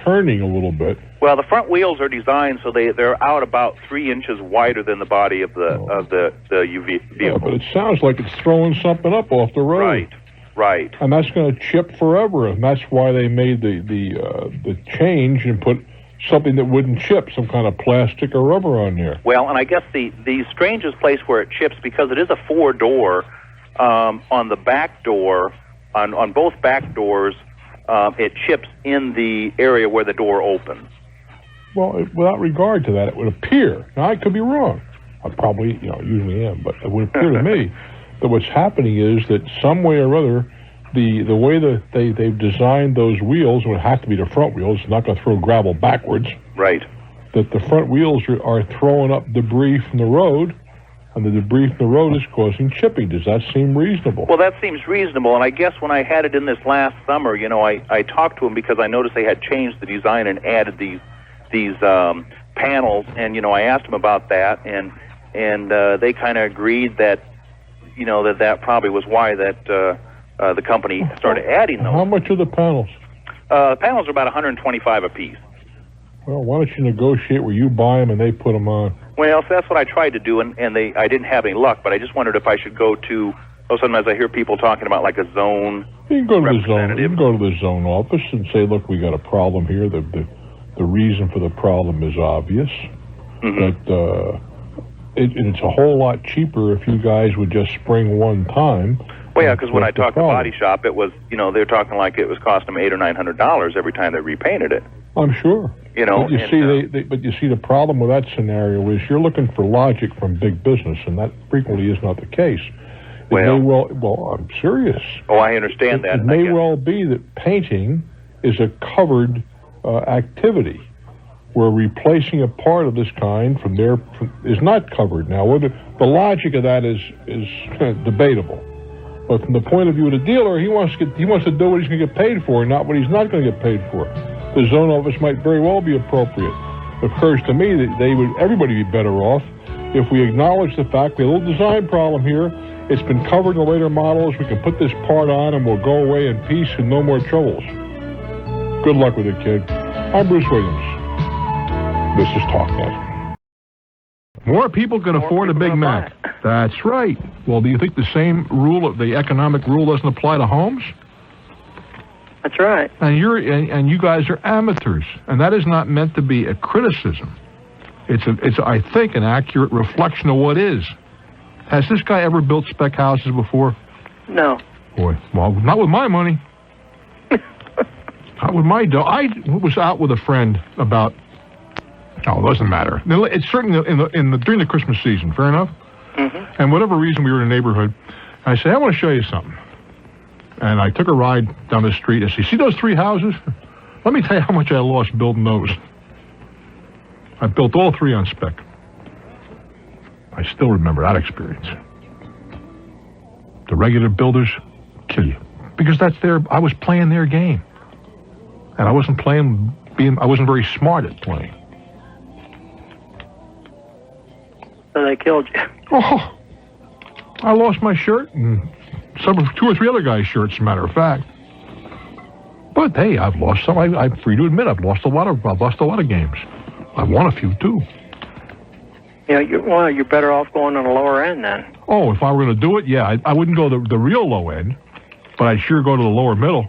turning a little bit. Well, the front wheels are designed so they're out about 3 inches wider than the body of the UV vehicle. Yeah, but it sounds like it's throwing something up off the road. Right. And that's going to chip forever, and that's why they made the change and put something that wouldn't chip, some kind of plastic or rubber on there. Well, and I guess the strangest place where it chips, because it is a 4-door, on the back door, on both back doors, it chips in the area where the door opens. Well, without regard to that, it would appear, now I could be wrong, I probably, usually am, but it would appear to me that what's happening is that some way or other, the way that they've designed those wheels would have to be the front wheels, it's not going to throw gravel backwards. Right. That the front wheels are throwing up debris from the road, and the debris from the road is causing chipping. Does that seem reasonable? Well, that seems reasonable, and I guess when I had it in this last summer, I talked to them because I noticed they had changed the design and added these panels, and I asked them about that, and they kind of agreed that that probably was why that the company started adding those. How much are the panels? The panels are about $125 a piece. Well, why don't you negotiate where you buy them and they put them on? Well, so that's what I tried to do, and I didn't have any luck, but I just wondered if I should go to, sometimes I hear people talking about like a zone You can go to the zone. You can go to the zone office and say, look, we got a problem here. The reason for the problem is obvious. But it's a whole lot cheaper if you guys would just spring one time. Well, yeah, because when I talked to Body Shop, it was, they're talking like it was costing them $800 or $900 every time they repainted it. I'm sure. But you see, the problem with that scenario is you're looking for logic from big business, and that frequently is not the case. I'm serious. Oh, I understand that. It may well be that painting is a covered activity, where replacing a part of this kind is not covered. Now, whether the logic of that is debatable, but from the point of view of the dealer, he wants to do what he's going to get paid for, not what he's not going to get paid for. the zone office might very well be appropriate. It occurs to me that everybody would be better off if we acknowledge the fact we have a little design problem here. It's been covered in later models. We can put this part on and we'll go away in peace and no more troubles. Good luck with it, kid. I'm Bruce Williams. This is Talknet. More people can afford a Big Mac. That's right. Well, do you think the same rule, the economic rule, doesn't apply to homes? That's right. And you guys are amateurs, and that is not meant to be a criticism. It's I think, an accurate reflection of what is. Has this guy ever built spec houses before? No. Boy, well, not with my money. Not with my dough. I was out with a friend about. Oh, it doesn't matter. It's certainly during the Christmas season. Fair enough. Mm-hmm. And whatever reason, we were in a neighborhood. I said, I want to show you something. And I took a ride down the street. I said, see those 3 houses? Let me tell you how much I lost building those. I built all 3 on spec. I still remember that experience. The regular builders kill you. Because I was playing their game. And I wasn't I wasn't very smart at playing. So they killed you. Oh, I lost my shirt and 2 or 3 other guys' shirts, as a matter of fact. But hey, I've lost some. I'm free to admit I've lost a lot of games. I've won a few too. Yeah, you're better off going on the lower end then. Oh, if I were going to do it, yeah, I wouldn't go the real low end, but I'd sure go to the lower middle.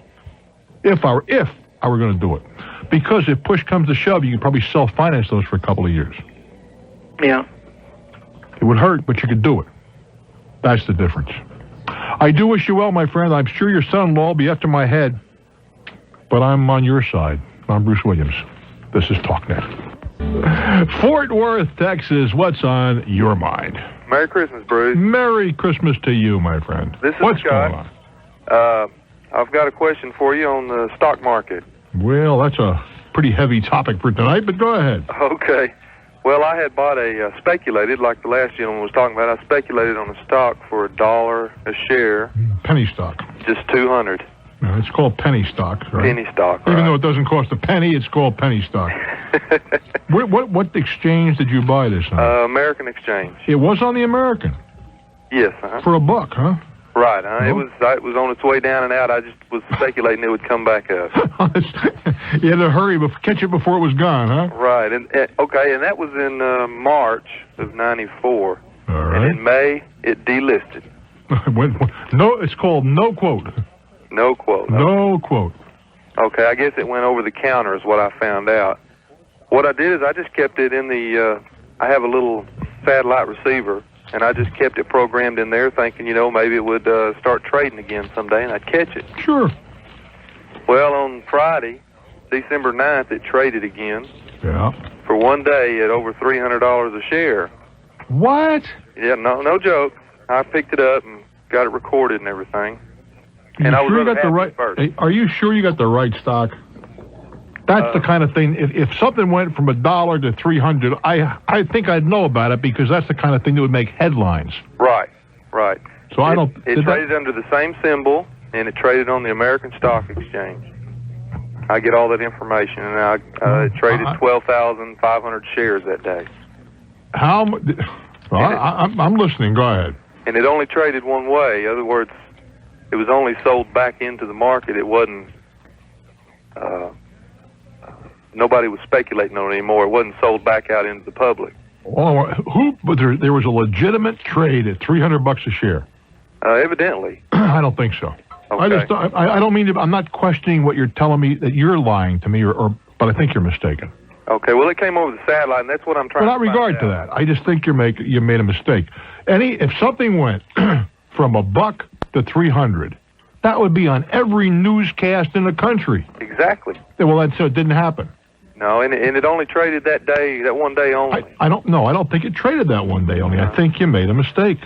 If I were going to do it, because if push comes to shove, you could probably self-finance those for a couple of years. Yeah. It would hurt, but you could do it. That's the difference. I do wish you well, my friend. I'm sure your son-in-law will be after my head, but I'm on your side. I'm Bruce Williams. This is Talknet. Fort Worth, Texas. What's on your mind? Merry Christmas, Bruce. Merry Christmas to you, my friend. This is What's Scott. going on? I've got a question for you on the stock market. Well, that's a pretty heavy topic for tonight, but go ahead. Okay. Well, I had bought speculated, like the last gentleman was talking about, I speculated on a stock for $1 a share. Penny stock. Just 200. No, it's called penny stock, right? Penny stock, right. Even though it doesn't cost a penny, it's called penny stock. What exchange did you buy this on? American Exchange. It was on the American? Yes, For $1, huh? Right, it was on its way down and out. I just was speculating it would come back up. You had to hurry, catch it before it was gone, huh? Right, and that was in March of '94. All right. And in May, it delisted. It's called no quote. No quote. No quote. Okay, I guess it went over the counter is what I found out. What I did is I just kept it in the, I have a little satellite receiver, and I just kept it programmed in there thinking, maybe it would start trading again someday, and I'd catch it. Sure. Well, on Friday, December 9th, it traded again. Yeah. For one day at over $300 a share. What? Yeah, no joke. I picked it up and got it recorded and everything. And I was sure you got the right. first. Are you sure you got the right stock? That's the kind of thing. If something went from $1 to 300, I think I'd know about it because that's the kind of thing that would make headlines. Right. So It traded under the same symbol, and it traded on the American Stock Exchange. I get all that information, and it traded 12,500 shares that day. How? Well, I'm listening. Go ahead. And it only traded one way. In other words, it was only sold back into the market. It wasn't. Nobody was speculating on it anymore. It wasn't sold back out into the public. Oh, but there was a legitimate trade at $300 a share. Evidently. I don't think so. Okay. I don't mean to. I'm not questioning what you're telling me that you're lying to me, but I think you're mistaken. Okay. Well, it came over the satellite, and that's what I'm trying. Without regard to that, I just think you made a mistake. If something went from $1 to 300, that would be on every newscast in the country. Exactly. Well, so it didn't happen. No, and it only traded that day, that one day only. I don't know. I don't think it traded that one day only. I think you made a mistake.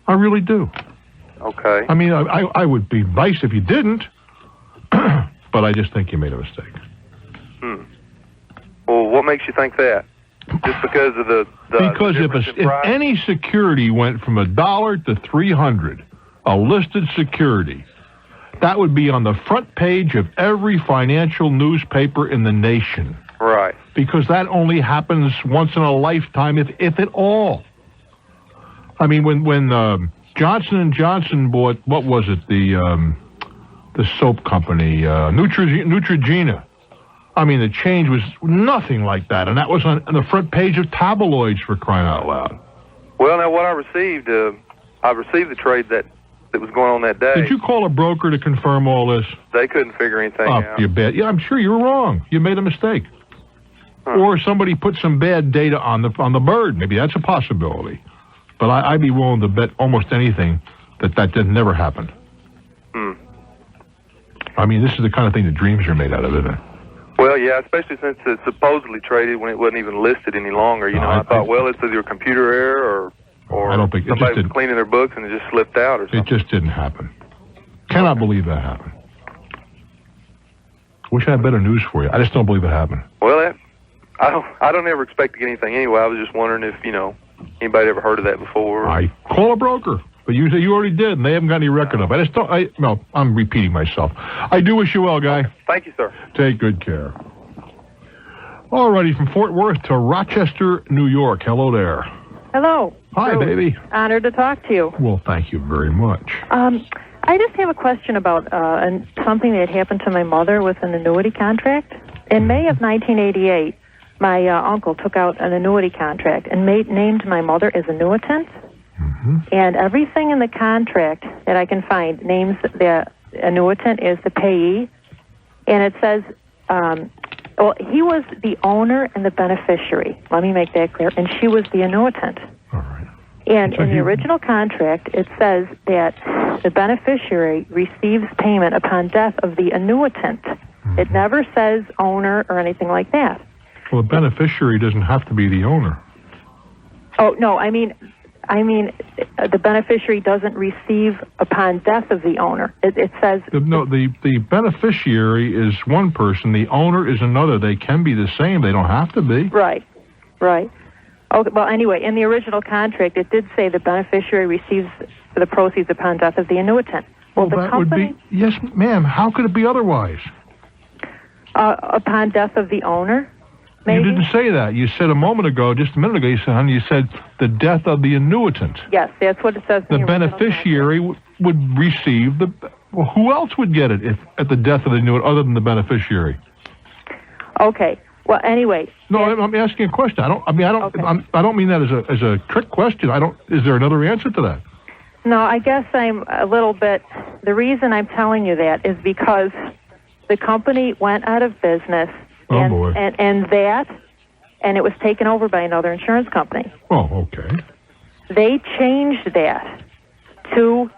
I really do. Okay. I mean, I would be nice if you didn't, but I just think you made a mistake. Well, what makes you think that? Just because of the because if any security went from $1 to 300, a listed security, that would be on the front page of every financial newspaper in the nation. Right. Because that only happens once in a lifetime, if at all. I mean, when Johnson & Johnson bought, what was it, the soap company, Neutrogena. I mean, the change was nothing like that, and that was on the front page of tabloids, for crying out loud. Well, now what I received the trade that was going on that day. Did you call a broker to confirm all this? They couldn't figure anything out. You bet. Yeah, I'm sure you were wrong. You made a mistake. Or somebody put some bad data on the bird. Maybe that's a possibility. But I'd be willing to bet almost anything that never happened. I mean, this is the kind of thing that dreams are made out of, isn't it? Well, yeah, especially since it's supposedly traded when it wasn't even listed any longer. You know, I thought, well, it's either a computer error or I don't think somebody was cleaning their books and it just slipped out or something. It just didn't happen. Cannot believe that happened. Wish I had better news for you. I just don't believe it happened. Well, I don't ever expect to get anything anyway. I was just wondering if, anybody ever heard of that before. I call a broker. But you say you already did, and they haven't got any record of it. No, I'm repeating myself. I do wish you well, guy. Thank you, sir. Take good care. All righty, from Fort Worth to Rochester, New York. Hello there. Hello. Hi, baby. Honored to talk to you. Well, thank you very much. I just have a question about something that happened to my mother with an annuity contract. In May of 1988, my uncle took out an annuity contract and named my mother as annuitant. And everything in the contract that I can find names the annuitant as the payee. And it says, he was the owner and the beneficiary. Let me make that clear. And she was the annuitant. All right. And in the original contract, it says that the beneficiary receives payment upon death of the annuitant. It never says owner or anything like that. Well, the beneficiary doesn't have to be the owner. Oh, no, I mean, the beneficiary doesn't receive upon death of the owner. It says... The beneficiary is one person. The owner is another. They can be the same. They don't have to be. Right. Okay, well, anyway, in the original contract, it did say the beneficiary receives the proceeds upon death of the annuitant. Well, the company... would be... Yes, ma'am. How could it be otherwise? Upon death of the owner? Maybe? You didn't say that. You said a moment ago, just a minute ago, you said the death of the annuitant. Yes, that's what it says in the beneficiary would receive the... Well, who else would get it at the death of the annuitant other than the beneficiary? Okay. Well, anyway... No, I'm asking a question. I don't mean that as a trick question. Is there another answer to that? No, I guess I'm a little bit... The reason I'm telling you that is because the company went out of business... Oh, boy. And it was taken over by another insurance company. Oh, okay. They changed that to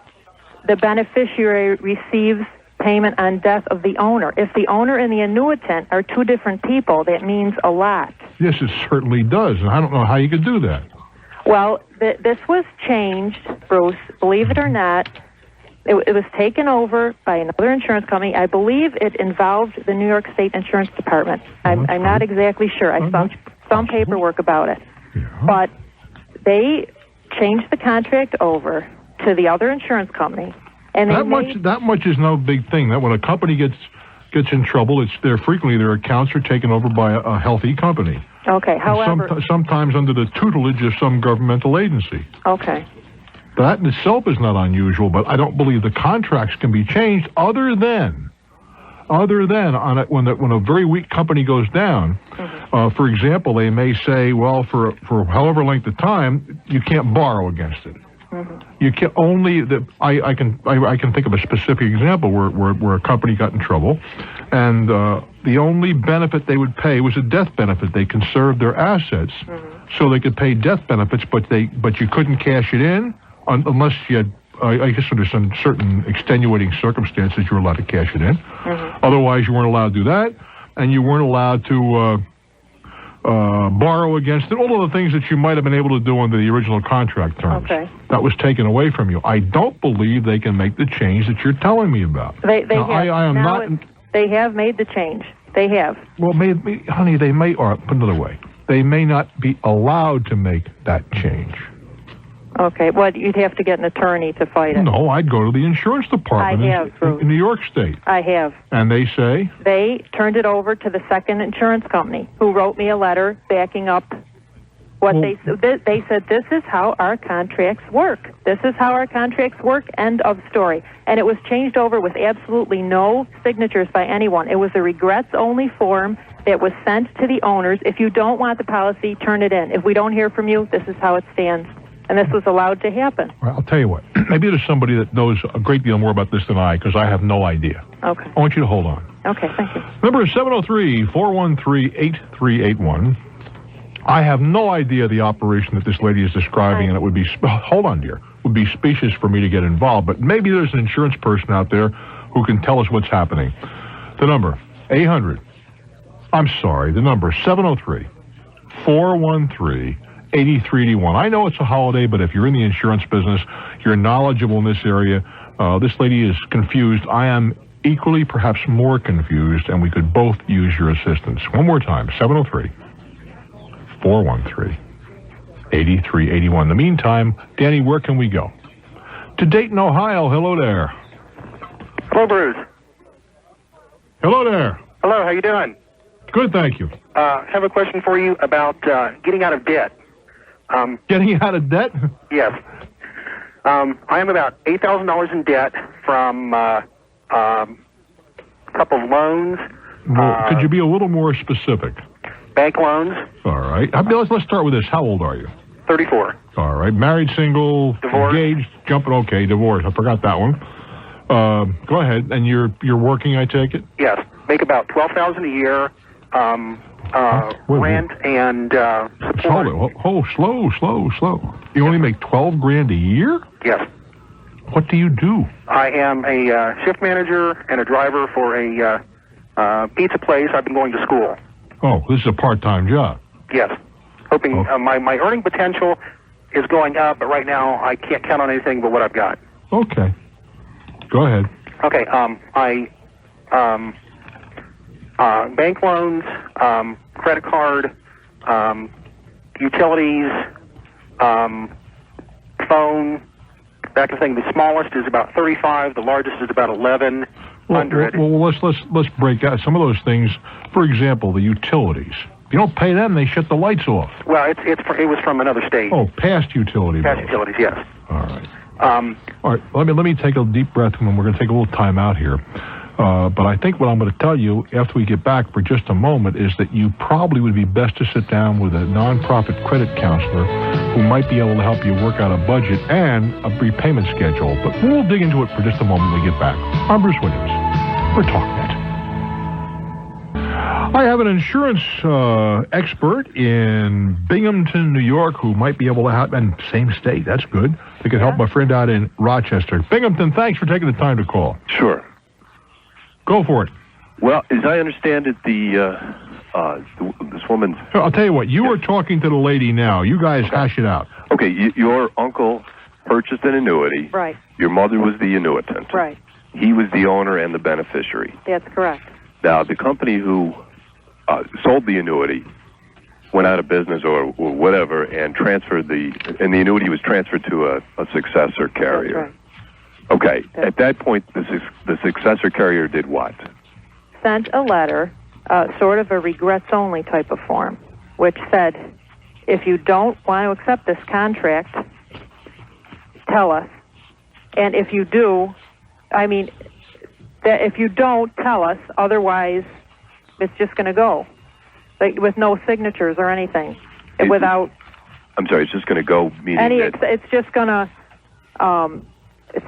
the beneficiary receives payment on death of the owner. If the owner and the annuitant are two different people, that means a lot. Yes, it certainly does. And I don't know how you could do that. Well, this was changed, Bruce, believe it or not. It was taken over by another insurance company. I believe it involved the New York State Insurance Department. I'm not exactly sure. I saw some paperwork about it. Yeah. But they changed the contract over to the other insurance company. And that much is no big thing. That when a company gets in trouble, frequently their accounts are taken over by a healthy company. Okay, however... Sometimes under the tutelage of some governmental agency. Okay. That in itself is not unusual, but I don't believe the contracts can be changed other than when a very weak company goes down. For example, they may say, well, for however length of time, you can't borrow against it. You can only I can think of a specific example where a company got in trouble, and the only benefit they would pay was a death benefit. They conserved their assets so they could pay death benefits, but you couldn't cash it in unless you had. I guess under some certain extenuating circumstances, you were allowed to cash it in. Otherwise, you weren't allowed to do that, and you weren't allowed to borrow against it. All of the things that you might have been able to do under the original contract terms. Okay. That was taken away from you. I don't believe they can make the change that you're telling me about. They have made the change. They have. Well, honey, they may, or put another way, they may not be allowed to make that change. Okay, well, you'd have to get an attorney to fight it. No, I'd go to the insurance department in New York State. I have. And they say? They turned it over to the second insurance company, who wrote me a letter backing up what they said, this is how our contracts work. This is how our contracts work, end of story. And it was changed over with absolutely no signatures by anyone. It was a regrets-only form that was sent to the owners. If you don't want the policy, turn it in. If we don't hear from you, this is how it stands. And this was allowed to happen. Well, I'll tell you what. Maybe there's somebody that knows a great deal more about this than I, because I have no idea. Okay. I want you to hold on. Okay, thank you. Number is 703-413-8381. I have no idea the operation that this lady is describing, and it would be, hold on, dear, would be specious for me to get involved, but maybe there's an insurance person out there who can tell us what's happening. The number, 703-413-8381. I know it's a holiday, but if you're in the insurance business, you're knowledgeable in this area. This lady is confused. I am equally, perhaps more confused, and we could both use your assistance. One more time, 703-413-8381. In the meantime, Danny, where can we go? To Dayton, Ohio. Hello there. Hello, Bruce. Hello there. Hello, how you doing? Good, thank you. Have a question for you about getting out of debt. Getting out of debt? Yes. I am about $8,000 in debt from a couple of loans. Well, could you be a little more specific? Bank loans. All right. Let's start with this. How old are you? 34. All right. Married, single, divorced, engaged, jumping. Okay, divorced. I forgot that one. Go ahead. And you're working, I take it? Yes. Make about $12,000 a year. Rent and support. Slow. You only make $12,000 a year? Yes. What do you do? I am a shift manager and a driver for a pizza place. I've been going to school. Oh, this is a part-time job. Yes. Hoping my earning potential is going up, but right now I can't count on anything but what I've got. Okay. Go ahead. Okay. Bank loans, credit card, utilities, phone, that kind of thing. The smallest is about 35. The largest is about 1,100. Well, let's break out some of those things. For example, the utilities. If you don't pay them, they shut the lights off. Well, it was from another state. Oh, past utility bills. Past utilities, yes. All right. All right. Let me take a deep breath, and we're going to take a little time out here. But I think what I'm going to tell you after we get back for just a moment is that you probably would be best to sit down with a nonprofit credit counselor who might be able to help you work out a budget and a repayment schedule. But we'll dig into it for just a moment when we get back. I'm Bruce Williams for Talknet. I have an insurance expert in Binghamton, New York, who might be able to help, and same state, that's good. They could help my friend out in Rochester. Binghamton, thanks for taking the time to call. Sure. Go for it. Well, as I understand it, this woman's... I'll tell you what, you are talking to the lady now. You guys hash it out. Okay, your uncle purchased an annuity. Right. Your mother was the annuitant. Right. He was the owner and the beneficiary. That's correct. Now, the company who sold the annuity went out of business or whatever and transferred the annuity was transferred to a successor carrier. That's right. Okay, at that point, the successor carrier did what? Sent a letter, sort of a regrets-only type of form, which said, if you don't want to accept this contract, tell us. And if you do, if you don't, tell us, otherwise it's just going to go, with no signatures or anything, without... I'm sorry, it's just going to go, meaning it's just going to...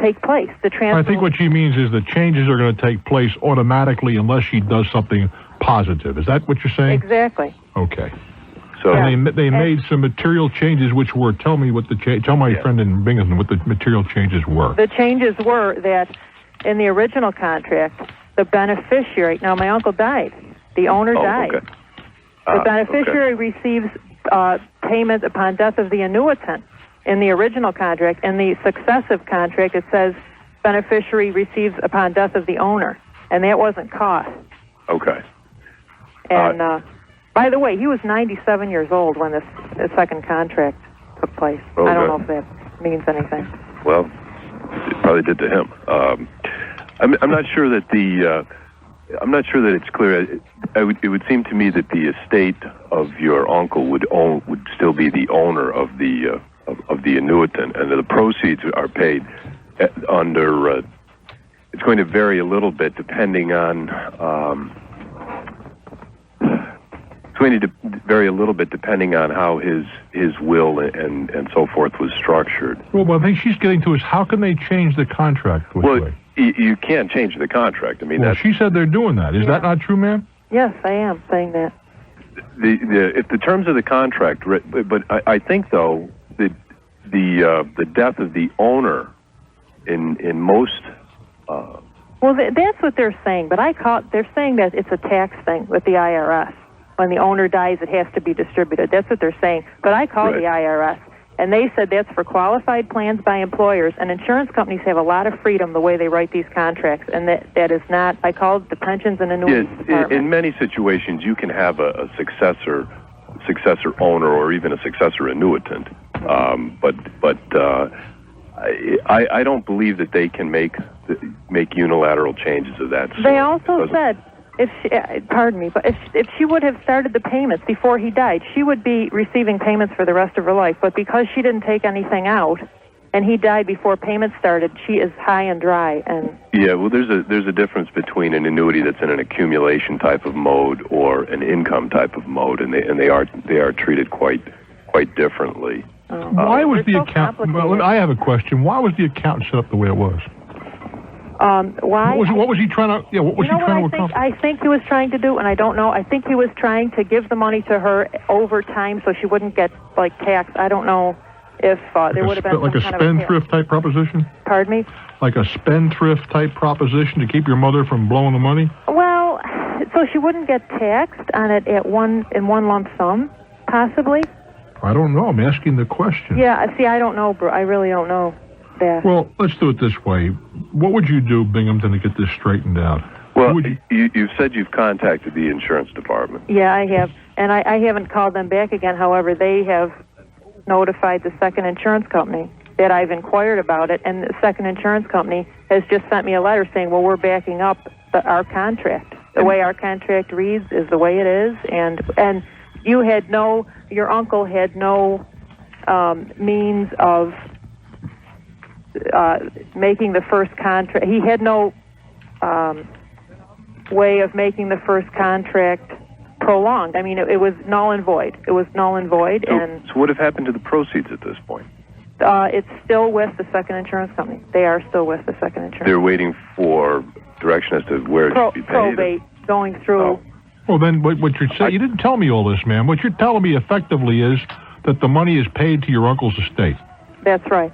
take place. The transfer. I think what she means is the changes are going to take place automatically unless she does something positive. Is that what you're saying? Exactly. Okay. So they made some material changes, which were tell my friend in Binghamton what the material changes were. The changes were that in the original contract, the beneficiary. Now my uncle died. The owner died. Okay. The beneficiary receives payment upon death of the annuitant. In the original contract, in the successive contract, it says beneficiary receives upon death of the owner, and that wasn't cost. Okay. And by the way, he was 97 years old when this second contract took place. I don't know if that means anything. Well, it probably did to him. I'm not sure that I'm not sure that it's clear. It would seem to me that the estate of your uncle would still be the owner of the annuitant, and the proceeds are paid under. It's going to vary a little bit depending on. It's going to vary a little bit depending on how his will and so forth was structured. Well, I think she's getting to is how can they change the contract? You can't change the contract. I mean, she said they're doing that. Is that not true, ma'am? Yes, I am saying that. If the terms of the contract, but I think though that the death of the owner in most. Well, that's what they're saying. But they're saying that it's a tax thing with the IRS. When the owner dies, it has to be distributed. That's what they're saying. But I called the IRS, and they said that's for qualified plans by employers, and insurance companies have a lot of freedom the way they write these contracts, and that is not. I called the pensions and annuities department. In many situations, you can have a successor owner or even a successor annuitant, but I don't believe that they can make unilateral changes of that sort. They also said. If she would have started the payments before he died, she would be receiving payments for the rest of her life. But because she didn't take anything out, and he died before payments started, she is high and dry. And yeah, well, there's a difference between an annuity that's in an accumulation type of mode or an income type of mode, and they are treated quite differently. Why was the account? Well, I have a question. Why was the account set up the way it was? Why? What was he trying to? Yeah, what was he trying to accomplish? I think he was trying to do, and I don't know. I think he was trying to give the money to her over time so she wouldn't get taxed. I don't know if there would have been like a spendthrift type proposition. Pardon me? Like a spendthrift type proposition to keep your mother from blowing the money. Well, so she wouldn't get taxed on it in one lump sum, possibly. I don't know. I'm asking the question. Yeah. See, I don't know, bro. I really don't know. Well, let's do it this way. What would you do, Binghamton, to get this straightened out? Well, you've said you've contacted the insurance department. Yeah, I have. And I haven't called them back again. However, they have notified the second insurance company that I've inquired about it, and the second insurance company has just sent me a letter saying, well, we're backing up our contract. The way our contract reads is the way it is, and your uncle had no means of making the first contract. He had no way of making the first contract prolonged. I mean, it was null and void. It was null and void. So what have happened to the proceeds at this point? It's still with the second insurance company. They are still with the second insurance. They're waiting for direction as to where it should be paid. Probate going through. Oh. Well, then what you're saying, you didn't tell me all this, ma'am. What you're telling me effectively is that the money is paid to your uncle's estate. That's right.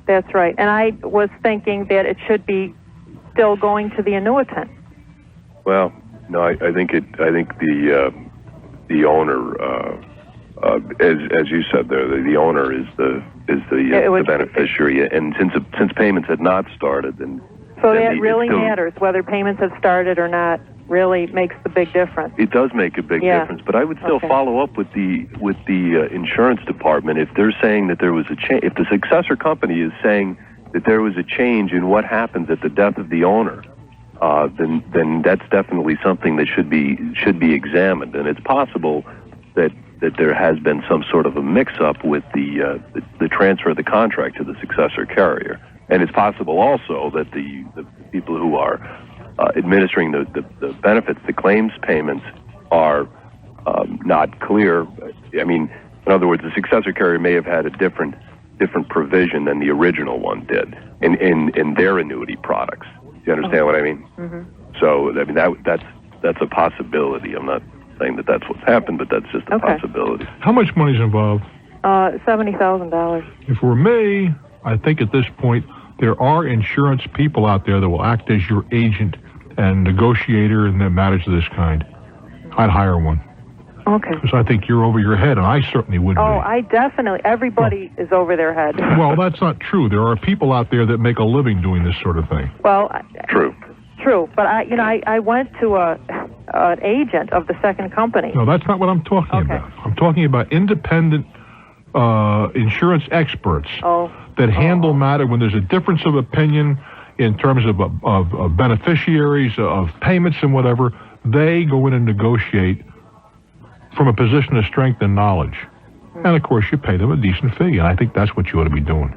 That's right. And I was thinking that it should be still going to the annuitant. Well, no, I think the owner, as you said there, the owner is the beneficiary, and since payments had not started, then that really matters whether payments have started or not. Really makes the big difference. It does make a big difference, but I would still follow up with the insurance department if they're saying that there was a change. If the successor company is saying that there was a change in what happens at the death of the owner, then that's definitely something that should be examined. And it's possible that there has been some sort of a mix-up with the transfer of the contract to the successor carrier, and it's possible also that the people who are administering the benefits, the claims payments, are not clear. I mean, in other words, the successor carrier may have had a different provision than the original one did in their annuity products. Do you understand what I mean? Mm-hmm. So, I mean, that's a possibility. I'm not saying that that's what's happened, but that's just a possibility. How much money's involved? $70,000. If it were me, I think at this point there are insurance people out there that will act as your agent and negotiator in matters of this kind. I'd hire one. Okay. Because I think you're over your head, and I certainly would be. I definitely. Everybody is over their head. Well, that's not true. There are people out there that make a living doing this sort of thing. Well, true. But I went to an agent of the second company. No, that's not what I'm talking about. I'm talking about independent insurance experts Oh. that handle matter when there's a difference of opinion in terms of beneficiaries, of payments and whatever. They go in and negotiate from a position of strength and knowledge. And, of course, you pay them a decent fee, and I think that's what you ought to be doing.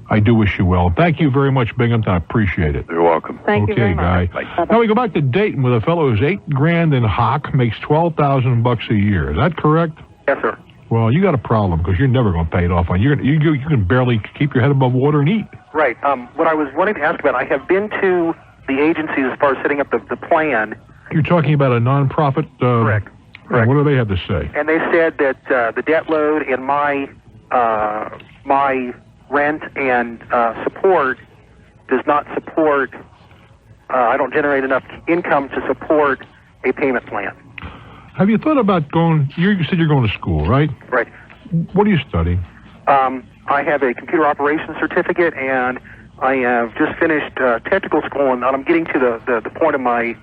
I do wish you well. Thank you very much, Binghamton. I appreciate it. You're welcome. Thank you very much. Okay, Guy. Now we go back to Dayton with a fellow who's $8,000 in hock, makes $12,000 a year. Is that correct? Yes, sir. Well, you got a problem because you're never going to pay it off. You can barely keep your head above water and eat. Right. What I was wanting to ask about, I have been to the agencies as far as setting up the plan. You're talking about a nonprofit? Correct. What do they have to say? And they said that the debt load and my rent and support does not support, I don't generate enough income to support a payment plan. Have you thought about going, you said you're going to school, right? Right. What are you studying? I have a computer operations certificate, and I have just finished technical school, and I'm getting to the point of my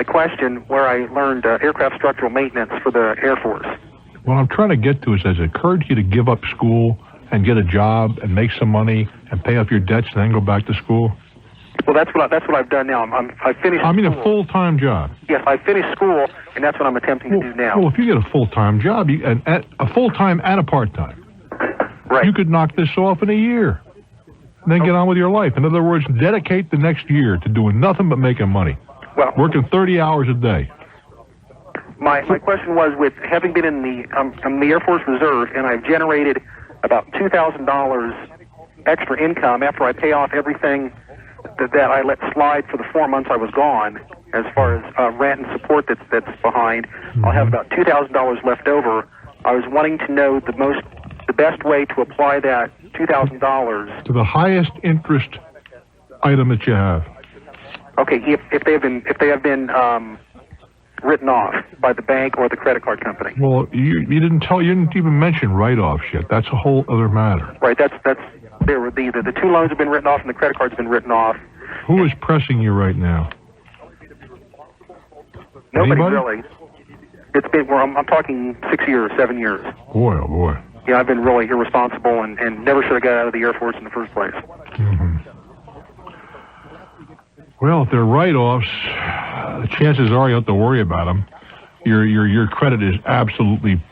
question where I learned aircraft structural maintenance for the Air Force. What I'm trying to get to is, has it occurred to you to give up school and get a job and make some money and pay off your debts and then go back to school? Well, that's what I've done now. I finished. I mean, school. a full-time job. Yes, I finished school, and that's what I'm attempting to do now. Well, if you get a full-time job, a full-time and a part-time, right, you could knock this off in a year, and then get on with your life. In other words, dedicate the next year to doing nothing but making money. Well, working 30 hours a day. My question was, with having been in the Air Force Reserve, and I've generated about $2,000 extra income after I pay off everything that I let slide for the 4 months I was gone, as far as rent and support that's behind. I'll have about $2,000 left over. I was wanting to know the best way to apply that $2,000 to the highest interest item that you have. Okay, if they have been written off by the bank or the credit card company. Well, you didn't even mention write-offs yet. That's a whole other matter. Right. The two loans have been written off and the credit card's been written off. Who is pressing you right now? Nobody Anybody? really. It's been. I'm talking 6 years, 7 years. Boy, oh boy. Yeah, I've been really irresponsible and never should have got out of the Air Force in the first place. Mm-hmm. Well, if they're write-offs, the chances are you don't have to worry about them. Your credit is absolutely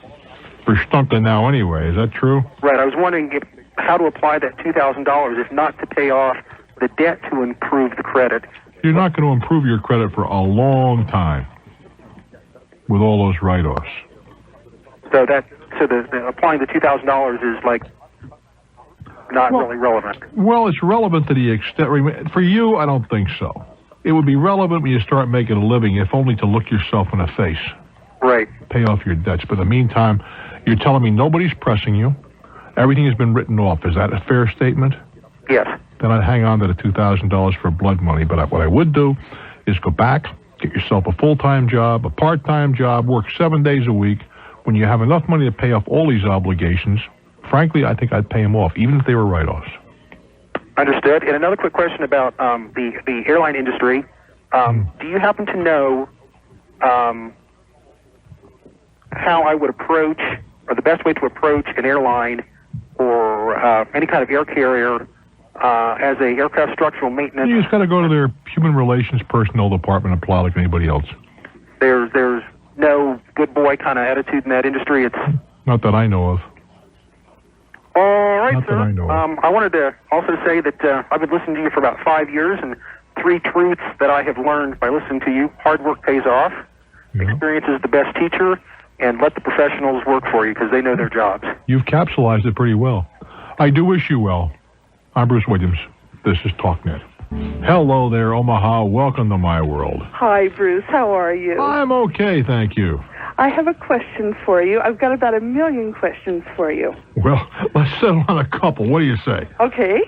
verstunken now anyway. Is that true? Right. I was wondering how to apply that $2,000, if not to pay off the debt, to improve the credit. You're not going to improve your credit for a long time with all those write-offs. So the applying the $2,000 is like not really relevant. Well, it's relevant to the extent. For you, I don't think so. It would be relevant when you start making a living, if only to look yourself in the face. Right. Pay off your debts. But in the meantime, you're telling me nobody's pressing you. Everything has been written off. Is that a fair statement? Yes. Then I'd hang on to the $2,000 for blood money. But what I would do is go back, get yourself a full-time job, a part-time job, work 7 days a week. When you have enough money to pay off all these obligations, frankly, I think I'd pay them off, even if they were write-offs. Understood. And another quick question about the airline industry. Do you happen to know how I would approach, or the best way to approach an airline or any kind of air carrier as a aircraft structural maintenance? You just got to go to their human relations personnel department and apply like anybody else. There's no good boy kind of attitude in that industry. It's not that I know of. All right, not sir. That I know of. I wanted to also say that I've been listening to you for about 5 years, and 3 truths that I have learned by listening to you: hard work pays off, experience is the best teacher, and let the professionals work for you because they know their jobs. You've capsulized it pretty well. I do wish you well. I'm Bruce Williams. This is Talknet. Hello there, Omaha. Welcome to my world. Hi, Bruce. How are you? I'm okay, thank you. I have a question for you. I've got about 1 million questions for you. Well, let's settle on a couple. What do you say? Okay.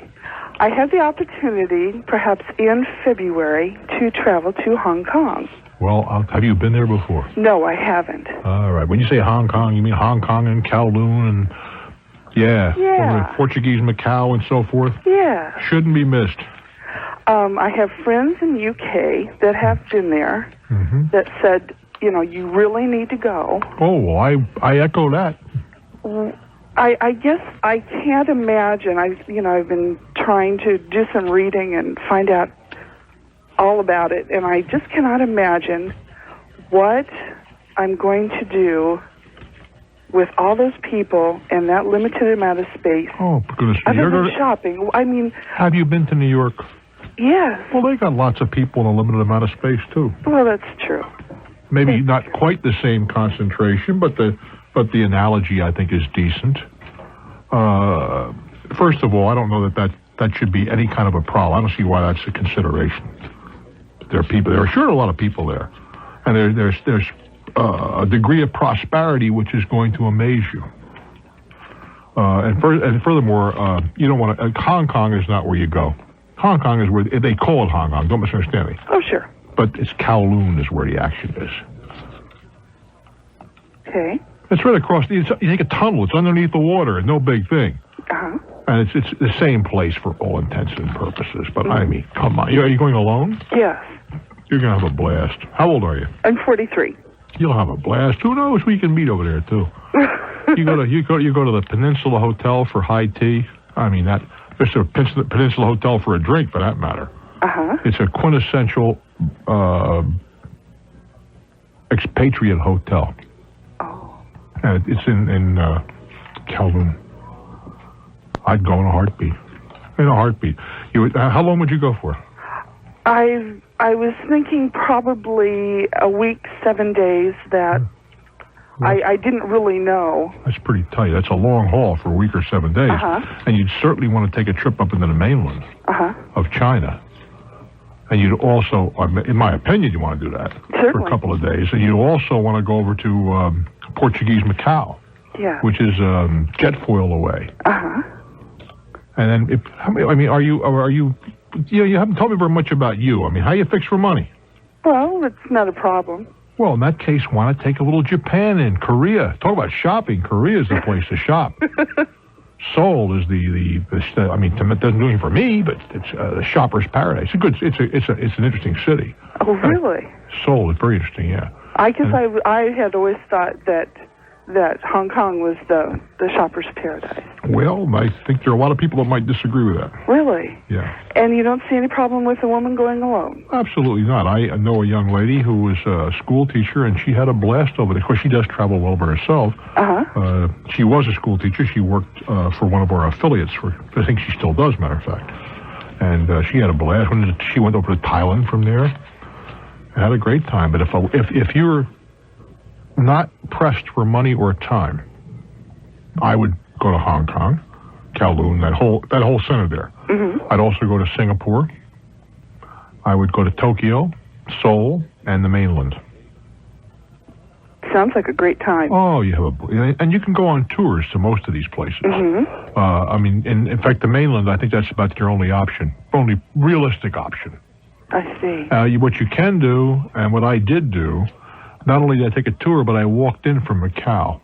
I have the opportunity, perhaps in February, to travel to Hong Kong. Well, have you been there before? No, I haven't. All right. When you say Hong Kong, you mean Hong Kong and Kowloon and, yeah. Portuguese Macau and so forth? Yeah. Shouldn't be missed. I have friends in the UK that have been there that said, you really need to go. Oh, well, I echo that. I guess I can't imagine. I've been trying to do some reading and find out all about it, and I just cannot imagine what I'm going to do with all those people and that limited amount of space. Oh, goodness. Other than shopping. I mean... Have you been to New York? Yes. Well, they got lots of people in a limited amount of space, too. Well, that's true. Maybe not quite the same concentration, but the analogy, I think, is decent. First of all, I don't know that should be any kind of a problem. I don't see why that's a consideration. There are sure a lot of people there. And there's a degree of prosperity which is going to amaze you. And furthermore, you don't want to... Hong Kong is not where you go. Hong Kong is where... They call it Hong Kong. Don't misunderstand me. Oh, sure. But it's Kowloon is where the action is. Okay. It's right across... You take a tunnel. It's underneath the water. It's no big thing. Uh-huh. And it's the same place for all intents and purposes. But, I mean, come on. Are you going alone? Yes. You're going to have a blast. How old are you? I'm 43. You'll have a blast. Who knows? We can meet over there, too. You go to the Peninsula Hotel for high tea. I mean, there's a Peninsula Hotel for a drink, for that matter. Uh-huh. It's a quintessential expatriate hotel. Oh. And it's in Kowloon. I'd go in a heartbeat. In a heartbeat. How long would you go for? I was thinking probably a week, 7 days. That I didn't really know. That's pretty tight. That's a long haul for a week or 7 days. Uh-huh. And you'd certainly want to take a trip up into the mainland of China. And you'd also, in my opinion, you want to do that for a couple of days. And you also want to go over to Portuguese Macau, which is jet foil away. Uh-huh. And then, you haven't told me very much about you. I mean, how you fix for money? Well, it's not a problem. Well, in that case, why not take a little Japan and Korea? Talk about shopping. Korea is the place to shop. Seoul is it doesn't do anything for me, but it's the shopper's paradise. It's an interesting city. Oh, really? Seoul is very interesting, yeah. I guess I had always thought that Hong Kong was the shopper's paradise. Well, I think there are a lot of people that might disagree with that. Really? Yeah. And you don't see any problem with a woman going alone? Absolutely not. I know a young lady who was a school teacher, and she had a blast over there. Of course, she does travel well by herself. Uh-huh. She was a school teacher. She worked for one of our affiliates. I think she still does, matter of fact. And she had a blast. She went over to Thailand from there. Had a great time. But if you're not pressed for money or time, I would go to Hong Kong, Kowloon, that whole center there. Mm-hmm. I'd also go to Singapore. I would go to Tokyo, Seoul, and the mainland. Sounds like a great time. Oh, and you can go on tours to most of these places. Mm-hmm. In fact, the mainland, I think that's about your only realistic option. I see. What you can do, and what I did do, not only did I take a tour, but I walked in from Macau.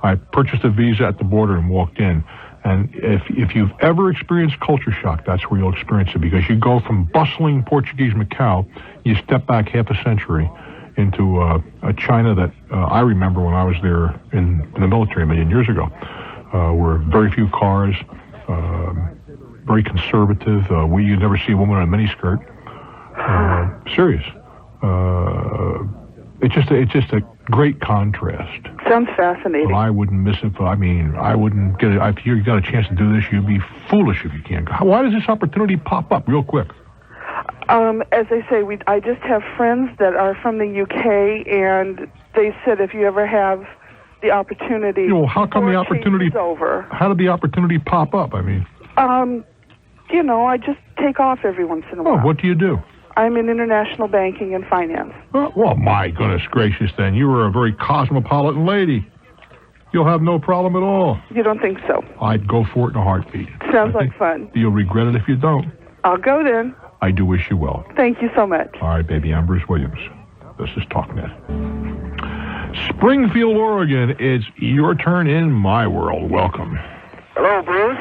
I purchased a visa at the border and walked in. And if you've ever experienced culture shock, that's where you'll experience it, because you go from bustling Portuguese Macau, you step back half a century into a China that I remember when I was there in the military a million years ago, where very few cars, very conservative. You never see a woman in a miniskirt. Serious. It's just a great contrast. Sounds fascinating. But I wouldn't miss it. I wouldn't get it. If you got a chance to do this, you'd be foolish if you can't. Why does this opportunity pop up real quick? As I say, I just have friends that are from the UK, and they said if you ever have the opportunity... how come the opportunity... over. How did the opportunity pop up? I just take off every once in a while. Oh, what do you do? I'm in international banking and finance. Well, my goodness gracious, then. You were a very cosmopolitan lady. You'll have no problem at all. You don't think so? I'd go for it in a heartbeat. Sounds like fun. You'll regret it if you don't. I'll go then. I do wish you well. Thank you so much. All right, baby. I'm Bruce Williams. This is Talknet. Springfield, Oregon. It's your turn in my world. Welcome. Hello, Bruce.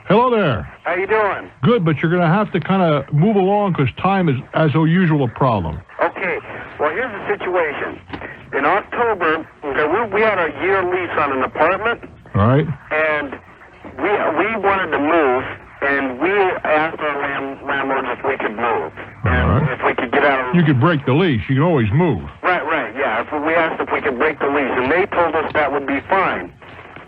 Hello there. How you doing? Good, but you're going to have to kind of move along because time is, as usual, a problem. Okay. Well, here's the situation. In October, we had a year lease on an apartment, All right. And we wanted to move, and we asked our landlords if we could move. And if we could get out of... You could break the lease. You can always move. Right, yeah. We asked if we could break the lease, and they told us that would be fine.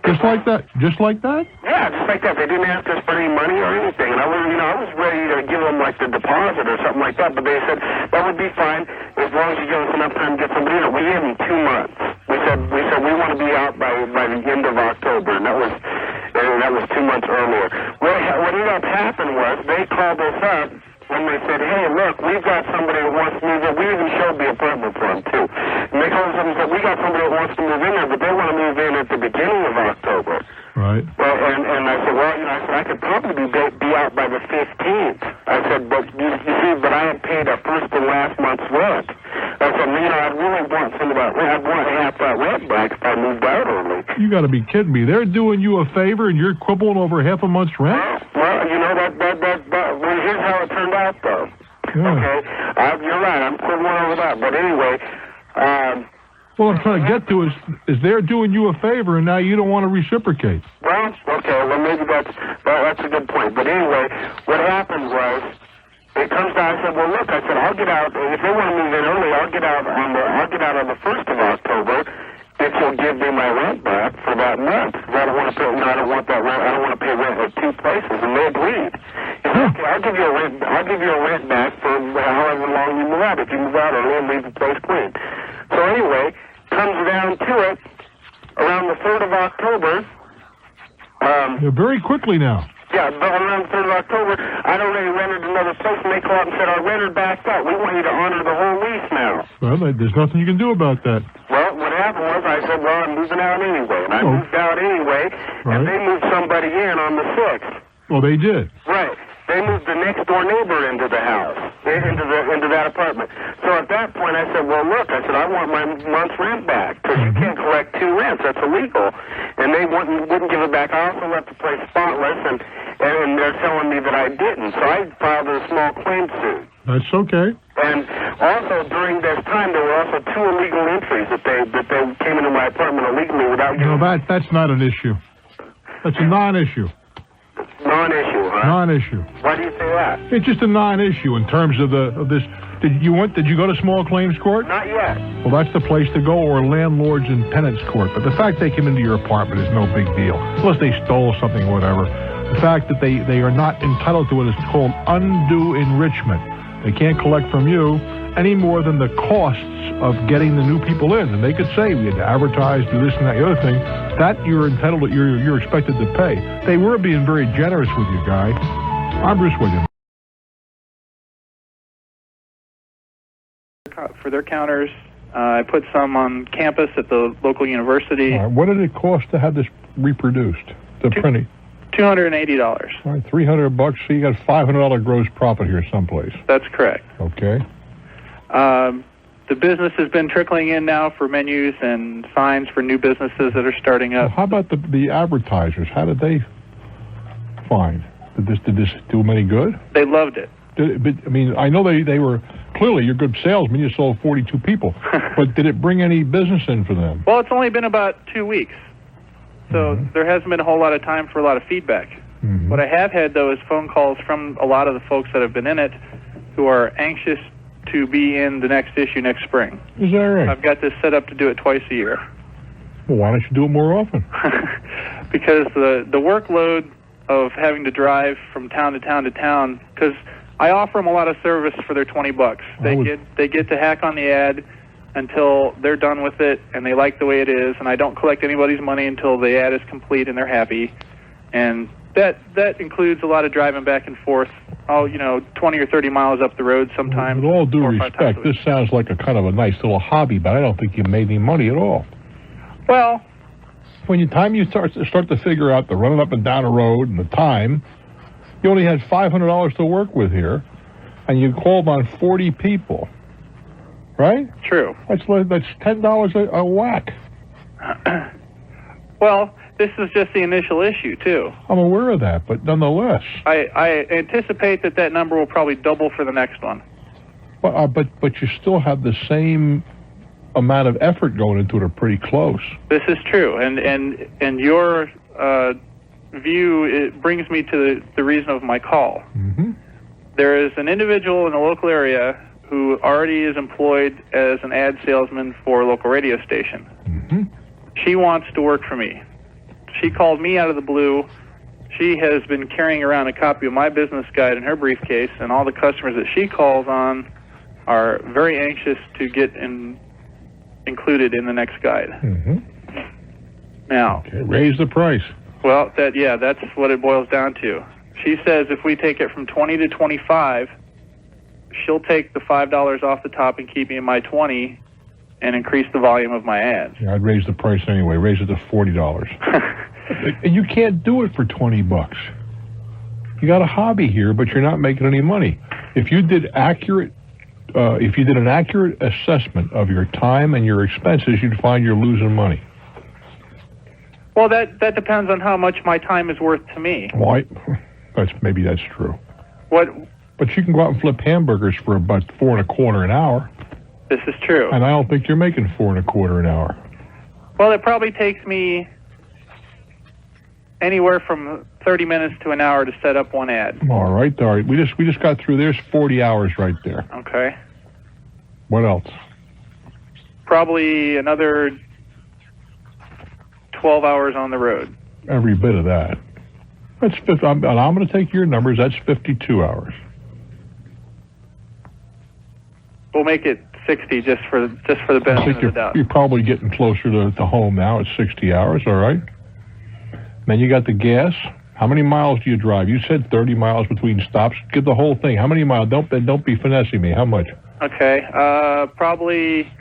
Just like that? Just like that? Yeah, just like that. They didn't ask us for any money or anything. And I was ready to give them like the deposit or something like that. But they said that would be fine as long as you give us enough time to get somebody in. We gave them 2 months. We said we want to be out by the end of October, and that was 2 months earlier. What ended up happening was they called us up. When they said, hey, look, we've got somebody that wants to move in. We even showed the apartment for them, too. And they called us up and said, we got somebody that wants to move in there, but they want to move in at the beginning of October. Right. Well, and I said, well, I could probably be out by the 15th. I said, but you see, but I had paid a first and last month's rent. I said, I really want some of that rent. I'd want half that rent back if I moved out early. You got to be kidding me. They're doing you a favor and you're quibbling over half a month's rent? Well, here's how it turned out, though. Yeah. Okay? You're right. I'm quibbling over that. But anyway... what I'm trying to get to is they're doing you a favor and now you don't want to reciprocate. Well, okay. Well, maybe that's a good point. But anyway, what happened was... It comes down, I said, well, look, I'll get out, if they want to move in early, I'll get out on the 1st of October if you'll give me my rent back for that month. Because I don't want to pay, I don't want that rent, I don't want to pay rent at 2 places, and they agreed. He said, okay, I'll give you a rent back for however long you move out, if you move out early and leave the place clean. So anyway, comes down to it, around the 3rd of October. Very quickly now. Yeah, but around the 3rd of October, I'd already rented another place, and they called up and said, our renter backed out. We want you to honor the whole lease now. Well, there's nothing you can do about that. Well, what happened was, I said, well, I'm moving out anyway. And I moved out anyway, and they moved somebody in on the 6th. Well, they did. Right. They moved the next-door neighbor into the house, into that apartment. So at that point, I said, well, look, I want my month's rent back, because you can't collect 2 rents. That's illegal. And they wouldn't give it back. I also left the place spotless, and they're telling me that I didn't. So I filed a small claim suit. That's okay. And also, during this time, there were also 2 illegal entries that they came into my apartment illegally without giving... No, that's not an issue. That's a non-issue. Non-issue, huh? Non-issue. Why do you say that? It's just a non-issue in terms of this. Did you go to small claims court? Not yet. Well, that's the place to go, or landlords and tenants court. But the fact they came into your apartment is no big deal, unless they stole something or whatever. The fact that they are not entitled to it is called undue enrichment. They can't collect from you any more than the costs of getting the new people in. And they could say, we had to advertise, do this and that, the other thing. That you're entitled to, you're expected to pay. They were being very generous with you, Guy. I'm Bruce Williams. For their counters, I put some on campus at the local university. All right. What did it cost to have this reproduced, the printing? $280. All right, $300, so you got $500 gross profit here someplace. That's correct. Okay. The business has been trickling in now for menus and signs for new businesses that are starting up. Well, how about the advertisers? How did they find? Did this do them any good? They loved it. I know they were clearly you're a good salesman. You sold 42 people, but did it bring any business in for them? Well, it's only been about 2 weeks, so there hasn't been a whole lot of time for a lot of feedback. What I have had, though, is phone calls from a lot of the folks that have been in it who are anxious to be in the next issue next spring. Is that right? I've got this set up to do it twice a year. Well, why don't you do it more often? Because the workload of having to drive from town to town to town, because I offer them a lot of service for their $20. They get to hack on the ad until they're done with it and they like the way it is, and I don't collect anybody's money until the ad is complete and they're happy. And that includes a lot of driving back and forth, 20 or 30 miles up the road sometimes. With all due respect, this sounds like a kind of a nice little hobby, but I don't think you made any money at all. Well, when you start to figure out the running up and down the road and the time, you only had $500 to work with here, and you called on 40 people, right? True. That's $10 a whack. Well, this is just the initial issue, too. I'm aware of that, but nonetheless. I anticipate that number will probably double for the next one. But you still have the same amount of effort going into it are pretty close. This is true, and your view, it brings me to the reason of my call. Mm-hmm. There is an individual in the local area who already is employed as an ad salesman for a local radio station. Mm-hmm. She wants to work for me. She called me out of the blue. She has been carrying around a copy of my business guide in her briefcase, and all the customers that she calls on are very anxious to get included in the next guide. Mm-hmm. Now, okay, raise the price. Well, that's what it boils down to. She says if we take it from 20 to 25, she'll take the $5 off the top and keep me in my 20 and increase the volume of my ads. Yeah, I'd raise the price anyway. Raise it to $40. And you can't do it for $20. You got a hobby here, but you're not making any money. If you did an accurate assessment of your time and your expenses, you'd find you're losing money. Well, that depends on how much my time is worth to me. Why? Maybe that's true. What? But you can go out and flip hamburgers for about $4.25 an hour. This is true. And I don't think you're making $4.25 an hour. Well, it probably takes me anywhere from 30 minutes to an hour to set up one ad. All right. We just got through. There's 40 hours right there. Okay. What else? Probably another 12 hours on the road. Every bit of that. That's I'm going to take your numbers. That's 52 hours. We'll make it 60 just for the benefit of the doubt. You're probably getting closer to home now. It's 60 hours. All right. Then you got the gas. How many miles do you drive? You said 30 miles between stops. Give the whole thing. How many miles? Don't be finessing me. How much? Okay. Probably.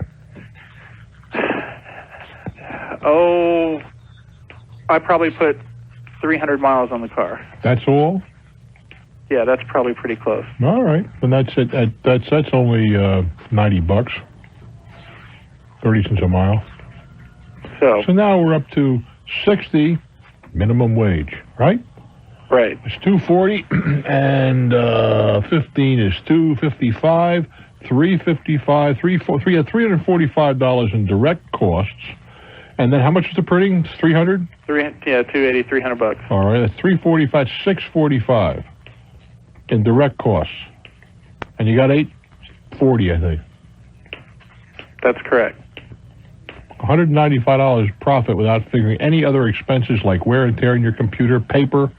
I probably put 300 miles on the car. That's all? Yeah, that's probably pretty close. All right. Then that's it. That's only $90. 30 cents a mile. So now we're up to 60 minimum wage, right? Right. It's $2.40 and 15 is $2.55, $3.55, $345 in direct costs. And then how much is the printing? $300? $280, $300. All right, that's $345, $645 in direct costs. And you got $840, I think. That's correct. $195 profit without figuring any other expenses like wear and tear in your computer, paper,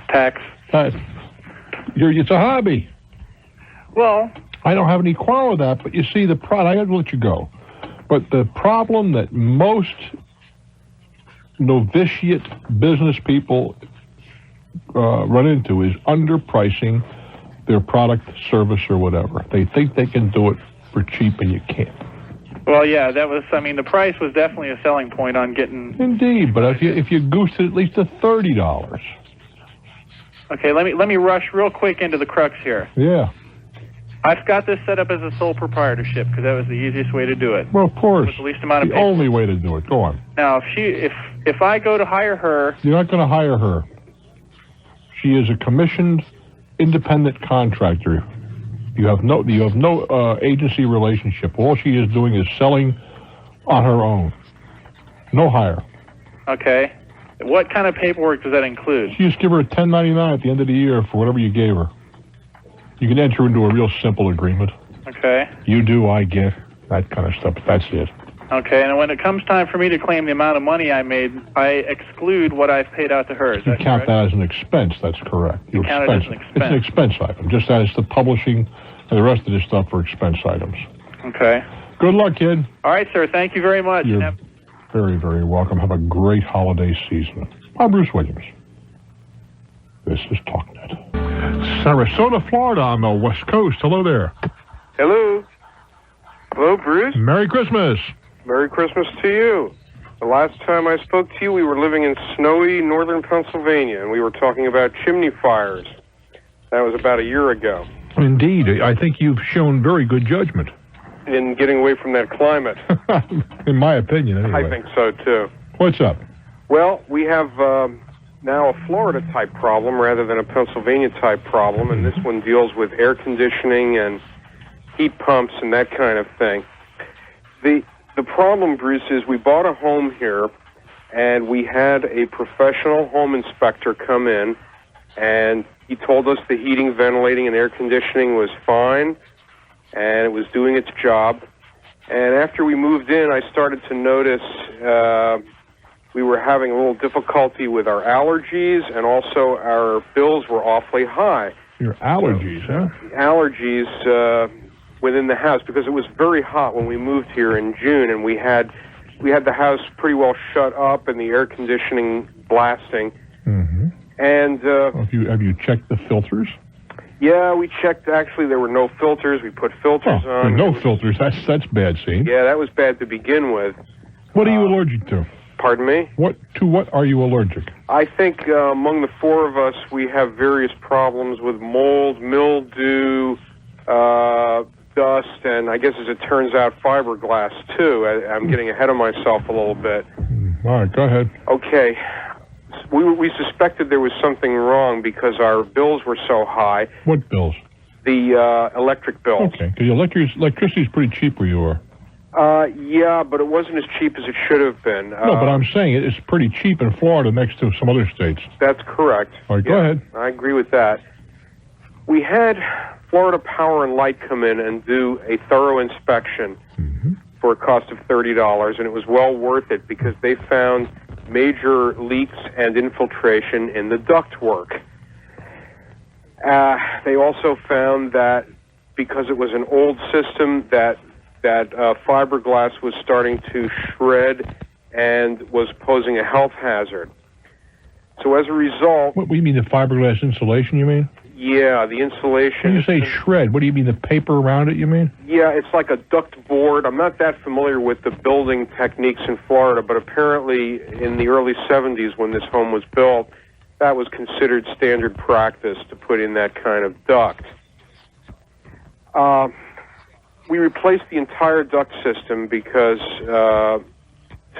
tax. It's a hobby. Well, I don't have any quarrel with that, but you see, I have to let you go. But the problem that most novitiate business people run into is underpricing their product, service, or whatever. They think they can do it for cheap, and you can't. Well, yeah, the price was definitely a selling point on getting... Indeed, but if you goosed it at least to $30. Okay, let me rush real quick into the crux here. Yeah. I've got this set up as a sole proprietorship because that was the easiest way to do it. Well, of course. With the least amount of the paper. Only way to do it. Go on. Now, if I go to hire her... You're not going to hire her. She is a commissioned independent contractor. You have no agency relationship. All she is doing is selling on her own. No hire. Okay. What kind of paperwork does that include? You just give her a 1099 at the end of the year for whatever you gave her. You can enter into a real simple agreement. Okay. You do, I get, that kind of stuff. That's it. Okay, and when it comes time for me to claim the amount of money I made, I exclude what I've paid out to her. Is you that count correct? that as an expense. That's correct. You count it as an expense. It's an expense item, just as the publishing and the rest of this stuff are expense items. Okay. Good luck, kid. All right, sir. Thank you very much. You're very, very welcome. Have a great holiday season. I'm Bruce Williams. This is Talknet. Sarasota, Florida on the West Coast. Hello there. Hello. Hello, Bruce. Merry Christmas. Merry Christmas to you. The last time I spoke to you, we were living in snowy northern Pennsylvania, and we were talking about chimney fires. That was about a year ago. Indeed. I think you've shown very good judgment. In getting away from that climate. In my opinion, anyway. I think so, too. What's up? Well, we have now a Florida-type problem rather than a Pennsylvania-type problem, and this one deals with air conditioning and heat pumps and that kind of thing. the problem, Bruce, is we bought a home here, and we had a professional home inspector come in, and he told us the heating, ventilating, and air conditioning was fine, and it was doing its job. And after we moved in, I started to notice we were having a little difficulty with our allergies, and also our bills were awfully high. Your allergies, huh? Allergies within the house, because it was very hot when we moved here in June, and we had the house pretty well shut up and the air conditioning blasting. Mm-hmm. And have you checked the filters? Yeah, we checked. Actually, there were no filters. We put filters on. No filters. That's bad, scene. Yeah, that was bad to begin with. What are you allergic to? Pardon me? What are you allergic? I think among the four of us, we have various problems with mold, mildew, dust, and I guess as it turns out, fiberglass too. I'm getting ahead of myself a little bit. All right, go ahead. Okay. We suspected there was something wrong because our bills were so high. What bills? The electric bills. Okay, because electricity's pretty cheap where you are. Yeah, but it wasn't as cheap as it should have been. No, but I'm saying it's pretty cheap in Florida next to some other states. That's correct. All right, go ahead. I agree with that. We had Florida Power and Light come in and do a thorough inspection for a cost of $30, and it was well worth it because they found major leaks and infiltration in the ductwork. They also found that because it was an old system, that fiberglass was starting to shred and was posing a health hazard. So as a result... What do you mean, the fiberglass insulation, you mean? Yeah, the insulation... When you say shred, what do you mean, the paper around it, you mean? Yeah, it's like a duct board. I'm not that familiar with the building techniques in Florida, but apparently in the early 70s when this home was built, that was considered standard practice to put in that kind of duct. We replaced the entire duct system because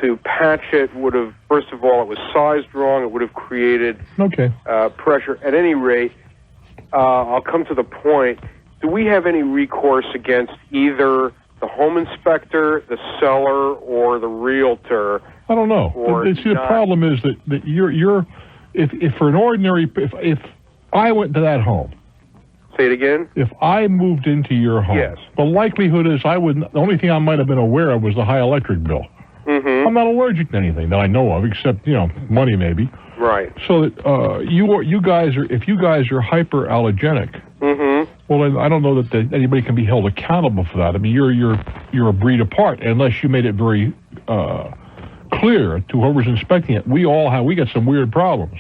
to patch it would have, first of all, it was sized wrong. It would have created pressure. At any rate, I'll come to the point. Do we have any recourse against either the home inspector, the seller, or the realtor? I don't know. See, the problem is that you're if for an ordinary, if I went to that home. Say it again? If I moved into your home, yes, the likelihood is the only thing I might have been aware of was the high electric bill. Mm-hmm. I'm not allergic to anything that I know of, except, money maybe. Right. So that if you guys are hyperallergenic, well, then I don't know that anybody can be held accountable for that. I mean, you're a breed apart unless you made it very clear to whoever's inspecting it. We got some weird problems,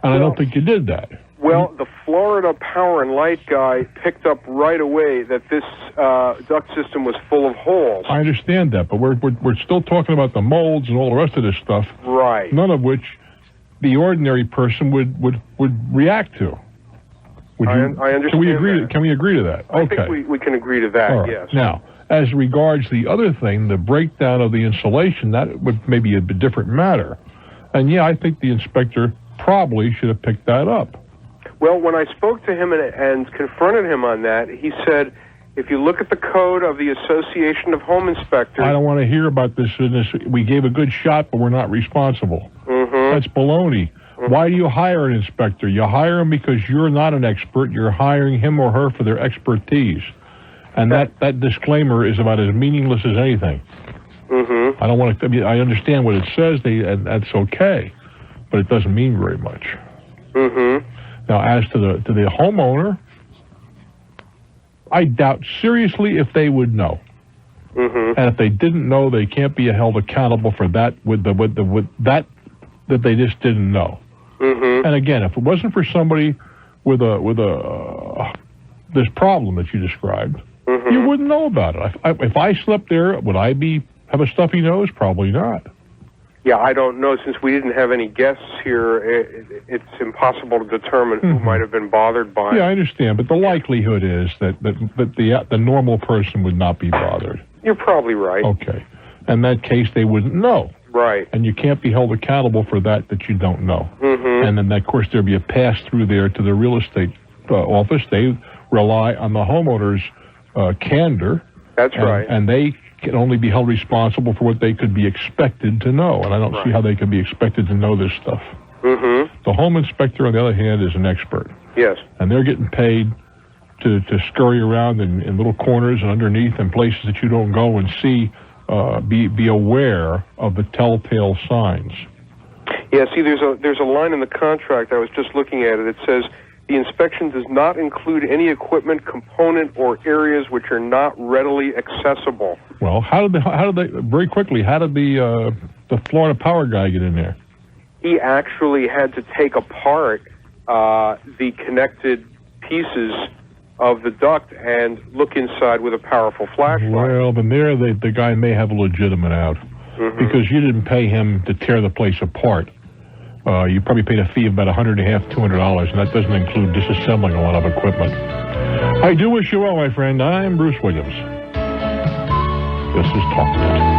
and I don't think you did that. Well, the Florida Power and Light guy picked up right away that this duct system was full of holes. I understand that, but we're still talking about the molds and all the rest of this stuff. Right. None of which the ordinary person would react to. I understand. Can we agree? Can we agree to that? I think we can agree to that. Right. Yes. Now, as regards the other thing, the breakdown of the insulation, that would maybe a different matter. And yeah, I think the inspector probably should have picked that up. Well, when I spoke to him and confronted him on that, he said, if you look at the code of the Association of Home Inspectors... I don't want to hear about this. We gave a good shot, but we're not responsible. That's baloney. Why do you hire an inspector? You hire him because you're not an expert. You're hiring him or her for their expertise. And that disclaimer is about as meaningless as anything. I don't want to... I mean, I understand what it says, and that's okay, but it doesn't mean very much. Now, as to the homeowner, I doubt seriously if they would know. And if they didn't know, they can't be held accountable for that with that they just didn't know. And again, if it wasn't for somebody with this problem that you described, you wouldn't know about it. If I slept there, would I have a stuffy nose? Probably not. Yeah, I don't know. Since we didn't have any guests here, it's impossible to determine who might have been bothered by it. Yeah, I understand, but the likelihood is that the normal person would not be bothered. You're probably right. Okay. In that case, they wouldn't know. Right. And you can't be held accountable for that you don't know. And then, of course, there'd be a pass-through there to the real estate office. They rely on the homeowner's candor That's right. And they can only be held responsible for what they could be expected to know. And I don't see how they could be expected to know this stuff. Mm-hmm. The home inspector, on the other hand, is an expert. Yes. And they're getting paid to scurry around in little corners and underneath and places that you don't go and see, be aware of the telltale signs. Yeah, see, there's a line in the contract. I was just looking at it. It says, the inspection does not include any equipment, component, or areas which are not readily accessible. Well, how did the Florida Power guy get in there? He actually had to take apart the connected pieces of the duct and look inside with a powerful flashlight. Well, then there the guy may have a legitimate out, because you didn't pay him to tear the place apart. You probably paid a fee of about $150, $200, and that doesn't include disassembling a lot of equipment. I do wish you well, my friend. I'm Bruce Williams. This is Talknet.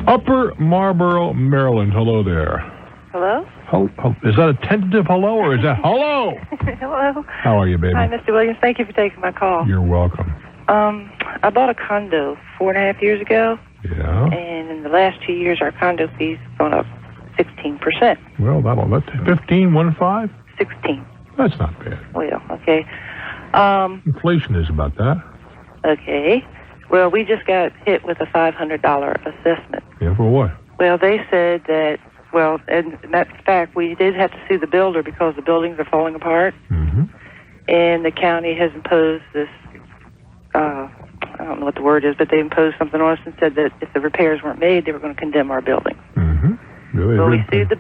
Upper Marlboro, Maryland. Hello there. Hello? Is that a tentative hello, or is that hello? Hello. How are you, baby? Hi, Mr. Williams. Thank you for taking my call. You're welcome. I bought a condo 4.5 years ago. Yeah. And in the last 2 years, our condo fees have gone up 16%. Well, that's 15. 16. That's not bad. Well, okay. Inflation is about that. Okay. Well, we just got hit with a $500 assessment. Yeah, for what? Well, they said that, and that's fact, we did have to sue the builder because the buildings are falling apart. Mm-hmm. And the county has imposed this, I don't know what the word is, but they imposed something on us and said that if the repairs weren't made, they were going to condemn our building. Mm-hmm. Well, we sued the